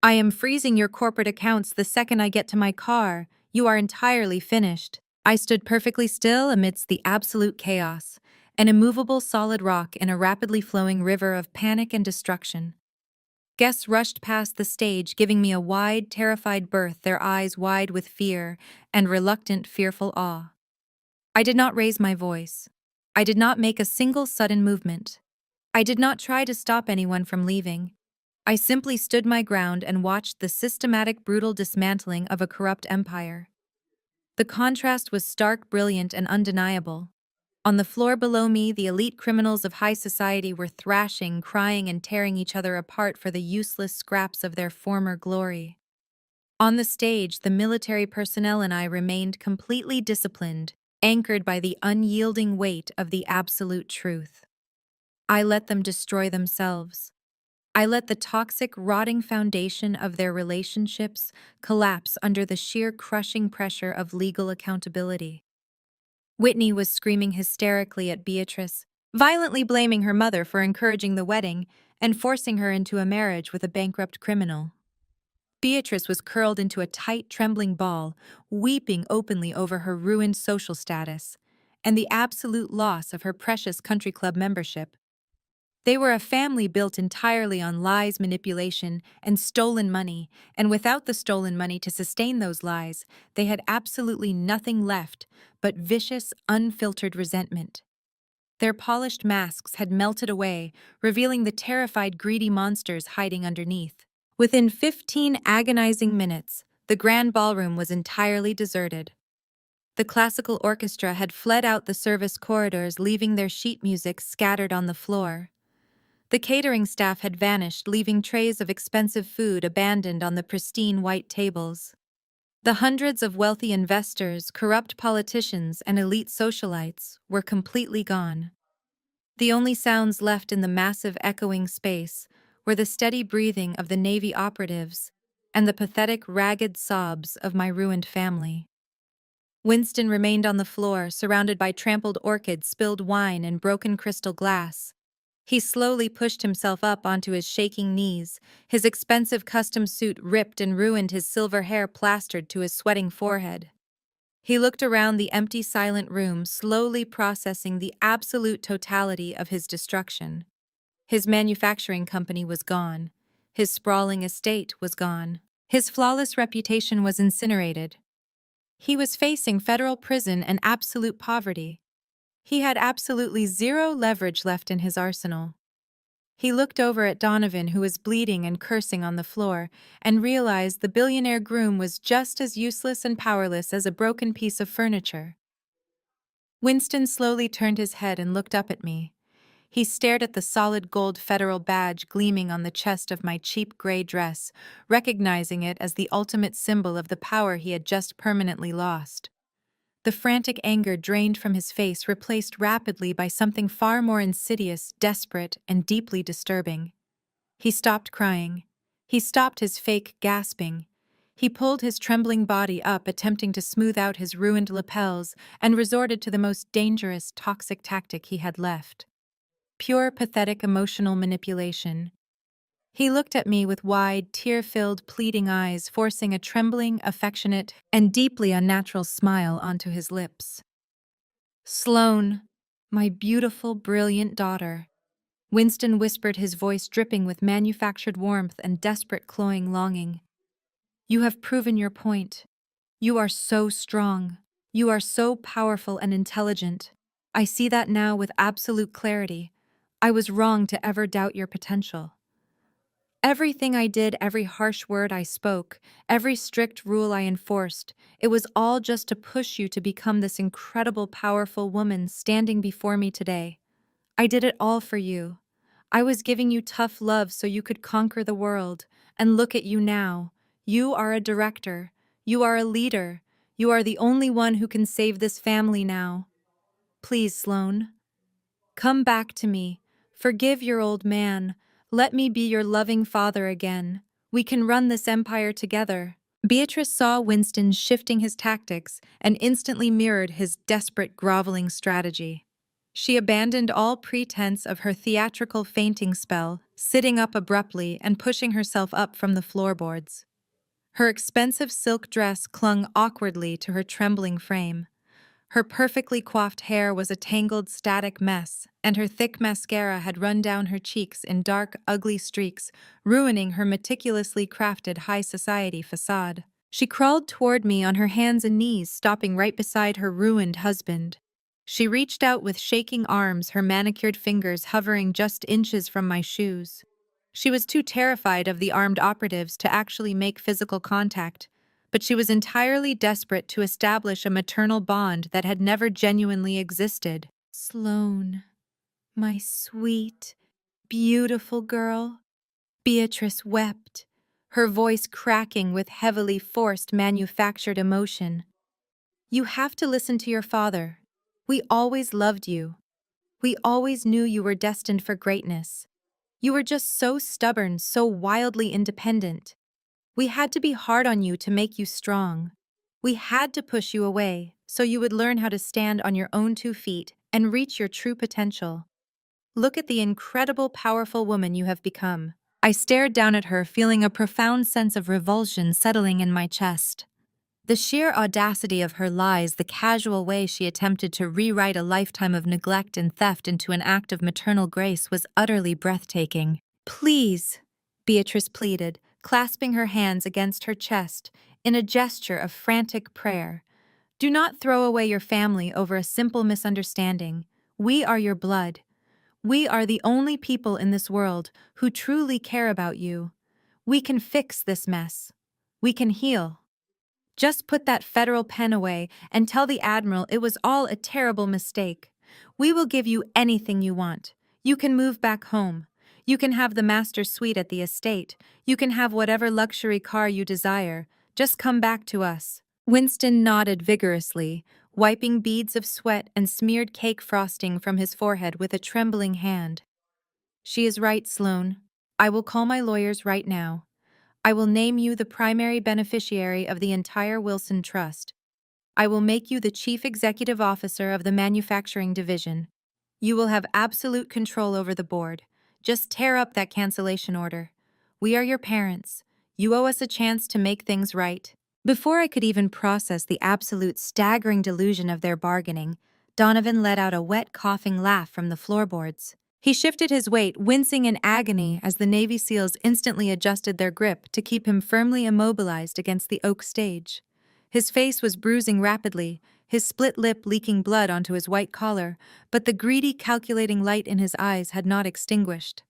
I am freezing your corporate accounts the second I get to my car. You are entirely finished. I stood perfectly still amidst the absolute chaos, an immovable solid rock in a rapidly flowing river of panic and destruction. Guests rushed past the stage, giving me a wide, terrified berth, their eyes wide with fear and reluctant, fearful awe. I did not raise my voice. I did not make a single sudden movement. I did not try to stop anyone from leaving. I simply stood my ground and watched the systematic, brutal dismantling of a corrupt empire. The contrast was stark, brilliant, and undeniable. On the floor below me, the elite criminals of high society were thrashing, crying, and tearing each other apart for the useless scraps of their former glory. On the stage, the military personnel and I remained completely disciplined, anchored by the unyielding weight of the absolute truth. I let them destroy themselves. I let the toxic, rotting foundation of their relationships collapse under the sheer crushing pressure of legal accountability. Whitney was screaming hysterically at Beatrice, violently blaming her mother for encouraging the wedding and forcing her into a marriage with a bankrupt criminal. Beatrice was curled into a tight, trembling ball, weeping openly over her ruined social status and the absolute loss of her precious country club membership. They were a family built entirely on lies, manipulation, and stolen money, and without the stolen money to sustain those lies, they had absolutely nothing left but vicious, unfiltered resentment. Their polished masks had melted away, revealing the terrified, greedy monsters hiding underneath. Within 15 agonizing minutes, the grand ballroom was entirely deserted. The classical orchestra had fled out the service corridors, leaving their sheet music scattered on the floor. The catering staff had vanished, leaving trays of expensive food abandoned on the pristine white tables. The hundreds of wealthy investors, corrupt politicians, and elite socialites were completely gone. The only sounds left in the massive echoing space were the steady breathing of the Navy operatives and the pathetic, ragged sobs of my ruined family. Winston remained on the floor, surrounded by trampled orchids, spilled wine, and broken crystal glass. He slowly pushed himself up onto his shaking knees, his expensive custom suit ripped and ruined, his silver hair plastered to his sweating forehead. He looked around the empty, silent room, slowly processing the absolute totality of his destruction. His manufacturing company was gone. His sprawling estate was gone. His flawless reputation was incinerated. He was facing federal prison and absolute poverty. He had absolutely zero leverage left in his arsenal. He looked over at Donovan, who was bleeding and cursing on the floor, and realized the billionaire groom was just as useless and powerless as a broken piece of furniture. Winston slowly turned his head and looked up at me. He stared at the solid gold federal badge gleaming on the chest of my cheap gray dress, recognizing it as the ultimate symbol of the power he had just permanently lost. The frantic anger drained from his face, replaced rapidly by something far more insidious, desperate, and deeply disturbing. He stopped crying. He stopped his fake gasping. He pulled his trembling body up, attempting to smooth out his ruined lapels, and resorted to the most dangerous, toxic tactic he had left. Pure, pathetic emotional manipulation. He looked at me with wide, tear-filled, pleading eyes, forcing a trembling, affectionate, and deeply unnatural smile onto his lips. Sloane, my beautiful, brilliant daughter, Winston whispered, his voice dripping with manufactured warmth and desperate cloying longing. You have proven your point. You are so strong. You are so powerful and intelligent. I see that now with absolute clarity. I was wrong to ever doubt your potential. Everything I did, every harsh word I spoke, every strict rule I enforced, it was all just to push you to become this incredible, powerful woman standing before me today. I did it all for you. I was giving you tough love so you could conquer the world. And look at you now. You are a director. You are a leader. You are the only one who can save this family now. Please, Sloane, come back to me. Forgive your old man. Let me be your loving father again. We can run this empire together. Beatrice saw Winston shifting his tactics and instantly mirrored his desperate, groveling strategy. She abandoned all pretense of her theatrical fainting spell, sitting up abruptly and pushing herself up from the floorboards. Her expensive silk dress clung awkwardly to her trembling frame. Her perfectly coiffed hair was a tangled, static mess, and her thick mascara had run down her cheeks in dark, ugly streaks, ruining her meticulously crafted high society facade. She crawled toward me on her hands and knees, stopping right beside her ruined husband. She reached out with shaking arms, her manicured fingers hovering just inches from my shoes. She was too terrified of the armed operatives to actually make physical contact, but she was entirely desperate to establish a maternal bond that had never genuinely existed. Sloane, my sweet, beautiful girl. Beatrice wept, her voice cracking with heavily forced manufactured emotion. You have to listen to your father. We always loved you. We always knew you were destined for greatness. You were just so stubborn, so wildly independent. We had to be hard on you to make you strong. We had to push you away so you would learn how to stand on your own 2 feet and reach your true potential. Look at the incredible, powerful woman you have become. I stared down at her, feeling a profound sense of revulsion settling in my chest. The sheer audacity of her lies, the casual way she attempted to rewrite a lifetime of neglect and theft into an act of maternal grace was utterly breathtaking. Please, Beatrice pleaded, clasping her hands against her chest in a gesture of frantic prayer. Do not throw away your family over a simple misunderstanding. We are your blood. We are the only people in this world who truly care about you. We can fix this mess. We can heal. Just put that federal pen away and tell the Admiral it was all a terrible mistake. We will give you anything you want. You can move back home. You can have the master suite at the estate. You can have whatever luxury car you desire. Just come back to us. Winston nodded vigorously, wiping beads of sweat and smeared cake frosting from his forehead with a trembling hand. She is right, Sloane. I will call my lawyers right now. I will name you the primary beneficiary of the entire Wilson Trust. I will make you the chief executive officer of the manufacturing division. You will have absolute control over the board. Just tear up that cancellation order. We are your parents. You owe us a chance to make things right. Before I could even process the absolute staggering delusion of their bargaining, Donovan let out a wet, coughing laugh from the floorboards. He shifted his weight, wincing in agony as the Navy SEALs instantly adjusted their grip to keep him firmly immobilized against the oak stage. His face was bruising rapidly, his split lip leaking blood onto his white collar, but the greedy, calculating light in his eyes had not extinguished.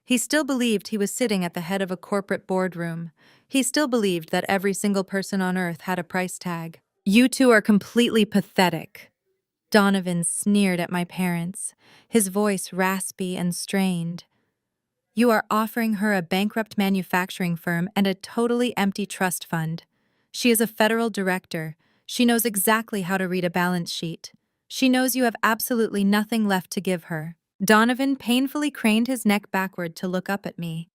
He still believed he was sitting at the head of a corporate boardroom. He still believed that every single person on Earth had a price tag. You two are completely pathetic. Donovan sneered at my parents, his voice raspy and strained. You are offering her a bankrupt manufacturing firm and a totally empty trust fund. She is a federal director. She knows exactly how to read a balance sheet. She knows you have absolutely nothing left to give her. Donovan painfully craned his neck backward to look up at me.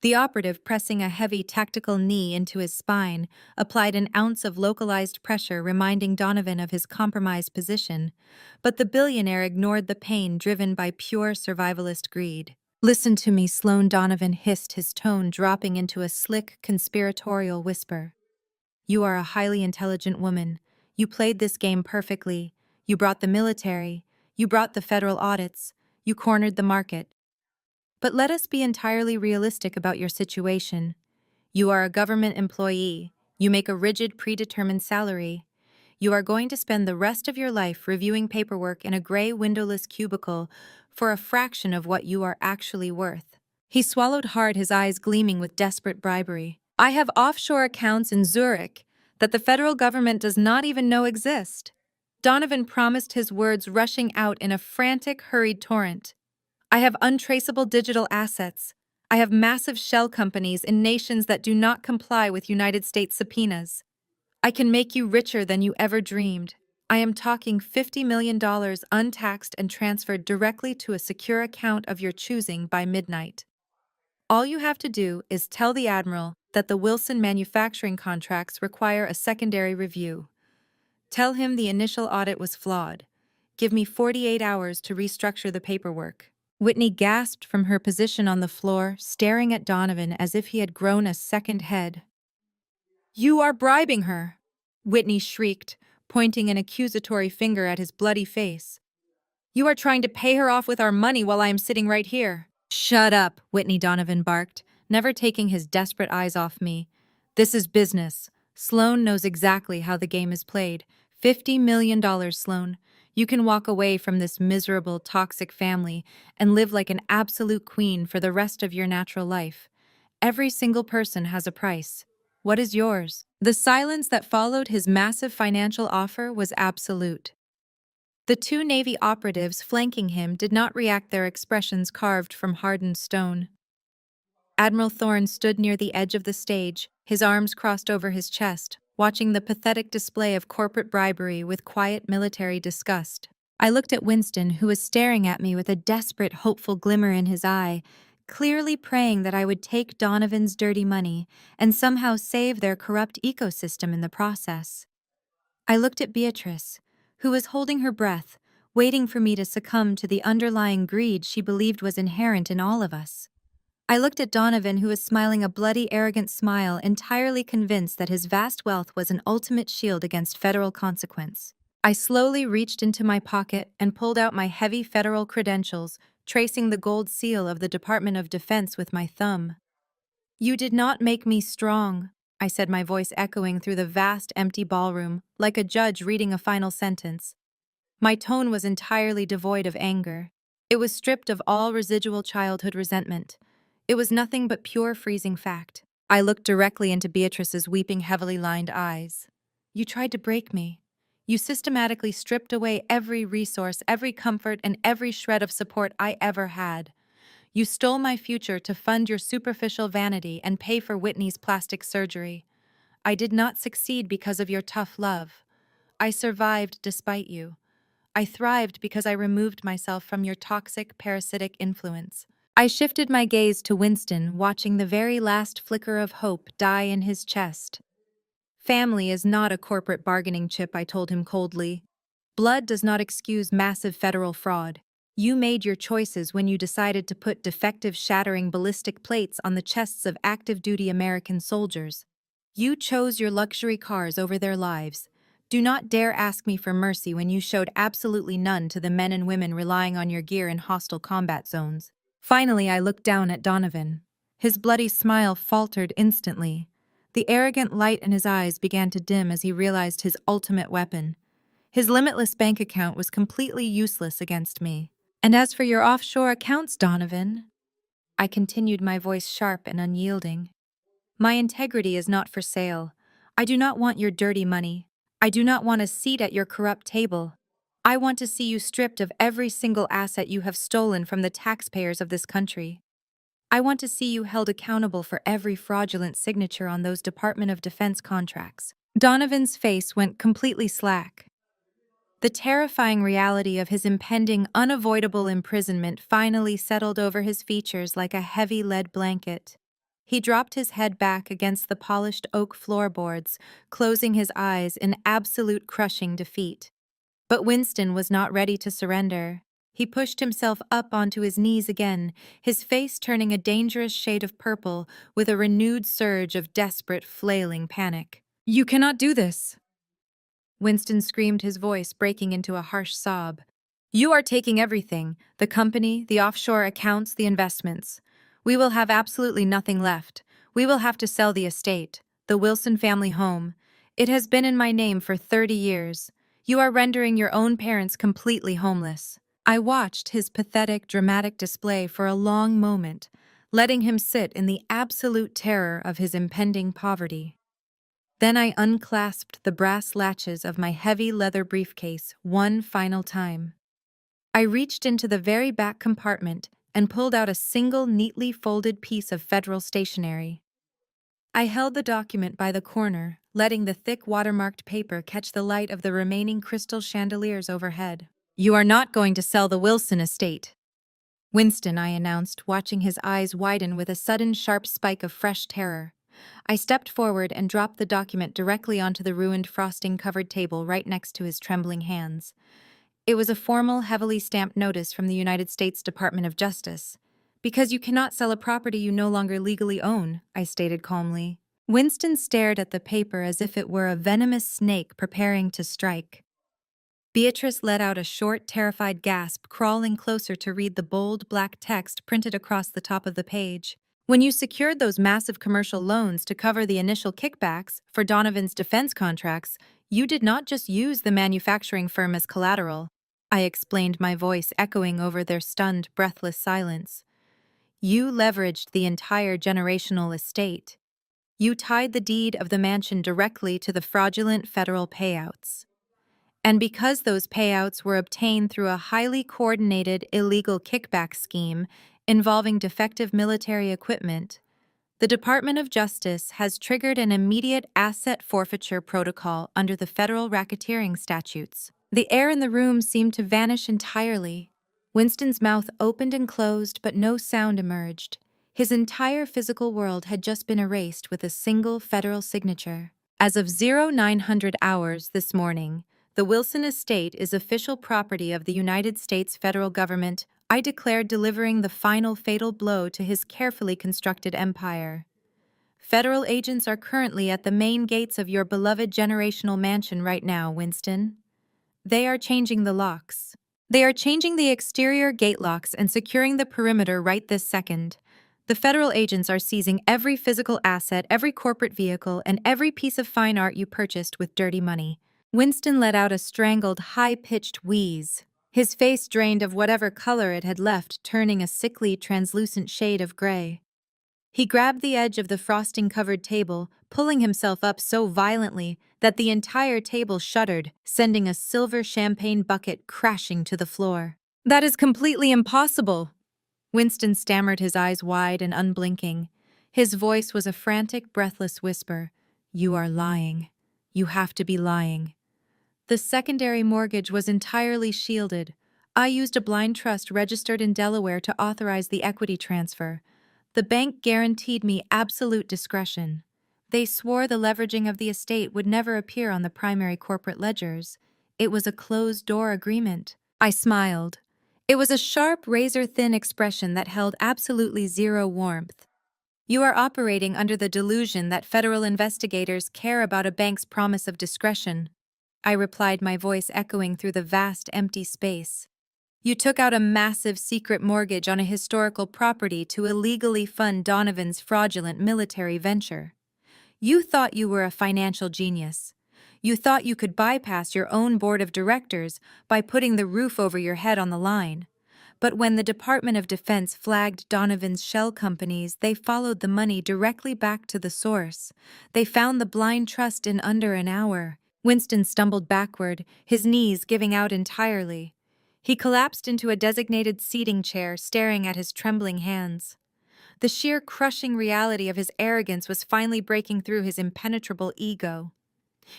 The operative, pressing a heavy tactical knee into his spine, applied an ounce of localized pressure, reminding Donovan of his compromised position, but the billionaire ignored the pain driven by pure survivalist greed. Listen to me, Sloane, Donovan hissed, his tone dropping into a slick, conspiratorial whisper. You are a highly intelligent woman. You played this game perfectly. You brought the military. You brought the federal audits. You cornered the market. But let us be entirely realistic about your situation. You are a government employee. You make a rigid, predetermined salary. You are going to spend the rest of your life reviewing paperwork in a gray, windowless cubicle for a fraction of what you are actually worth. He swallowed hard, his eyes gleaming with desperate bribery. I have offshore accounts in Zurich that the federal government does not even know exist. Donovan promised, his words rushing out in a frantic, hurried torrent. I have untraceable digital assets. I have massive shell companies in nations that do not comply with United States subpoenas. I can make you richer than you ever dreamed. I am talking $50 million untaxed and transferred directly to a secure account of your choosing by midnight. All you have to do is tell the Admiral that the Wilson manufacturing contracts require a secondary review. Tell him the initial audit was flawed. Give me 48 hours to restructure the paperwork. Whitney gasped from her position on the floor, staring at Donovan as if he had grown a second head. You are bribing her, Whitney shrieked, pointing an accusatory finger at his bloody face. You are trying to pay her off with our money while I am sitting right here. Shut up, Whitney, Donovan barked, never taking his desperate eyes off me. This is business. Sloan knows exactly how the game is played. $50 million, Sloan. You can walk away from this miserable, toxic family and live like an absolute queen for the rest of your natural life. Every single person has a price. What is yours? The silence that followed his massive financial offer was absolute. The two Navy operatives flanking him did not react, their expressions carved from hardened stone. Admiral Thorne stood near the edge of the stage, his arms crossed over his chest, watching the pathetic display of corporate bribery with quiet military disgust. I looked at Winston, who was staring at me with a desperate, hopeful glimmer in his eye, clearly praying that I would take Donovan's dirty money and somehow save their corrupt ecosystem in the process. I looked at Beatrice, who was holding her breath, waiting for me to succumb to the underlying greed she believed was inherent in all of us. I looked at Donovan, who was smiling a bloody, arrogant smile, entirely convinced that his vast wealth was an ultimate shield against federal consequence. I slowly reached into my pocket and pulled out my heavy federal credentials, tracing the gold seal of the Department of Defense with my thumb. You did not make me strong, I said, my voice echoing through the vast, empty ballroom, like a judge reading a final sentence. My tone was entirely devoid of anger. It was stripped of all residual childhood resentment. It was nothing but pure, freezing fact. I looked directly into Beatrice's weeping, heavily lined eyes. You tried to break me. You systematically stripped away every resource, every comfort, and every shred of support I ever had. You stole my future to fund your superficial vanity and pay for Whitney's plastic surgery. I did not succeed because of your tough love. I survived despite you. I thrived because I removed myself from your toxic, parasitic influence. I shifted my gaze to Winston, watching the very last flicker of hope die in his chest. Family is not a corporate bargaining chip, I told him coldly. Blood does not excuse massive federal fraud. You made your choices when you decided to put defective, shattering ballistic plates on the chests of active-duty American soldiers. You chose your luxury cars over their lives. Do not dare ask me for mercy when you showed absolutely none to the men and women relying on your gear in hostile combat zones. Finally, I looked down at Donovan. His bloody smile faltered instantly. The arrogant light in his eyes began to dim as he realized his ultimate weapon. His limitless bank account was completely useless against me. And as for your offshore accounts, Donovan, I continued, my voice sharp and unyielding, my integrity is not for sale. I do not want your dirty money. I do not want a seat at your corrupt table. I want to see you stripped of every single asset you have stolen from the taxpayers of this country. I want to see you held accountable for every fraudulent signature on those Department of Defense contracts. Donovan's face went completely slack. The terrifying reality of his impending, unavoidable imprisonment finally settled over his features like a heavy lead blanket. He dropped his head back against the polished oak floorboards, closing his eyes in absolute crushing defeat. But Winston was not ready to surrender. He pushed himself up onto his knees again, his face turning a dangerous shade of purple with a renewed surge of desperate, flailing panic. You cannot do this! Winston screamed, his voice breaking into a harsh sob. You are taking everything: the company, the offshore accounts, the investments. We will have absolutely nothing left. We will have to sell the estate, the Wilson family home. It has been in my name for 30 years. You are rendering your own parents completely homeless. I watched his pathetic, dramatic display for a long moment, letting him sit in the absolute terror of his impending poverty. Then I unclasped the brass latches of my heavy leather briefcase one final time. I reached into the very back compartment and pulled out a single neatly folded piece of federal stationery. I held the document by the corner, letting the thick watermarked paper catch the light of the remaining crystal chandeliers overhead. You are not going to sell the Wilson estate, Winston, I announced, watching his eyes widen with a sudden sharp spike of fresh terror. I stepped forward and dropped the document directly onto the ruined frosting-covered table right next to his trembling hands. It was a formal, heavily stamped notice from the United States Department of Justice. Because you cannot sell a property you no longer legally own, I stated calmly. Winston stared at the paper as if it were a venomous snake preparing to strike. Beatrice let out a short, terrified gasp, crawling closer to read the bold, black text printed across the top of the page. When you secured those massive commercial loans to cover the initial kickbacks for Donovan's defense contracts, you did not just use the manufacturing firm as collateral. I explained, my voice echoing over their stunned, breathless silence. You leveraged the entire generational estate. You tied the deed of the mansion directly to the fraudulent federal payouts. And because those payouts were obtained through a highly coordinated illegal kickback scheme involving defective military equipment, the Department of Justice has triggered an immediate asset forfeiture protocol under the federal racketeering statutes. The air in the room seemed to vanish entirely. Winston's mouth opened and closed, but no sound emerged. His entire physical world had just been erased with a single federal signature. As of 0900 hours this morning, the Wilson estate is official property of the United States federal government. I declared, delivering the final fatal blow to his carefully constructed empire. Federal agents are currently at the main gates of your beloved generational mansion right now, Winston. They are changing the locks. They are changing the exterior gate locks and securing the perimeter right this second. The federal agents are seizing every physical asset, every corporate vehicle, and every piece of fine art you purchased with dirty money. Winston let out a strangled, high-pitched wheeze. His face drained of whatever color it had left, turning a sickly, translucent shade of gray. He grabbed the edge of the frosting-covered table, pulling himself up so violently that the entire table shuddered, sending a silver champagne bucket crashing to the floor. "That is completely impossible!" Winston stammered, his eyes wide and unblinking. His voice was a frantic, breathless whisper. "You are lying. You have to be lying." The secondary mortgage was entirely shielded. I used a blind trust registered in Delaware to authorize the equity transfer. The bank guaranteed me absolute discretion. They swore the leveraging of the estate would never appear on the primary corporate ledgers. It was a closed-door agreement. I smiled. It was a sharp, razor-thin expression that held absolutely zero warmth. You are operating under the delusion that federal investigators care about a bank's promise of discretion, I replied, my voice echoing through the vast, empty space. You took out a massive secret mortgage on a historical property to illegally fund Donovan's fraudulent military venture. You thought you were a financial genius. You thought you could bypass your own board of directors by putting the roof over your head on the line. But when the Department of Defense flagged Donovan's shell companies, they followed the money directly back to the source. They found the blind trust in under an hour. Winston stumbled backward, his knees giving out entirely. He collapsed into a designated seating chair, staring at his trembling hands. The sheer crushing reality of his arrogance was finally breaking through his impenetrable ego.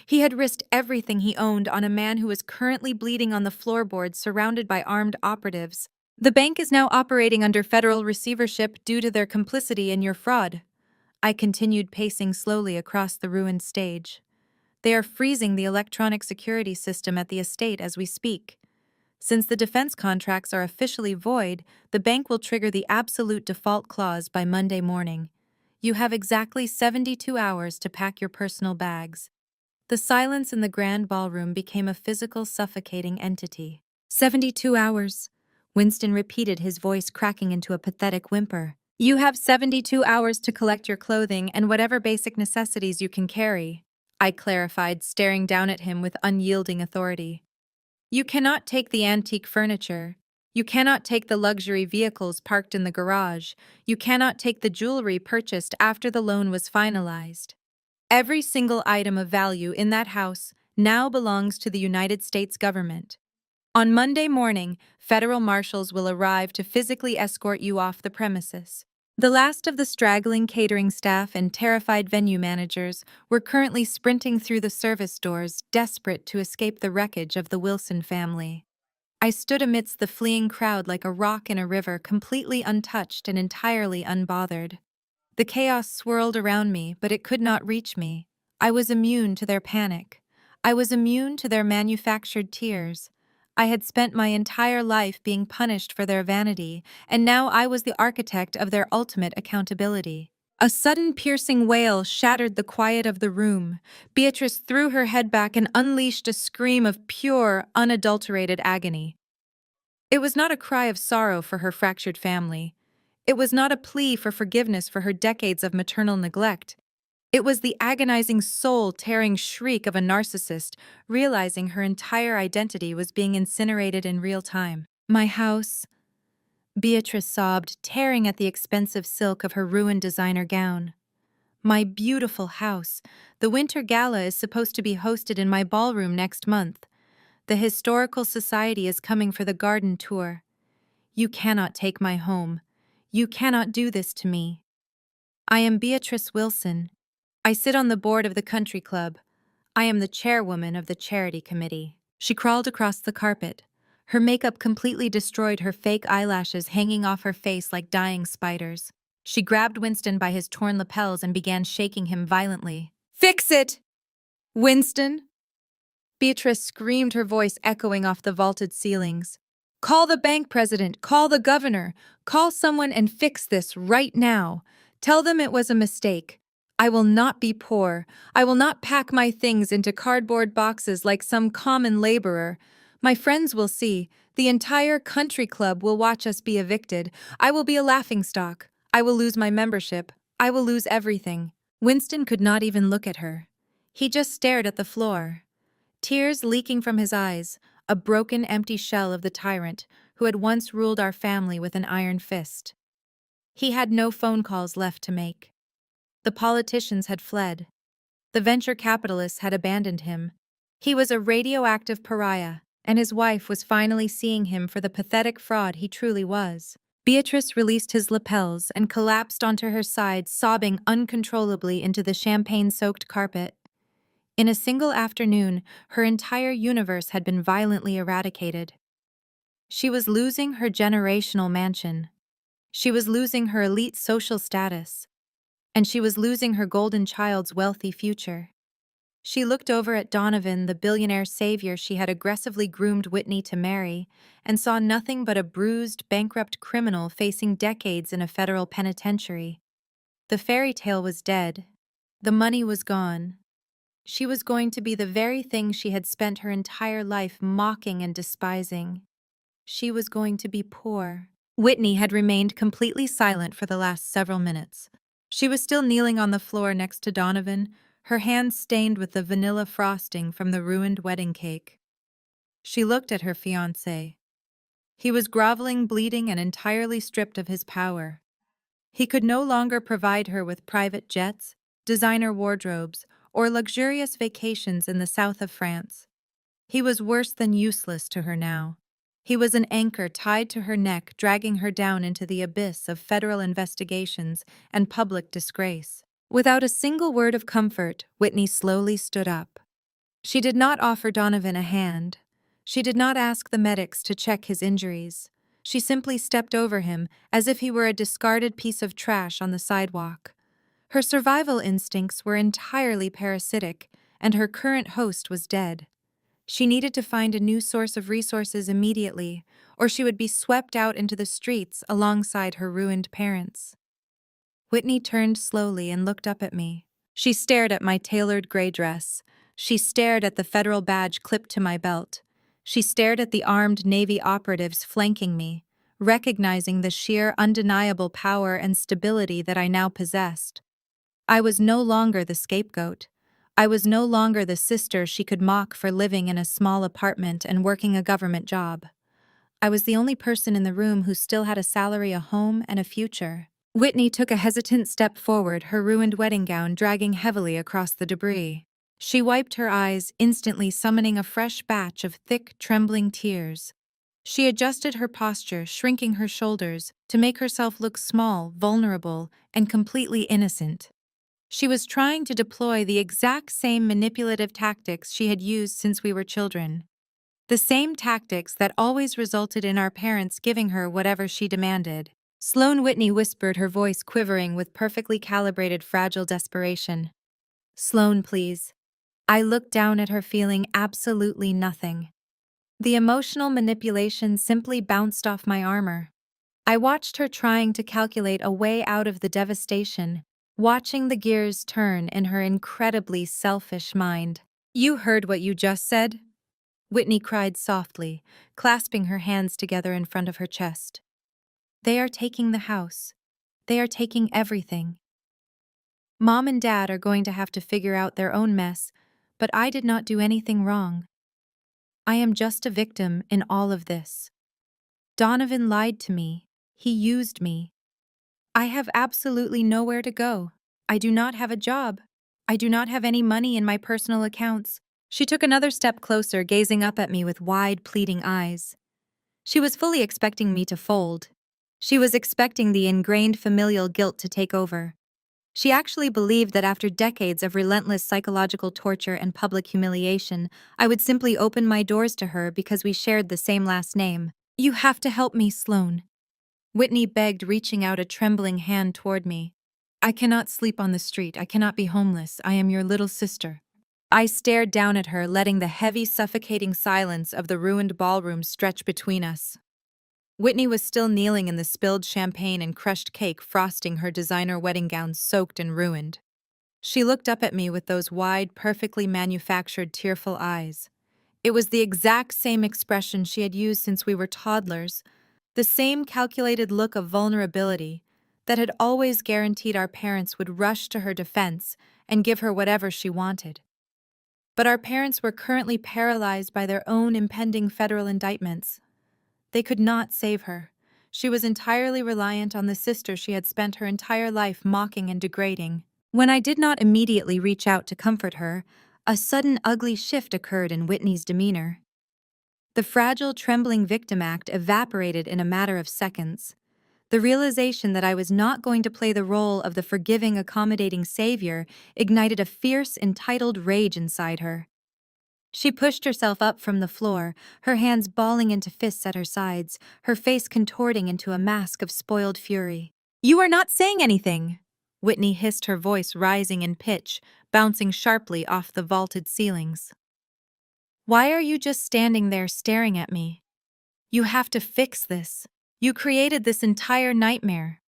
He had risked everything he owned on a man who was currently bleeding on the floorboards, surrounded by armed operatives. The bank is now operating under federal receivership due to their complicity in your fraud. I continued, pacing slowly across the ruined stage. They are freezing the electronic security system at the estate as we speak. Since the defense contracts are officially void, the bank will trigger the absolute default clause by Monday morning. You have exactly 72 hours to pack your personal bags. The silence in the grand ballroom became a physical, suffocating entity. 72 hours. Winston repeated, his voice cracking into a pathetic whimper. You have 72 hours to collect your clothing and whatever basic necessities you can carry, I clarified, staring down at him with unyielding authority. You cannot take the antique furniture. You cannot take the luxury vehicles parked in the garage. You cannot take the jewelry purchased after the loan was finalized. Every single item of value in that house now belongs to the United States government. On Monday morning, federal marshals will arrive to physically escort you off the premises. The last of the straggling catering staff and terrified venue managers were currently sprinting through the service doors, desperate to escape the wreckage of the Wilson family. I stood amidst the fleeing crowd like a rock in a river, completely untouched and entirely unbothered. The chaos swirled around me, but it could not reach me. I was immune to their panic. I was immune to their manufactured tears. I had spent my entire life being punished for their vanity, and now I was the architect of their ultimate accountability. A sudden piercing wail shattered the quiet of the room. Beatrice threw her head back and unleashed a scream of pure, unadulterated agony. It was not a cry of sorrow for her fractured family. It was not a plea for forgiveness for her decades of maternal neglect. It was the agonizing soul-tearing shriek of a narcissist realizing her entire identity was being incinerated in real time. My house, Beatrice sobbed, tearing at the expensive silk of her ruined designer gown. My beautiful house. The winter gala is supposed to be hosted in my ballroom next month. The Historical Society is coming for the garden tour. You cannot take my home. You cannot do this to me. I am Beatrice Wilson. I sit on the board of the country club. I am the chairwoman of the charity committee. She crawled across the carpet. Her makeup completely destroyed, her fake eyelashes hanging off her face like dying spiders. She grabbed Winston by his torn lapels and began shaking him violently. Fix it! Winston! Beatrice screamed, her voice echoing off the vaulted ceilings. Call the bank president, call the governor, call someone and fix this right now. Tell them it was a mistake. I will not be poor. I will not pack my things into cardboard boxes like some common laborer. My friends will see. The entire country club will watch us be evicted. I will be a laughingstock. I will lose my membership. I will lose everything. Winston could not even look at her. He just stared at the floor. Tears leaking from his eyes, a broken, empty shell of the tyrant who had once ruled our family with an iron fist. He had no phone calls left to make. The politicians had fled. The venture capitalists had abandoned him. He was a radioactive pariah, and his wife was finally seeing him for the pathetic fraud he truly was. Beatrice released his lapels and collapsed onto her side, sobbing uncontrollably into the champagne-soaked carpet. In a single afternoon, her entire universe had been violently eradicated. She was losing her generational mansion. She was losing her elite social status. And she was losing her golden child's wealthy future. She looked over at Donovan, the billionaire savior she had aggressively groomed Whitney to marry, and saw nothing but a bruised, bankrupt criminal facing decades in a federal penitentiary. The fairy tale was dead. The money was gone. She was going to be the very thing she had spent her entire life mocking and despising. She was going to be poor. Whitney had remained completely silent for the last several minutes. She was still kneeling on the floor next to Donovan, her hands stained with the vanilla frosting from the ruined wedding cake. She looked at her fiancé. He was groveling, bleeding, and entirely stripped of his power. He could no longer provide her with private jets, designer wardrobes, or luxurious vacations in the south of France. He was worse than useless to her now. He was an anchor tied to her neck, dragging her down into the abyss of federal investigations and public disgrace. Without a single word of comfort, Whitney slowly stood up. She did not offer Donovan a hand. She did not ask the medics to check his injuries. She simply stepped over him as if he were a discarded piece of trash on the sidewalk. Her survival instincts were entirely parasitic, and her current host was dead. She needed to find a new source of resources immediately, or she would be swept out into the streets alongside her ruined parents. Whitney turned slowly and looked up at me. She stared at my tailored gray dress. She stared at the federal badge clipped to my belt. She stared at the armed Navy operatives flanking me, recognizing the sheer undeniable power and stability that I now possessed. I was no longer the scapegoat. I was no longer the sister she could mock for living in a small apartment and working a government job. I was the only person in the room who still had a salary, a home, and a future. Whitney took a hesitant step forward, her ruined wedding gown dragging heavily across the debris. She wiped her eyes, instantly summoning a fresh batch of thick, trembling tears. She adjusted her posture, shrinking her shoulders, to make herself look small, vulnerable, and completely innocent. She was trying to deploy the exact same manipulative tactics she had used since we were children. The same tactics that always resulted in our parents giving her whatever she demanded. Sloane Whitney whispered, her voice quivering with perfectly calibrated fragile desperation. "Sloane, please." I looked down at her, feeling absolutely nothing. The emotional manipulation simply bounced off my armor. I watched her trying to calculate a way out of the devastation, watching the gears turn in her incredibly selfish mind. "You heard what you just said?" Whitney cried softly, clasping her hands together in front of her chest. "They are taking the house. They are taking everything. Mom and Dad are going to have to figure out their own mess, but I did not do anything wrong. I am just a victim in all of this. Donovan lied to me. He used me. I have absolutely nowhere to go. I do not have a job. I do not have any money in my personal accounts." She took another step closer, gazing up at me with wide, pleading eyes. She was fully expecting me to fold. She was expecting the ingrained familial guilt to take over. She actually believed that after decades of relentless psychological torture and public humiliation, I would simply open my doors to her because we shared the same last name. "You have to help me, Sloane," Whitney begged, reaching out a trembling hand toward me. "I cannot sleep on the street. I cannot be homeless. I am your little sister." I stared down at her, letting the heavy, suffocating silence of the ruined ballroom stretch between us. Whitney was still kneeling in the spilled champagne and crushed cake, frosting her designer wedding gown soaked and ruined. She looked up at me with those wide, perfectly manufactured, tearful eyes. It was the exact same expression she had used since we were toddlers, the same calculated look of vulnerability that had always guaranteed our parents would rush to her defense and give her whatever she wanted. But our parents were currently paralyzed by their own impending federal indictments. They could not save her. She was entirely reliant on the sister she had spent her entire life mocking and degrading. When I did not immediately reach out to comfort her, a sudden ugly shift occurred in Whitney's demeanor. The fragile, trembling victim act evaporated in a matter of seconds. The realization that I was not going to play the role of the forgiving, accommodating savior ignited a fierce, entitled rage inside her. She pushed herself up from the floor, her hands balling into fists at her sides, her face contorting into a mask of spoiled fury. "You are not saying anything!" Whitney hissed, her voice rising in pitch, bouncing sharply off the vaulted ceilings. "Why are you just standing there staring at me? You have to fix this. You created this entire nightmare.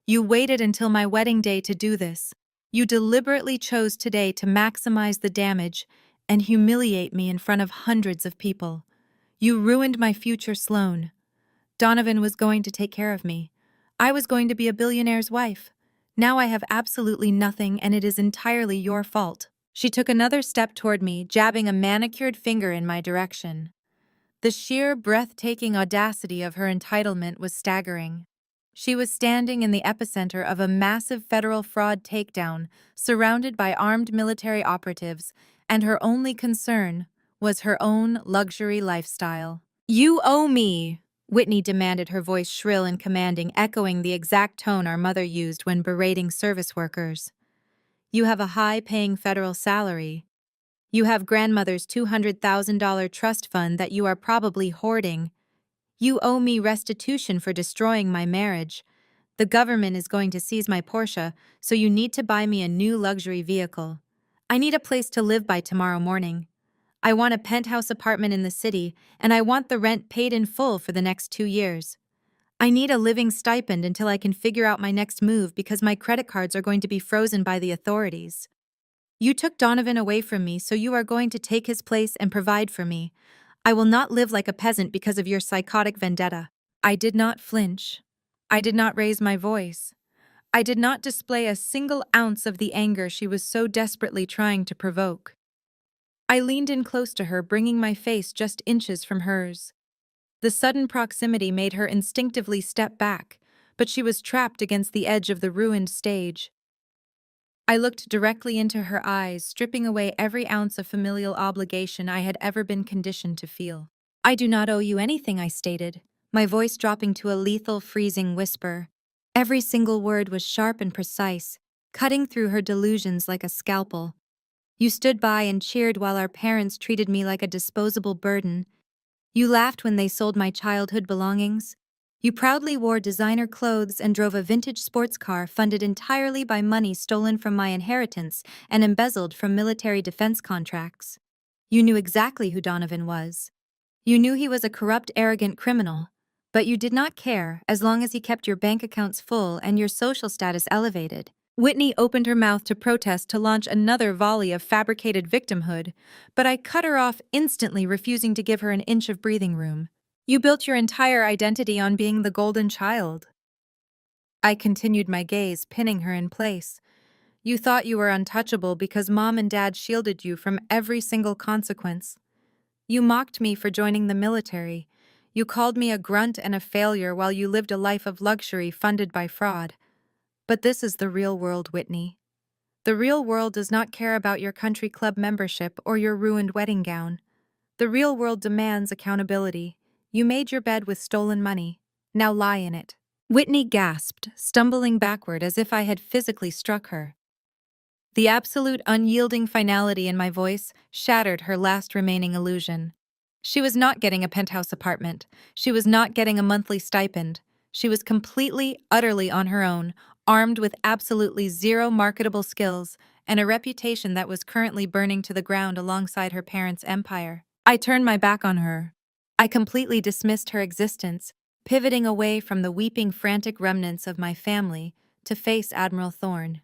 You waited until my wedding day to do this. You deliberately chose today to maximize the damage and humiliate me in front of hundreds of people. You ruined my future, Sloane. Donovan was going to take care of me. I was going to be a billionaire's wife. Now I have absolutely nothing, and it is entirely your fault." She took another step toward me, jabbing a manicured finger in my direction. The sheer, breathtaking audacity of her entitlement was staggering. She was standing in the epicenter of a massive federal fraud takedown, surrounded by armed military operatives, and her only concern was her own luxury lifestyle. "You owe me!" Whitney demanded, her voice shrill and commanding, echoing the exact tone our mother used when berating service workers. "You have a high-paying federal salary. You have grandmother's $200,000 trust fund that you are probably hoarding. You owe me restitution for destroying my marriage. The government is going to seize my Porsche, so you need to buy me a new luxury vehicle. I need a place to live by tomorrow morning. I want a penthouse apartment in the city, and I want the rent paid in full for the next 2 years. I need a living stipend until I can figure out my next move because my credit cards are going to be frozen by the authorities. You took Donovan away from me, so you are going to take his place and provide for me. I will not live like a peasant because of your psychotic vendetta. I did not flinch. I did not raise my voice. I did not display a single ounce of the anger she was so desperately trying to provoke. I leaned in close to her, bringing my face just inches from hers. The sudden proximity made her instinctively step back, but she was trapped against the edge of the ruined stage. I looked directly into her eyes, stripping away every ounce of familial obligation I had ever been conditioned to feel. I do not owe you anything, I stated, my voice dropping to a lethal, freezing whisper. Every single word was sharp and precise, cutting through her delusions like a scalpel. You stood by and cheered while our parents treated me like a disposable burden. You laughed when they sold my childhood belongings. You proudly wore designer clothes and drove a vintage sports car funded entirely by money stolen from my inheritance and embezzled from military defense contracts. You knew exactly who Donovan was. You knew he was a corrupt, arrogant criminal, but you did not care as long as he kept your bank accounts full and your social status elevated. Whitney opened her mouth to protest, to launch another volley of fabricated victimhood, but I cut her off instantly, refusing to give her an inch of breathing room. You built your entire identity on being the golden child. I continued my gaze, pinning her in place. You thought you were untouchable because Mom and Dad shielded you from every single consequence. You mocked me for joining the military. You called me a grunt and a failure while you lived a life of luxury funded by fraud. But this is the real world, Whitney. The real world does not care about your country club membership or your ruined wedding gown. The real world demands accountability. You made your bed with stolen money. Now lie in it. Whitney gasped, stumbling backward as if I had physically struck her. The absolute unyielding finality in my voice shattered her last remaining illusion. She was not getting a penthouse apartment. She was not getting a monthly stipend. She was completely, utterly on her own, armed with absolutely zero marketable skills and a reputation that was currently burning to the ground alongside her parents' empire. I turned my back on her. I completely dismissed her existence, pivoting away from the weeping, frantic remnants of my family to face Admiral Thorne.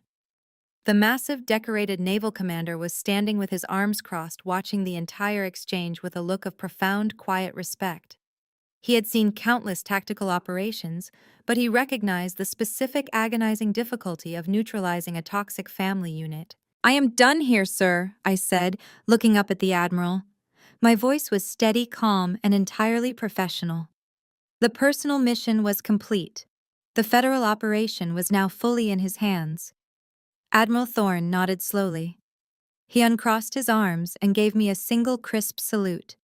The massive, decorated naval commander was standing with his arms crossed, watching the entire exchange with a look of profound, quiet respect. He had seen countless tactical operations, but he recognized the specific, agonizing difficulty of neutralizing a toxic family unit. "I am done here, sir," I said, looking up at the Admiral. My voice was steady, calm, and entirely professional. The personal mission was complete. The federal operation was now fully in his hands. Admiral Thorne nodded slowly. He uncrossed his arms and gave me a single crisp salute.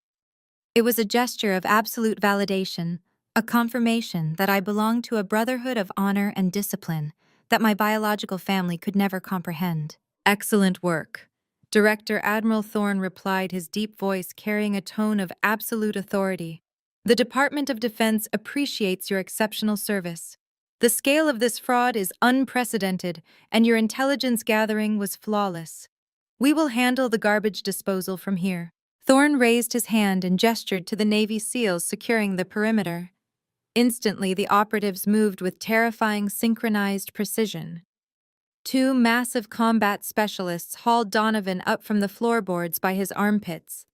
It was a gesture of absolute validation, a confirmation that I belonged to a brotherhood of honor and discipline that my biological family could never comprehend. "Excellent work," Director Admiral Thorne replied, his deep voice carrying a tone of absolute authority. "The Department of Defense appreciates your exceptional service. The scale of this fraud is unprecedented, and your intelligence gathering was flawless. We will handle the garbage disposal from here." Thorne raised his hand and gestured to the Navy SEALs securing the perimeter. Instantly, the operatives moved with terrifying synchronized precision. Two massive combat specialists hauled Donovan up from the floorboards by his armpits.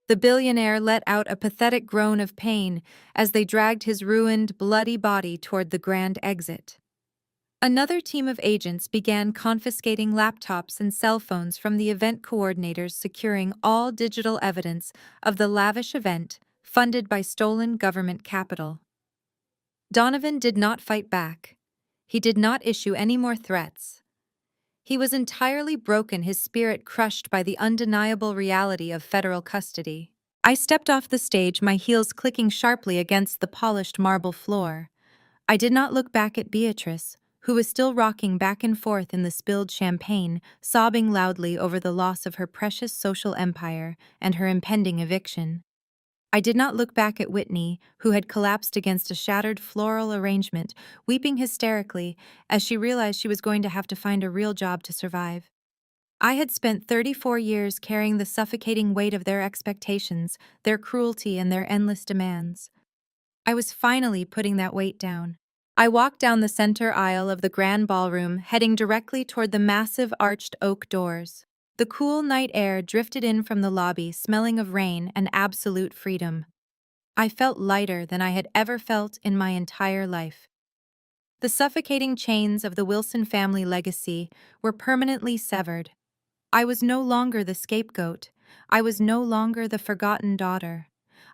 The billionaire let out a pathetic groan of pain as they dragged his ruined, bloody body toward the grand exit. Another team of agents began confiscating laptops and cell phones from the event coordinators, securing all digital evidence of the lavish event funded by stolen government capital. Donovan did not fight back. He did not issue any more threats. He was entirely broken, his spirit crushed by the undeniable reality of federal custody. I stepped off the stage, my heels clicking sharply against the polished marble floor. I did not look back at Beatrice, who was still rocking back and forth in the spilled champagne, sobbing loudly over the loss of her precious social empire and her impending eviction. I did not look back at Whitney, who had collapsed against a shattered floral arrangement, weeping hysterically as she realized she was going to have to find a real job to survive. I had spent 34 years carrying the suffocating weight of their expectations, their cruelty, and their endless demands. I was finally putting that weight down. I walked down the center aisle of the grand ballroom, heading directly toward the massive arched oak doors. The cool night air drifted in from the lobby, smelling of rain and absolute freedom. I felt lighter than I had ever felt in my entire life. The suffocating chains of the Wilson family legacy were permanently severed. I was no longer the scapegoat. I was no longer the forgotten daughter.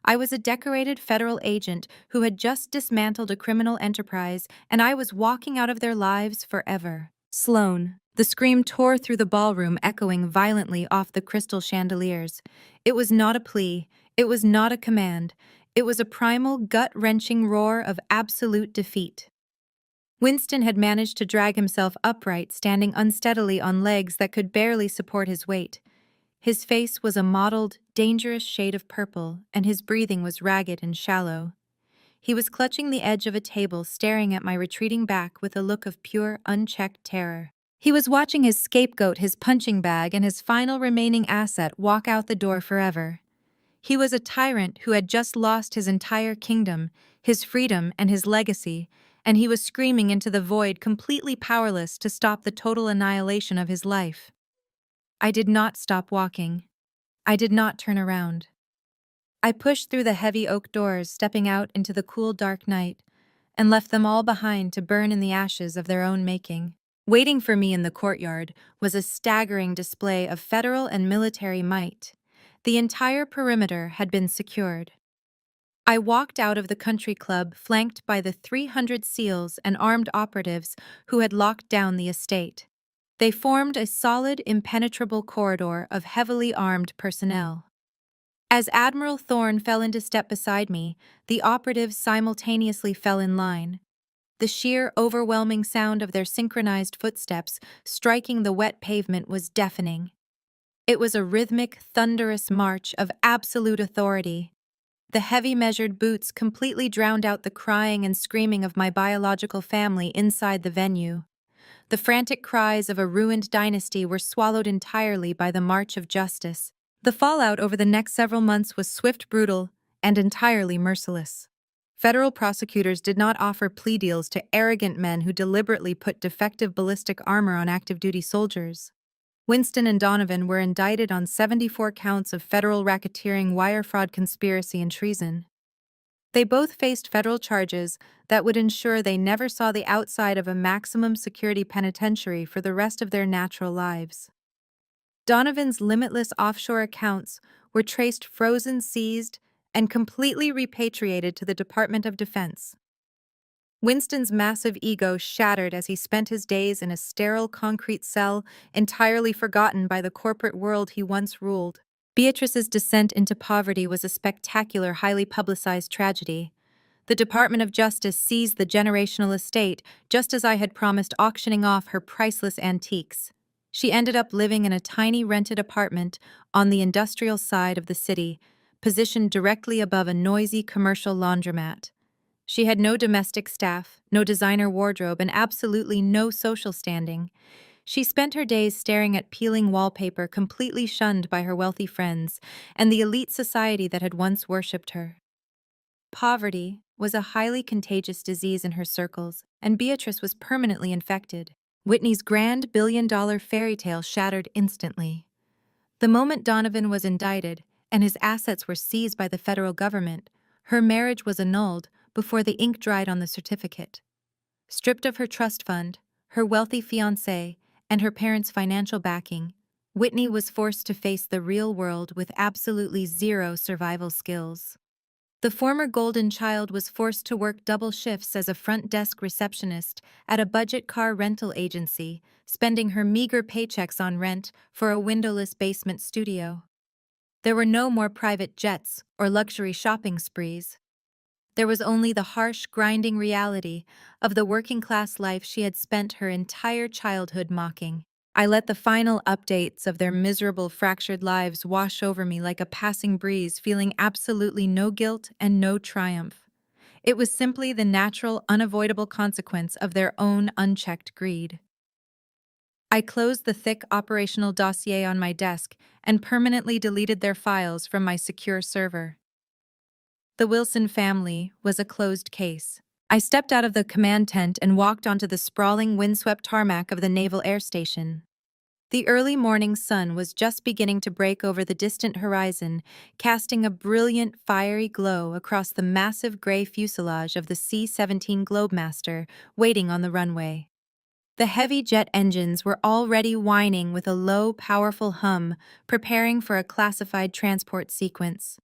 I was a decorated federal agent who had just dismantled a criminal enterprise, and I was walking out of their lives forever. Sloan. The scream tore through the ballroom, echoing violently off the crystal chandeliers. It was not a plea. It was not a command. It was a primal, gut-wrenching roar of absolute defeat. Winston had managed to drag himself upright, standing unsteadily on legs that could barely support his weight. His face was a mottled, dangerous shade of purple, and his breathing was ragged and shallow. He was clutching the edge of a table, staring at my retreating back with a look of pure, unchecked terror. He was watching his scapegoat, his punching bag, and his final remaining asset walk out the door forever. He was a tyrant who had just lost his entire kingdom, his freedom, and his legacy, and he was screaming into the void, completely powerless to stop the total annihilation of his life. I did not stop walking. I did not turn around. I pushed through the heavy oak doors, stepping out into the cool, dark night, and left them all behind to burn in the ashes of their own making. Waiting for me in the courtyard was a staggering display of federal and military might. The entire perimeter had been secured. I walked out of the country club flanked by the 300 SEALs and armed operatives who had locked down the estate. They formed a solid, impenetrable corridor of heavily armed personnel. As Admiral Thorne fell into step beside me, the operatives simultaneously fell in line. The sheer, overwhelming sound of their synchronized footsteps striking the wet pavement was deafening. It was a rhythmic, thunderous march of absolute authority. The heavy measured boots completely drowned out the crying and screaming of my biological family inside the venue. The frantic cries of a ruined dynasty were swallowed entirely by the march of justice. The fallout over the next several months was swift, brutal, and entirely merciless. Federal prosecutors did not offer plea deals to arrogant men who deliberately put defective ballistic armor on active-duty soldiers. Winston and Donovan were indicted on 74 counts of federal racketeering, wire fraud, conspiracy, and treason. They both faced federal charges that would ensure they never saw the outside of a maximum security penitentiary for the rest of their natural lives. Donovan's limitless offshore accounts were traced, frozen, seized, and completely repatriated to the Department of Defense. Winston's massive ego shattered as he spent his days in a sterile concrete cell, entirely forgotten by the corporate world he once ruled. Beatrice's descent into poverty was a spectacular, highly publicized tragedy. The Department of Justice seized the generational estate just as I had promised, auctioning off her priceless antiques. She ended up living in a tiny rented apartment on the industrial side of the city, positioned directly above a noisy commercial laundromat. She had no domestic staff, no designer wardrobe, and absolutely no social standing. She spent her days staring at peeling wallpaper, completely shunned by her wealthy friends and the elite society that had once worshipped her. Poverty was a highly contagious disease in her circles, and Beatrice was permanently infected. Whitney's grand billion-dollar fairy tale shattered instantly. The moment Donovan was indicted and his assets were seized by the federal government, her marriage was annulled before the ink dried on the certificate. Stripped of her trust fund, her wealthy fiancé, and her parents' financial backing, Whitney was forced to face the real world with absolutely zero survival skills. The former golden child was forced to work double shifts as a front desk receptionist at a budget car rental agency, spending her meager paychecks on rent for a windowless basement studio. There were no more private jets or luxury shopping sprees. There was only the harsh, grinding reality of the working-class life she had spent her entire childhood mocking. I let the final updates of their miserable, fractured lives wash over me like a passing breeze, feeling absolutely no guilt and no triumph. It was simply the natural, unavoidable consequence of their own unchecked greed. I closed the thick operational dossier on my desk and permanently deleted their files from my secure server. The Wilson family was a closed case. I stepped out of the command tent and walked onto the sprawling, windswept tarmac of the Naval Air Station. The early morning sun was just beginning to break over the distant horizon, casting a brilliant, fiery glow across the massive gray fuselage of the C-17 Globemaster waiting on the runway. The heavy jet engines were already whining with a low, powerful hum, preparing for a classified transport sequence.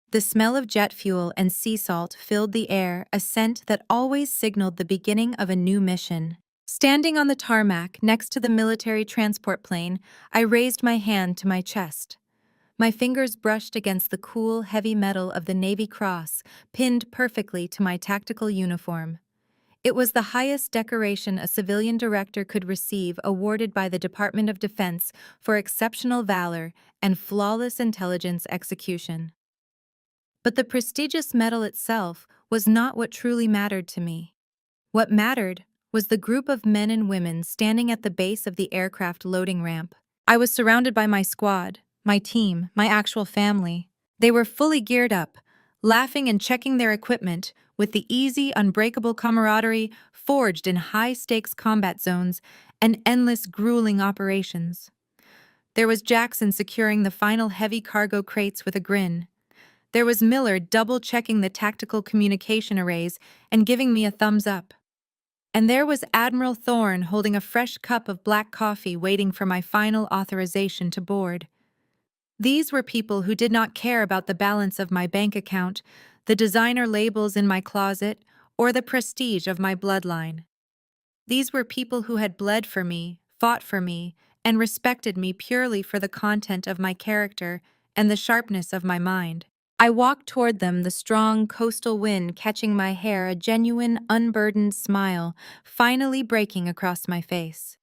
The smell of jet fuel and sea salt filled the air, a scent that always signaled the beginning of a new mission. Standing on the tarmac next to the military transport plane, I raised my hand to my chest. My fingers brushed against the cool, heavy metal of the Navy Cross, pinned perfectly to my tactical uniform. It was the highest decoration a civilian director could receive, awarded by the Department of Defense for exceptional valor and flawless intelligence execution. But the prestigious medal itself was not what truly mattered to me. What mattered was the group of men and women standing at the base of the aircraft loading ramp. I was surrounded by my squad, my team, my actual family. They were fully geared up, laughing and checking their equipment with the easy, unbreakable camaraderie forged in high-stakes combat zones and endless, grueling operations. There was Jackson securing the final heavy cargo crates with a grin. There was Miller double-checking the tactical communication arrays and giving me a thumbs up. And there was Admiral Thorne holding a fresh cup of black coffee waiting for my final authorization to board. These were people who did not care about the balance of my bank account, the designer labels in my closet, or the prestige of my bloodline. These were people who had bled for me, fought for me, and respected me purely for the content of my character and the sharpness of my mind. I walked toward them, the strong coastal wind catching my hair, a genuine, unburdened smile finally breaking across my face.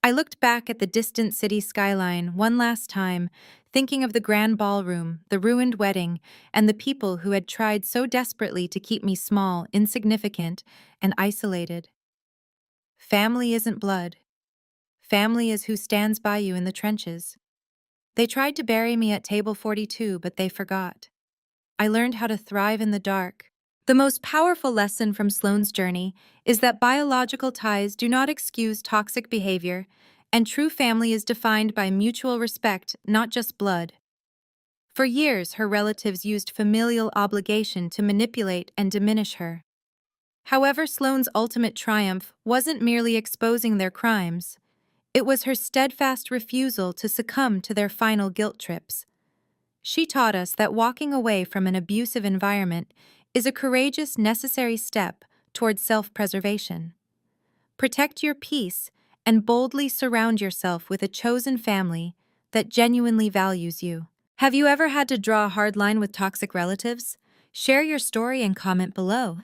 I looked back at the distant city skyline one last time, thinking of the grand ballroom, the ruined wedding, and the people who had tried so desperately to keep me small, insignificant, and isolated. Family isn't blood. Family is who stands by you in the trenches. They tried to bury me at table 42, but they forgot. I learned how to thrive in the dark. The most powerful lesson from Sloane's journey is that biological ties do not excuse toxic behavior, and true family is defined by mutual respect, not just blood. For years, her relatives used familial obligation to manipulate and diminish her. However, Sloane's ultimate triumph wasn't merely exposing their crimes. It was her steadfast refusal to succumb to their final guilt trips. She taught us that walking away from an abusive environment is a courageous, necessary step towards self-preservation. Protect your peace and boldly surround yourself with a chosen family that genuinely values you. Have you ever had to draw a hard line with toxic relatives? Share your story and comment below.